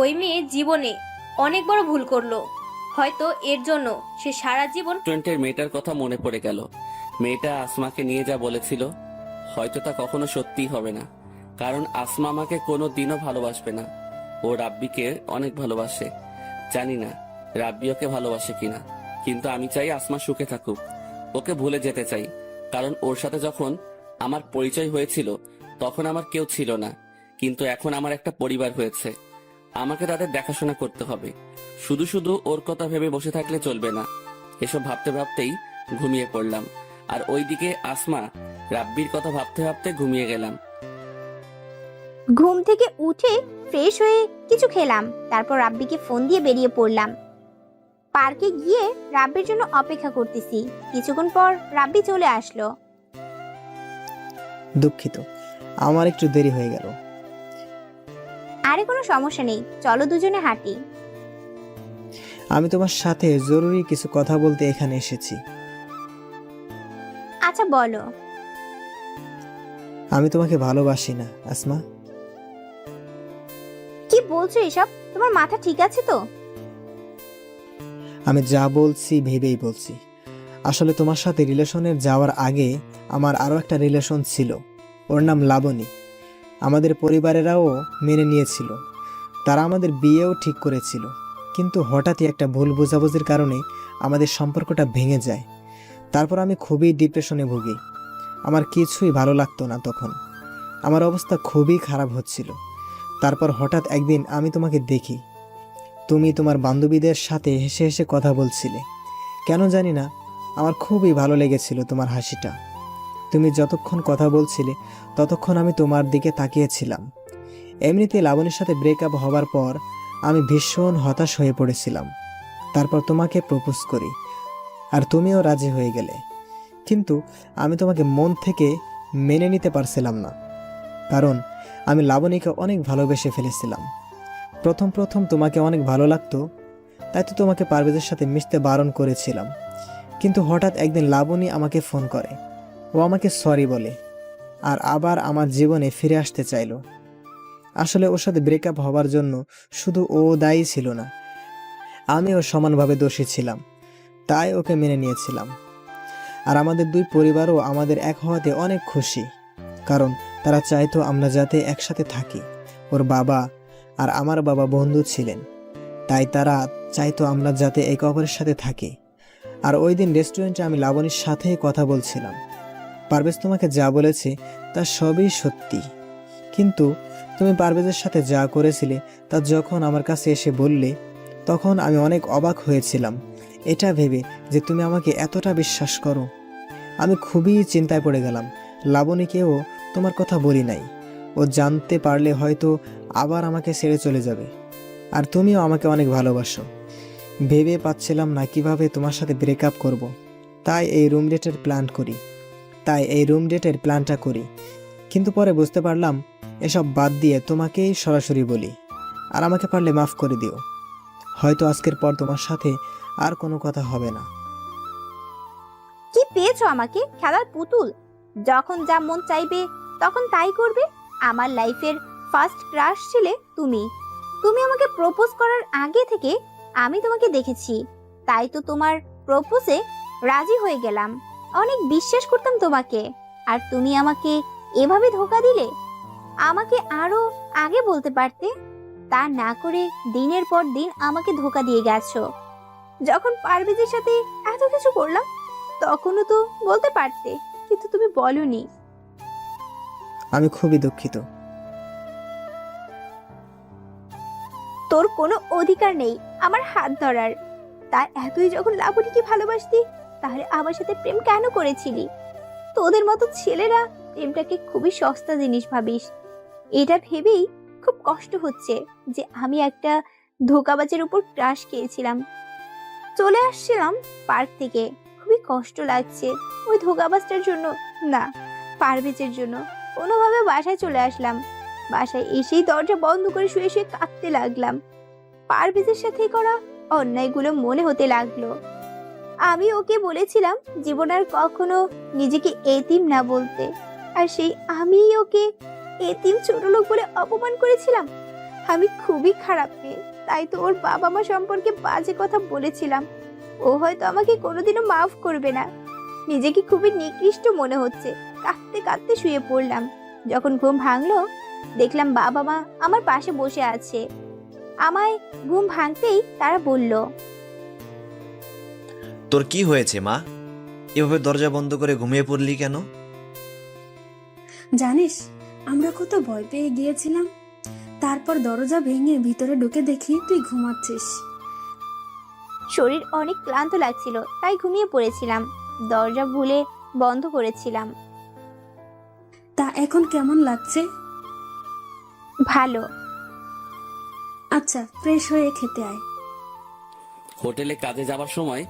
ওই মেয়ে জীবনে অনেক বড় ভুল করলো। হয়তো এর জন্য সে সারা জীবন। রেস্টুরেন্টের মেয়েটার কথা মনে পড়ে গেল। মেয়েটা আসমাকে নিয়ে যা বলেছিল, হয়তো তা কখনো সত্যি হবে না। কারণ আসমা আমাকে কোনো দিনও ভালোবাসবে না। ও রাব্বিকে অনেক ভালোবাসে। জানি না রাব্বি ওকে ভালোবাসে কিনা, কিন্তু আমি চাই আসমা সুখে থাকুক। ওকে ভুলে যেতে চাই। কারণ ওর সাথে যখন আমার পরিচয় হয়েছিল তখন আমার কেউ ছিল না, কিন্তু এখন আমার একটা পরিবার হয়েছে। আমাকে তাদের দেখাশোনা করতে হবে। শুধু শুধু ওর কথা ভেবে বসে থাকলে চলবে না। এসব ভাবতে ভাবতেই ঘুমিয়ে পড়লাম। আর ওইদিকে আসমা রাব্বির কথা ভাবতে ভাবতে ঘুমিয়ে গেলাম। ঘুম থেকে উঠে ফ্রেশ হয়ে কিছু খেলাম, তারপর রাব্বিকে ফোন দিয়ে বেরিয়ে পড়লাম। পার্কে গিয়ে রাব্বির জন্য অপেক্ষা করতেছি। কিছুক্ষণ পর রাব্বি চলে আসলো। দুঃখিত, আমার একটু দেরি হয়ে গেল। আরে কোনো সমস্যা নেই, চলো দুজনে হাঁটি। আমি তোমার সাথে জরুরি কিছু কথা বলতে এখানে এসেছি। আচ্ছা বলো। আমি তোমাকে ভালোবাসি না আসমা। কি বলছো এসব? তোমার মাথা ঠিক আছে তো? আমি যা বলছি ভেবেই বলছি। আসলে তোমার সাথে রিলেশনের যাওয়ার আগে আমার আরও একটা রিলেশন ছিল, ওর নাম লাবণী। আমাদের পরিবারেরাও মেনে নিয়েছিল, তারা আমাদের বিয়েও ঠিক করেছিল। কিন্তু হঠাৎই একটা ভুল বোঝাবুঝির কারণে আমাদের সম্পর্কটা ভেঙে যায়। তারপর আমি খুবই ডিপ্রেশনে ভুগি। আমার কিছুই ভালো লাগতো না তখন, আমার অবস্থা খুবই খারাপ হচ্ছিল। তারপর হঠাৎ একদিন আমি তোমাকে দেখি, তুমি তোমার বান্ধবীদের সাথে হেসে হেসে কথা বলছিলে। কেন জানি না, আমার খুবই ভালো লেগেছিল তোমার হাসিটা। তুমি যতক্ষণ কথা বলছিলে ততক্ষণ আমি তোমার দিকে তাকিয়েছিলাম। এমনিতে লাবণীর সাথে ব্রেকআপ হবার পর আমি ভীষণ হতাশ হয়ে পড়েছিলাম। তারপর তোমাকে প্রপোজ করি, আর তুমিও রাজি হয়ে গেলে। কিন্তু আমি তোমাকে মন থেকে মেনে নিতে পারছিলাম না, কারণ আমি লাবণীকে অনেক ভালোবেসে ফেলেছিলাম। প্রথম প্রথম তোমাকে অনেক ভালো লাগতো, তাই তো তোমাকে পারভেজের সাথে মিশতে বারণ করেছিলাম। কিন্তু হঠাৎ একদিন লাবণী আমাকে ফোন করে, ও আমাকে সরি বলে। আর আবার আমার জীবনে ফিরে আসতে চাইলো। আসলে ওর সাথে ব্রেকআপ হবার জন্য শুধু ও দায়ী ছিল না, আমিও সমানভাবে দোষী ছিলাম। তাই ওকে মেনে নিয়েছিলাম। আর আমাদের দুই পরিবারও আমাদের এক হওয়াতে অনেক খুশি, কারণ তারা চাইতো আমরা যাতে একসাথে থাকি। ওর বাবা আর আমার বাবা বন্ধু ছিলেন, তাই তারা চাইতো আমরা যাতে একে অপরের সাথে থাকি। আর ওই দিন রেস্টুরেন্টে আমি লাবণীর সাথেই কথা বলছিলাম। পারভেজ তোমাকে যা বলেছে তা সবই সত্যি, কিন্তু তুমি পারভেজের সাথে যা করেছিলে তা যখন আমার কাছে এসে বললে, তখন আমি অনেক অবাক হয়েছিলাম, এটা ভেবে যে তুমি আমাকে এতটা বিশ্বাস করো। আমি খুবই চিন্তায় পড়ে গেলাম। লাবণীকেও তোমার কথা বলি নাই, ও জানতে পারলে হয়তো আবার আমাকে ছেড়ে চলে যাবে। আর তুমিও আমাকে অনেক ভালোবাসো। ভেবে পাচ্ছিলাম না কিভাবে তোমার সাথে ব্রেকআপ করব। তাই এই রুম ডেটের প্ল্যানটা করি। কিন্তু পরে বুঝতে পারলাম এসব বাদ দিয়ে তোমাকেই সরাসরি বলি। আর আমাকে পারলে মাফ করে দিও। হয়তো আজকের পর তোমার সাথে আর কোনো কথা হবে না। কি পেয়েছো আমাকে? খেলার পুতুল? যখন যা মন চাইবে তখন তাই করবে। আমার লাইফের ফার্স্ট ক্রাশ ছিলে তুমি। তুমি আমাকে প্রপোজ করার আগে থেকে আমি তোমাকে দেখেছি, তাই তো তোমার প্রপোজে রাজি হয়ে গেলাম। অনেক বিশ্বাস করতাম তোমাকে, আর তুমি আমাকে এভাবে ধোঁকা দিলে। আমাকে আরো আগে বলতে পারতে। তা না করে দিনের পর দিন আমাকে ধোঁকা দিয়ে গেছো। যখন পারভেজের সাথে এত কিছু করলাম তখনও তো বলতে পারতে, কিন্তু তুমি বলনি। আমি খুবই দুঃখিত। তোর কোনো অধিকার নেই আমার হাত ধরার। তাই এতই যখন লাবণীকে ভালোবাসতি, তাহলে আমার সাথে প্রেম কেন করেছিলি? তোদের মতো ছেলেরা প্রেমটাকে খুবই সস্তা জিনিস ভাবিস। এটা ভেবেই খুব কষ্ট হচ্ছে যে আমি একটা ধোঁকাবাজের উপর ক্রাশ খেয়েছিলাম। চলে আসছিলাম পার্ক থেকে, খুবই কষ্ট লাগছে ওই ধোঁকাবাজটার জন্য না, পারভেজের জন্য। কোনোভাবে বাসায় চলে আসলাম। বাসায় এসেই দরজা বন্ধ করে শুয়ে শুয়ে কাঁদতে লাগলাম। পারভেজের সাথে করা অন্যায়গুলো মনে হতে লাগলো। আমি ওকে বলেছিলাম জীবন আর কখনো নিজেকে এতিম না বলতে, আর সেই আমিই ওকে এতিম ছোট লোক বলে অপমান করেছিলাম। আমি খুবই খারাপ মেয়ে, তাই তো ওর বাবা মা সম্পর্কে বাজে কথা বলেছিলাম। ও হয়তো আমাকে কোনোদিনও মাফ করবে না। নিজেকে খুবই নিকৃষ্ট মনে হচ্ছে। কাঁদতে কাঁদতে শুয়ে পড়লাম। যখন ঘুম ভাঙলো দেখলাম বাবা মা আমার পাশে বসে আছে। আমায় ঘুম ভাঙতেই তারা বলল, তোর কি হয়েছে মা? এভাবে দরজা বন্ধ করে ঘুমিয়ে পড়লি কেন? জানিস, আমরা কত ভয় পেয়ে গিয়েছিলাম। তারপর দরজা ভেঙে ভিতরে ঢুকে দেখি তুই ঘুমাচ্ছিস। শরীর অনেক ক্লান্ত লাগছিল, তাই ঘুমিয়ে পড়েছিলাম। দরজা ভুলে বন্ধ করেছিলাম। তা এখন কেমন লাগছে? ভালো। আচ্ছা, ফ্রেশ হয়ে খেতে আয়। হোটেলে কাজে যাওয়ার সময়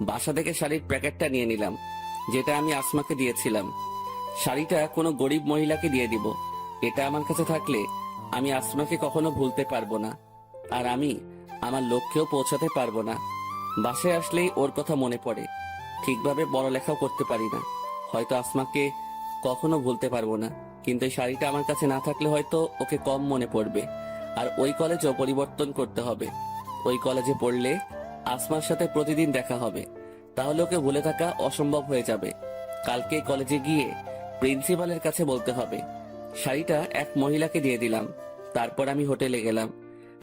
বাসা থেকে শাড়ির প্যাকেটটা নিয়ে নিলাম, যেটা আমি আসমাকে দিয়েছিলাম। শাড়িটা কোনো গরিব মহিলাকে দিয়ে দিব। এটা আমার কাছে থাকলে আমি আসমাকে কখনো ভুলতে পারবো না, আর আমি আমার লক্ষ্যেও পৌঁছাতে পারবো না। বাসায় আসলেই ওর কথা মনে পড়ে। ঠিকভাবে পড়ালেখাও করতে পারি না, হয়তো আসমাকে কখনো ভুলতে পারবো না। কিন্তু এই শাড়িটা আমার কাছে না থাকলে হয়তো ওকে কম মনে পড়বে। আর ওই কলেজও পরিবর্তন করতে হবে। ওই কলেজে পড়লে আসমার সাথে প্রতিদিন দেখা হবে, তাহলে ওকে ভুলে থাকা অসম্ভব হয়ে যাবে। কালকে কলেজে গিয়ে প্রিন্সিপালের কাছে বলতে হবে। শাড়িটা এক মহিলাকে দিয়ে দিলাম। তারপর আমি হোটেলে গেলাম।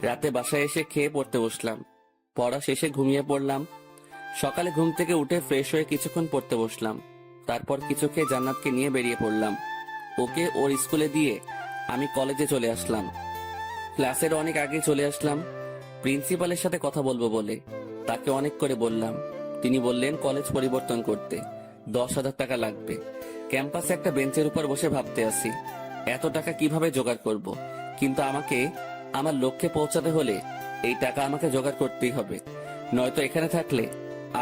রাতে বাসায় এসে খেয়ে পড়তে বসলাম। পড়া শেষে ঘুমিয়ে পড়লাম। সকালে ঘুম থেকে উঠে ফ্রেশ হয়ে কিছুক্ষণ পড়তে বসলাম। তারপর কিছু খেয়ে জান্নাতকে নিয়ে বেরিয়ে পড়লাম। ওকে ওর স্কুলে দিয়ে আমি কলেজে চলে আসলাম। ক্লাসের অনেক আগে চলে আসলাম প্রিন্সিপালের সাথে কথা বলবো বলে। তাকে অনেক করে বললাম। তিনি বললেন কলেজ পরিবর্তন করতে 10,000 টাকা লাগবে। ক্যাম্পাসে একটা বেঞ্চের উপর বসে ভাবতে আসি এত টাকা কিভাবে জোগাড় করব। কিন্তু আমাকে আমার লক্ষ্যে পৌঁছাতে হলে এই টাকা আমাকে জোগাড় করতেই হবে, নয়তো এখানে থাকলে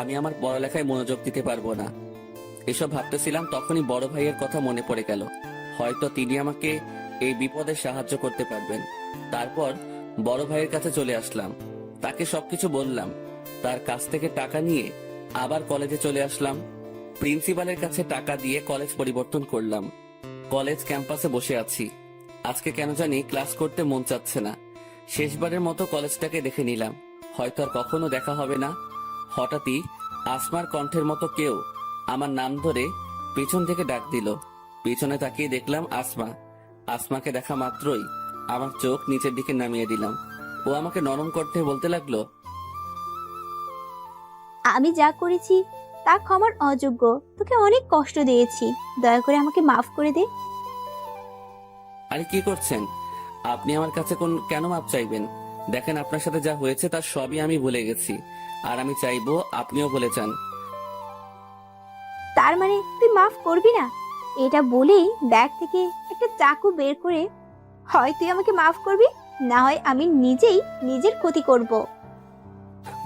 আমি আমার পড়ালেখায় মনোযোগ দিতে পারবো না। এসব ভাবতেছিলাম, তখনই বড় ভাইয়ের কথা মনে পড়ে গেল। হয়তো তিনি আমাকে এই বিপদে সাহায্য করতে পারবেন। তারপর বড় ভাইয়ের কাছে চলে আসলাম। তাকে সবকিছু বললাম। তার কাছ থেকে টাকা নিয়ে আবার কলেজে চলে আসলাম। প্রিন্সিপালের কাছে টাকা দিয়ে কলেজ পরিবর্তন করলাম। কলেজ ক্যাম্পাসে বসে আছি। আজকে কেন জানি ক্লাস করতে মন চাচ্ছে না। শেষবারের মতো কলেজটাকে দেখে নিলাম, হয়তো আর কখনো দেখা হবে না। হঠাৎই আসমার কণ্ঠের মতো কেউ আমার নাম ধরে পিছন থেকে ডাক দিল। পিছনে তাকিয়ে দেখলাম আসমা। আসমাকে দেখা মাত্রই আমার চোখ নিচের দিকে নামিয়ে দিলাম। ও আমাকে নরম কণ্ঠে বলতে লাগলো, আমি যা করেছি তা ক্ষমার অযোগ্য। তোকে অনেক কষ্ট দিয়েছি, দয়া করে আমাকে মাফ করে দে। আরে কি করছেন আপনি? আমার কাছে কেন মাপ চাইবেন? দেখেন, আপনার সাথে যা হয়েছে তার সবই আমি ভুলে গেছি, আর আমি চাইবো আপনিও ভুলে যান। তার মানে তুই মাফ করবি না? এটা বলেই ব্যাগ থেকে একটা চাকু বের করে, হয় তুই আমাকে মাফ করবি, না হয় আমি নিজেই নিজের ক্ষতি করব।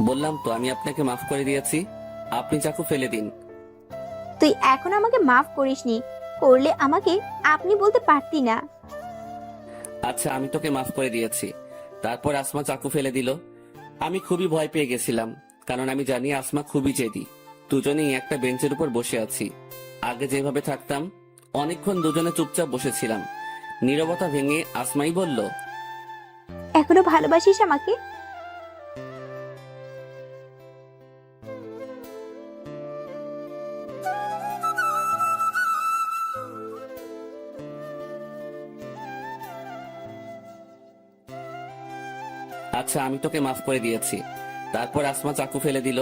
বললাম তো আমি আপনাকে মাফ করে দিয়েছি, আপনি চাকু ফেলে দিন। তুই এখন আমাকে মাফ করিসনি, করলে আমাকে আপনি বলতে পারতি না। আচ্ছা, আমি তোকে মাফ করে দিয়েছি। তারপর আসমা চাকু ফেলে দিল। আমি খুবই ভয় পেয়ে গেছিলাম, কারণ আমি জানি আসমা খুবই জেদি। দুজনেই একটা বেঞ্চের উপর বসে আছি। আগে যেভাবে থাকতাম, অনেকক্ষণ দুজনে চুপচাপ বসেছিলাম। নীরবতা ভেঙে আসমাই বলল, এখনো ভালোবাসিস আমাকে? আচ্ছা, আমি তোকে মাফ করে দিয়েছি। তারপর আসমা চাকু ফেলে দিল।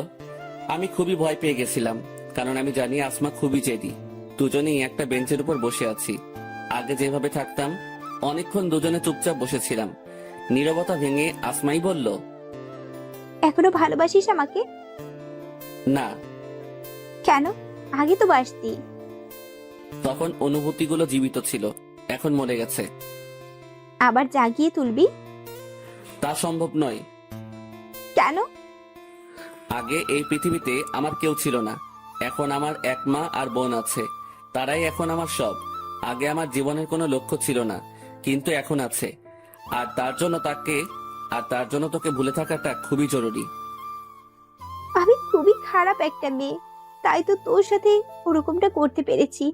আমি খুবই ভয় পেয়ে গেছিলাম, কারণ আমি জানি আসমা খুবই জেদি। দুজনেই একটা বেঞ্চের উপর বসে আছি। আগে যেভাবে থাকতাম, অনেকক্ষণ দুজনে চুপচাপ বসেছিলাম। নীরবতা ভেঙে আসমাই বলল, এখনো ভালোবাসিস আমাকে? না। কেন? আগে তো বাসতি। তখন অনুভূতিগুলো জীবিত ছিল, এখন মরে গেছে। আবার জাগিয়ে তুলবি? তা সম্ভব নয়। কেন? আগে এই পৃথিবীতে আমার কেউ ছিল না, এখন আমার এক মা আর বোন আছে। তারাই এখন আমার সব। আগে আমার জীবনের কোনো লক্ষ্য ছিল না, কিন্তু এখন আছে। আর তার জন্য তোকে ভুলে থাকাটা খুবই জরুরি। আমি খুবই খারাপ একটা মেয়ে, তাই তো তোর সাথে ওরকমটা করতে পেরেছি।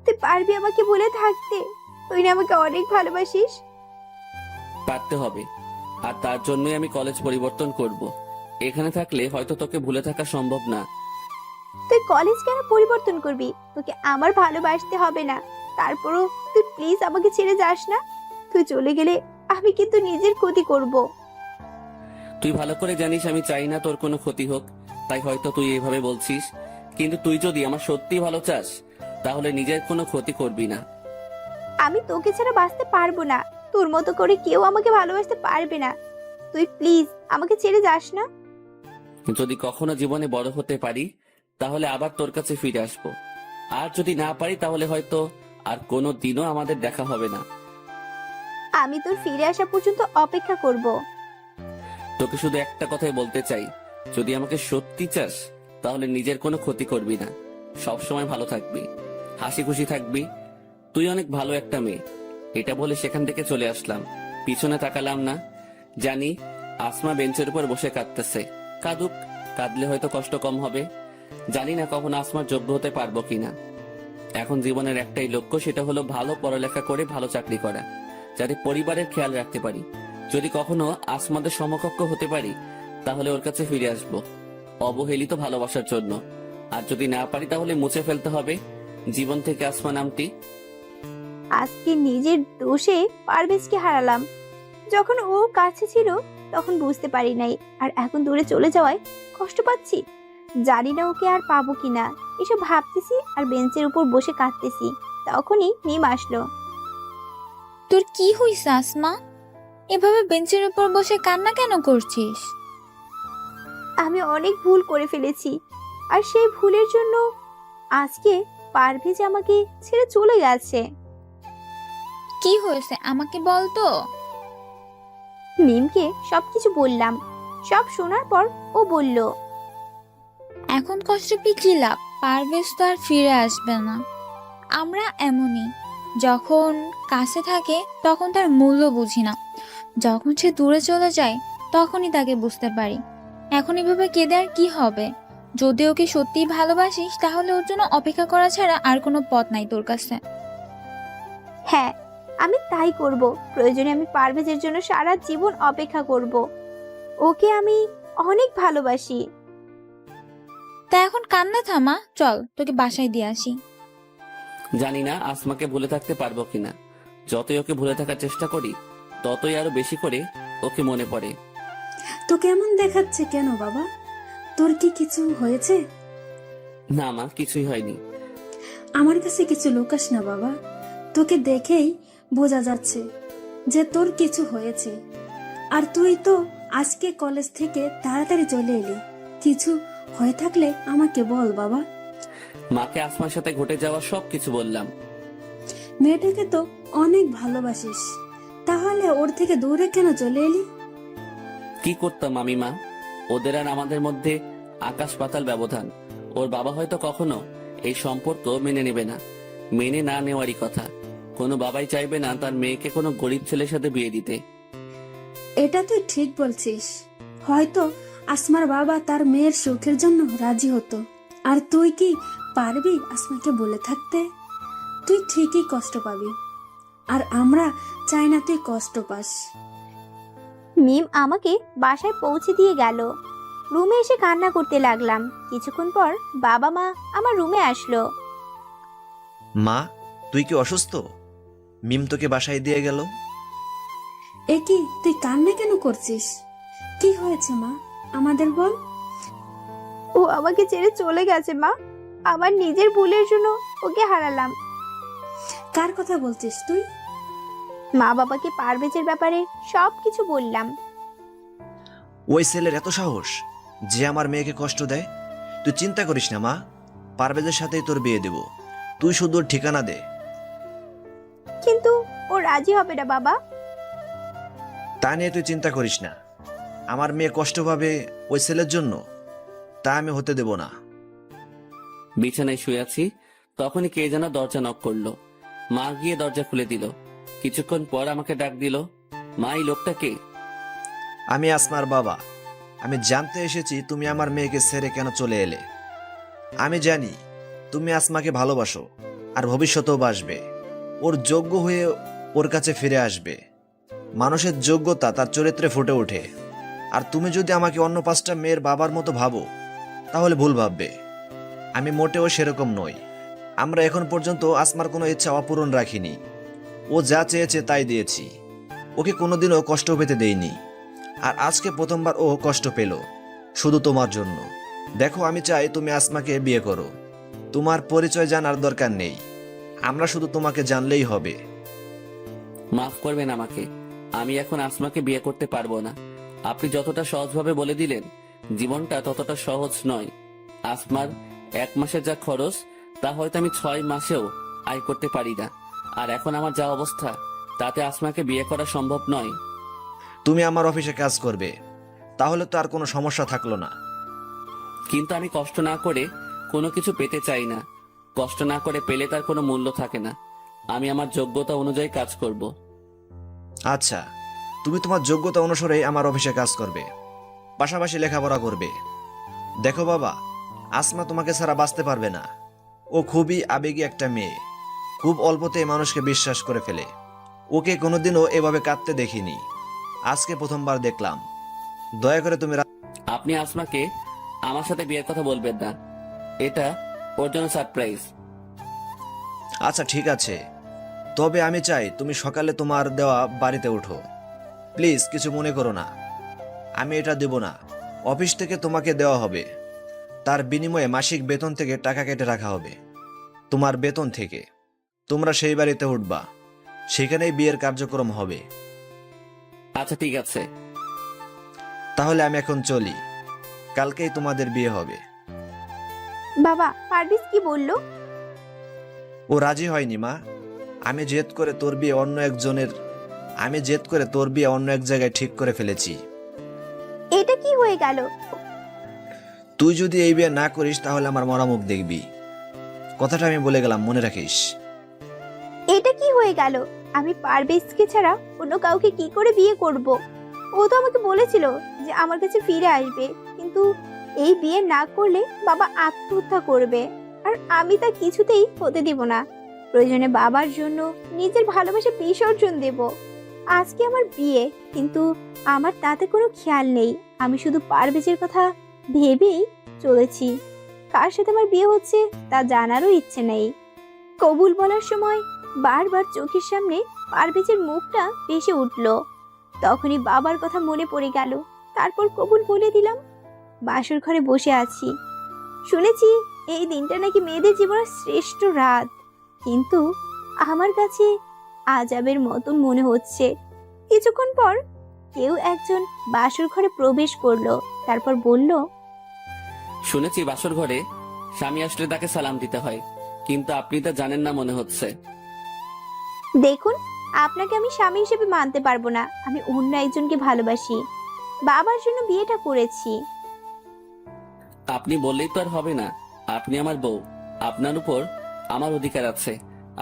তুই পারবি আমাকে ভুলে থাকতে? তুই না আমাকে অনেক ভালোবাসিস? পারতে হবে, আর তার জন্যই আমি কলেজ পরিবর্তন করব। এখানে থাকলে হয়তো তোকে ভুলে থাকা সম্ভব না। তুই কলেজ কেন পরিবর্তন করবি? তোকে আমার ভালোবাসতে হবে না। তারপরও তুই প্লিজ আমাকে ছেড়ে যাস না। তুই চলে গেলে আমি কিন্তু নিজের ক্ষতি করব। তুই ভালো করে জানিস আমি চাই না তোর কোনো ক্ষতি হোক, তাই হয়তো তুই এভাবে বলছিস। কিন্তু তুই যদি আমার সত্যি ভালো চাস, তাহলে নিজের কোনো ক্ষতি করবি না। আমি তোকে ছাড়া বাঁচতে পারবো না। তোর মতো করে কেউ আমাকে ভালোবাসতে পারবে না। তুই প্লিজ আমাকে ছেড়ে যাস না। যদি কখনো জীবনে বড় হতে পারি, তাহলে আবার তোর কাছে ফিরে আসব। আর যদি না পারি, তাহলে হয়তো আর কোনো দিনও আমাদের দেখা হবে না। আমি তোর ফিরে আসা পর্যন্ত অপেক্ষা করব। তোকে শুধু একটা কথাই বলতে চাই, যদি আমাকে সত্যি চাস, তাহলে নিজের কোনো ক্ষতি করবি না। সব সময় ভালো থাকবি, হাসি খুশি থাকবি। তুই অনেক ভালো একটা মেয়ে। এটা বলে সেখান থেকে চলে আসলাম। পিছনে তাকালাম না। জানি আসমা বেঞ্চের উপর বসে কাঁদতেছে। কাঁদুক, কাঁদলে হয়তো কষ্ট কম হবে। জানি না কখন আসমার যোগ্য হতে পারবো কিনা। এখন জীবনের একটাই লক্ষ্য, সেটা হলো ভালো পড়ালেখা করে ভালো চাকরি করা, যাতে পরিবারের খেয়াল রাখতে পারি। যদি কখনো আসমাদের সমকক্ষ হতে পারি, তাহলে ওর কাছে ফিরে আসব, অবহেলিত ভালোবাসার জন্য। আর যদি না পারি, তাহলে মুছে ফেলতে হবে জীবন থেকে আসমা নামটি। আজকে নিজের দোষে পারভেজকে হারালাম। যখন ও কাছে ছিল তখন বুঝতে পারি নাই, আর এখন দূরে চলে যাওয়ায় কষ্ট পাচ্ছি। জানি না ওকে আর পাবো কিনা। এসব ভাবতেছি আর বেঞ্চের উপর বসে কাঁদতেছি। তখনই মিম আসলো। তোর কি হইছে আসমা? এভাবে বেঞ্চের উপর বসে কান্না কেন করছিস? আমি অনেক ভুল করে ফেলেছি, আর সেই ভুলের জন্য আজকে পারভেজ আমাকে ছেড়ে চলে গেছে। কি হয়েছে আমাকে বল তো। মিমকে সবকিছু বললাম। সব শোনার পর ও বলল, এখন কষ্ট পেয়ে কি লাভ? পারভেজ তো আর ফিরে আসবে না। আমরা এমনই, যখন কাছে থাকে তখন তার মূল্য বুঝি না, যখন সে দূরে চলে যায় তখনই তাকে বুঝতে পারি। এখন এভাবে কেঁদে আর কি হবে? যদি ওকে সত্যিই ভালোবাসিস, তাহলে ওর জন্য অপেক্ষা করা ছাড়া আর কোনো পথ নাই তোর কাছে। হ্যাঁ, আমি তাই করব। প্রয়োজনে আমি পারভেজের জন্য সারা জীবন অপেক্ষা করব। ওকে আমি অনেক ভালোবাসি। তা এখন কান্না থামা, চল তোকে বাসায় দিয়ে আসি। জানি না আসমাকে ভুলে থাকতে পারবো কিনা। যতই ওকে ভুলে থাকার চেষ্টা করি, ততই আরো বেশি করে ওকে মনে পড়ে। তো কেমন দেখাচ্ছে কেন বাবা? তোর কি কিছু হয়েছে? না মা, কিছুই হয়নি। আমার কাছে কিছু লুকাস না বাবা। তোকে দেখেই বোঝা যাচ্ছে যে তোর কিছু হয়েছে। আর তুই তো আজকে কলেজ থেকে তাড়াতাড়ি চলে এলি। কিছু হয়ে থাকলে আমাকে বল বাবা। মাকে আসমার সাথে ঘটে যাওয়া সব কিছু বললাম। মেয়েটাকে তো অনেক ভালোবাসিস, তাহলে ওর থেকে দূরে কেন চলে এলি? কি করতাম আমি মা? ওদের আর আমাদের মধ্যে আকাশ পাতাল ব্যবধান। ওর বাবা হয়তো কখনো এই সম্পর্ক মেনে নেবে না। মেনে না নেওয়ারই কথা। কোনো বাবাই চাইবে না তার মেয়েকে কোনো গরিব ছেলের সাথে বিয়ে দিতে। এটা তুই ঠিক বলছিস। হয়তো আসমার বাবা তার মেয়ের সুখের জন্য রাজি হতো। আর তুই কি পারবি আসমাকে বলে থাকতে? তুই ঠিকই কষ্ট পাবি, আর আমরা চাই না তুই কষ্ট পাস। মিম আমাকে বাসায় পৌঁছে দিয়ে গেল। রুমে এসে কান্না করতে লাগলাম। কিছুক্ষণ পর বাবা মা আমার রুমে আসলো। মা, তুই কি অসুস্থ? মিম তোকে বাসায় দিয়ে গেল। এ কি, তুই কান্না কেন করছিস? কি হয়েছে মা, আমাদের বল। ও আমাকে ছেড়ে চলে গেছে মা। আমার নিজের ভুলের জন্য ওকে হারালাম। কার কথা বলছিস তুই? মা বাবাকে পারভেজের ব্যাপারে সবকিছু বললাম। ওই ছেলের এত সাহস যে আমার মেয়েকে কষ্ট দেয়। তুই চিন্তা করিস না মা, পারভেজের সাথেই তোর বিয়ে দেব। তুই শুধু ওর ঠিকানা দে। কিন্তু ও রাজি হবে না বাবা। তা নিয়ে তুই চিন্তা করিস না। আমার মেয়ে কষ্ট পাবে ওই ছেলের জন্য, তা আমি হতে দেব না। বিছানায় শুয়ে আছি, তখনই কে যেন দরজা নক করলো। মা গিয়ে দরজা খুলে দিল। কিছুক্ষণ পর আমাকে ডাক দিল। মা, এই লোকটা কে? আমি আসমার বাবা। আমি জানতে এসেছি তুমি আমার মেয়েকে ছেড়ে কেন চলে এলে। আমি জানি তুমি আসমাকে ভালোবাসো, আর ভবিষ্যতেও বাসবে। ওর যোগ্য হয়ে ওর কাছে ফিরে আসবে। মানুষের যোগ্যতা তার চরিত্রে ফুটে ওঠে। আর তুমি যদি আমাকে অন্য 5টা মেয়ের বাবার মতো ভাবো, তাহলে ভুল ভাববে। আমি মোটেও সেরকম নই। আমরা এখন পর্যন্ত আসমার কোনো ইচ্ছা অপূরণ রাখিনি। ও যা চেয়েছে তাই দিয়েছি। ওকে কোনোদিনও কষ্ট পেতে দেইনি। আর আজকে প্রথমবার ও কষ্ট পেল, শুধু তোমার জন্য। দেখো, আমি চাই তুমি আসমাকে বিয়ে করো। তোমার পরিচয় জানার দরকার নেই, আমরা শুধু তোমাকে জানলেই হবে। মাফ করবেন আমাকে, আমি এখন আসমাকে বিয়ে করতে পারবো না। আপনি যতটা সহজভাবে বলে দিলেন, জীবনটা ততটা সহজ নয়। আসমার 1 মাসের যা খরচ, তা হয়তো আমি 6 মাসেও আয় করতে পারি না। আর এখন আমার যা অবস্থা, তাতে আসমাকে বিয়ে করা সম্ভব নয়। তুমি আমার অফিসে কাজ করবে, তাহলে তো আর কোনো সমস্যা থাকলো না। কিন্তু আমি কষ্ট না করে কোনো কিছু পেতে চাই না। কষ্ট না করে পেলে তার কোনো মূল্য থাকে না। আমি আমার যোগ্যতা অনুযায়ী কাজ করব। আচ্ছা, তুমি তোমার যোগ্যতা অনুসারে আমার অফিসে কাজ করবে, পাশাপাশি লেখাপড়া করবে। দেখো বাবা, আসমা তোমাকে ছাড়া বাঁচতে পারবে না। ও খুবই আবেগী একটা মেয়ে, খুব অল্পতেই মানুষকে বিশ্বাস করে ফেলে। ওকে কোনোদিনও এভাবে কাঁদতে দেখিনি, আজকে প্রথমবার দেখলাম। দয়া করে তুমি আপনি আসমাকে আমার সাথে বিয়ের কথা বলবেন না। এটা ওর জন্য সারপ্রাইজ। আচ্ছা ঠিক আছে, তবে আমি চাই তুমি সকালে তোমার দেওয়া বাড়িতে ওঠো। প্লিজ কিছু মনে করো না। আমি এটা দেব না, অফিস থেকে তোমাকে দেওয়া হবে। তার বিনিময়ে মাসিক বেতন থেকে টাকা কেটে রাখা হবে, তোমার বেতন থেকে। তোমরা সেই বাড়িতে উঠবা, সেখানেই বিয়ের কার্যক্রম হবে। আচ্ছা ঠিক আছে। তাহলে আমি এখন চলি, কালকেই তোমাদের বিয়ে হবে। বাবা, পারভেজ কি বললো? ও রাজি হয়নি মা। আমি জেদ করে তোর বিয়ে অন্য এক জায়গায় ঠিক করে ফেলেছি। এটা কি হয়ে গেল? তুই যদি এই বিয়ে না করিস তাহলে আমার মরা মুখ দেখবি। কথাটা আমি বলে গেলাম, মনে রাখিস। এটা কি হয়ে গেল? আমি পারভেজকে ছাড়া অন্য কাউকে কি করে বিয়ে করব? ও তো আমাকে বলেছিল যে আমার কাছে ফিরে আসবে, কিন্তু এই বিয়ে না করলে বাবা আত্মহত্যা করবে, আর আমি তা কিছুতেই হতে দিব না। প্রয়োজনে বাবার জন্য নিজের ভালোবাসা বিসর্জন দেব। আজকে আমার বিয়ে, কিন্তু আমার তাতে কোনো খেয়াল নেই। আমি শুধু পারভেজের কথা ভেবেই চলেছি। কার সাথে আমার বিয়ে হচ্ছে তা জানারও ইচ্ছে নেই। কবুল বলার সময় বারবার চোখের সামনে পারভেজের মুখটা ভেসে উঠল। তখনই বাবার কথা মনে পড়ে গেল। তারপর কবুল বলে দিলাম। বাসর ঘরে বসে আছি। শুনেছি এই দিনটা নাকি মেয়েদের জীবনের শ্রেষ্ঠ রাত, কিন্তু আমার কাছে আজাবের মতন মনে হচ্ছে। কিছুক্ষণ পর কেউ একজন বাসর ঘরে প্রবেশ করলো, তারপর বলল, শুনেছি বাসর ঘরে স্বামী আসলে তাকে সালাম দিতে হয়, কিন্তু আপনি তা জানেন না মনে হচ্ছে। দেখুন, আপনাকে আমি স্বামী হিসেবে মানতে পারবো না। আমি অন্য একজনকে ভালোবাসি, বাবার জন্য বিয়েটা করেছি। আপনি বললেই তো আর হবে না। আপনি আমার বউ, আপনার উপর আমার অধিকার আছে,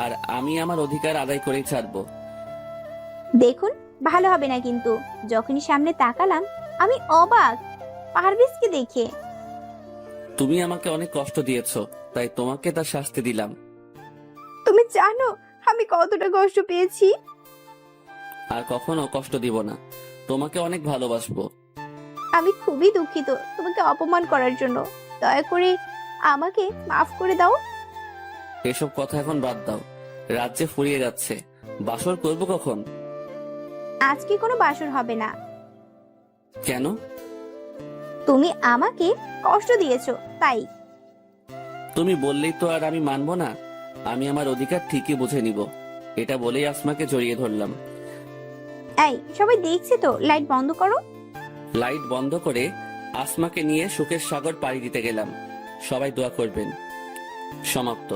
আর আমি আমার অধিকার আদায় করেই ছাড়বো। দেখুন, ভালো হবে না কিন্তু। যখনই সামনে তাকালাম আমি অবাক পারভেজকে দেখে। তুমি আমাকে অনেক কষ্ট দিয়েছো, তাই তোমাকে তার শাস্তি দিলাম। তুমি জানো আমি কতটা কষ্ট পেয়েছি? আর কখনো কষ্ট দিব না। তোমাকে অনেক ভালোবাসবো। আমি খুবই দুঃখিত তোমাকে অপমান করার জন্য। দয়া করে আমাকে মাফ করে দাও। এসব কথা এখন বাদ দাও। রাজ্যে ফুরিয়ে যাচ্ছে, বাসর করবো কখন? আজকে কোনো বাসর হবে না। কেন? তুমি আমাকে কষ্ট দিয়েছো তাই। তুমি বললেই তো আর আমি মানবো না। আমি আমার অধিকার ঠিকই বুঝে নিব। এটা বলেই আসমাকে জড়িয়ে ধরলাম। এই সবাই দেখছে তো, লাইট বন্ধ করো। লাইট বন্ধ করে আসমাকে নিয়ে সুখের সাগর পাড়ি দিতে গেলাম। সবাই দোয়া করবেন। সমাপ্ত।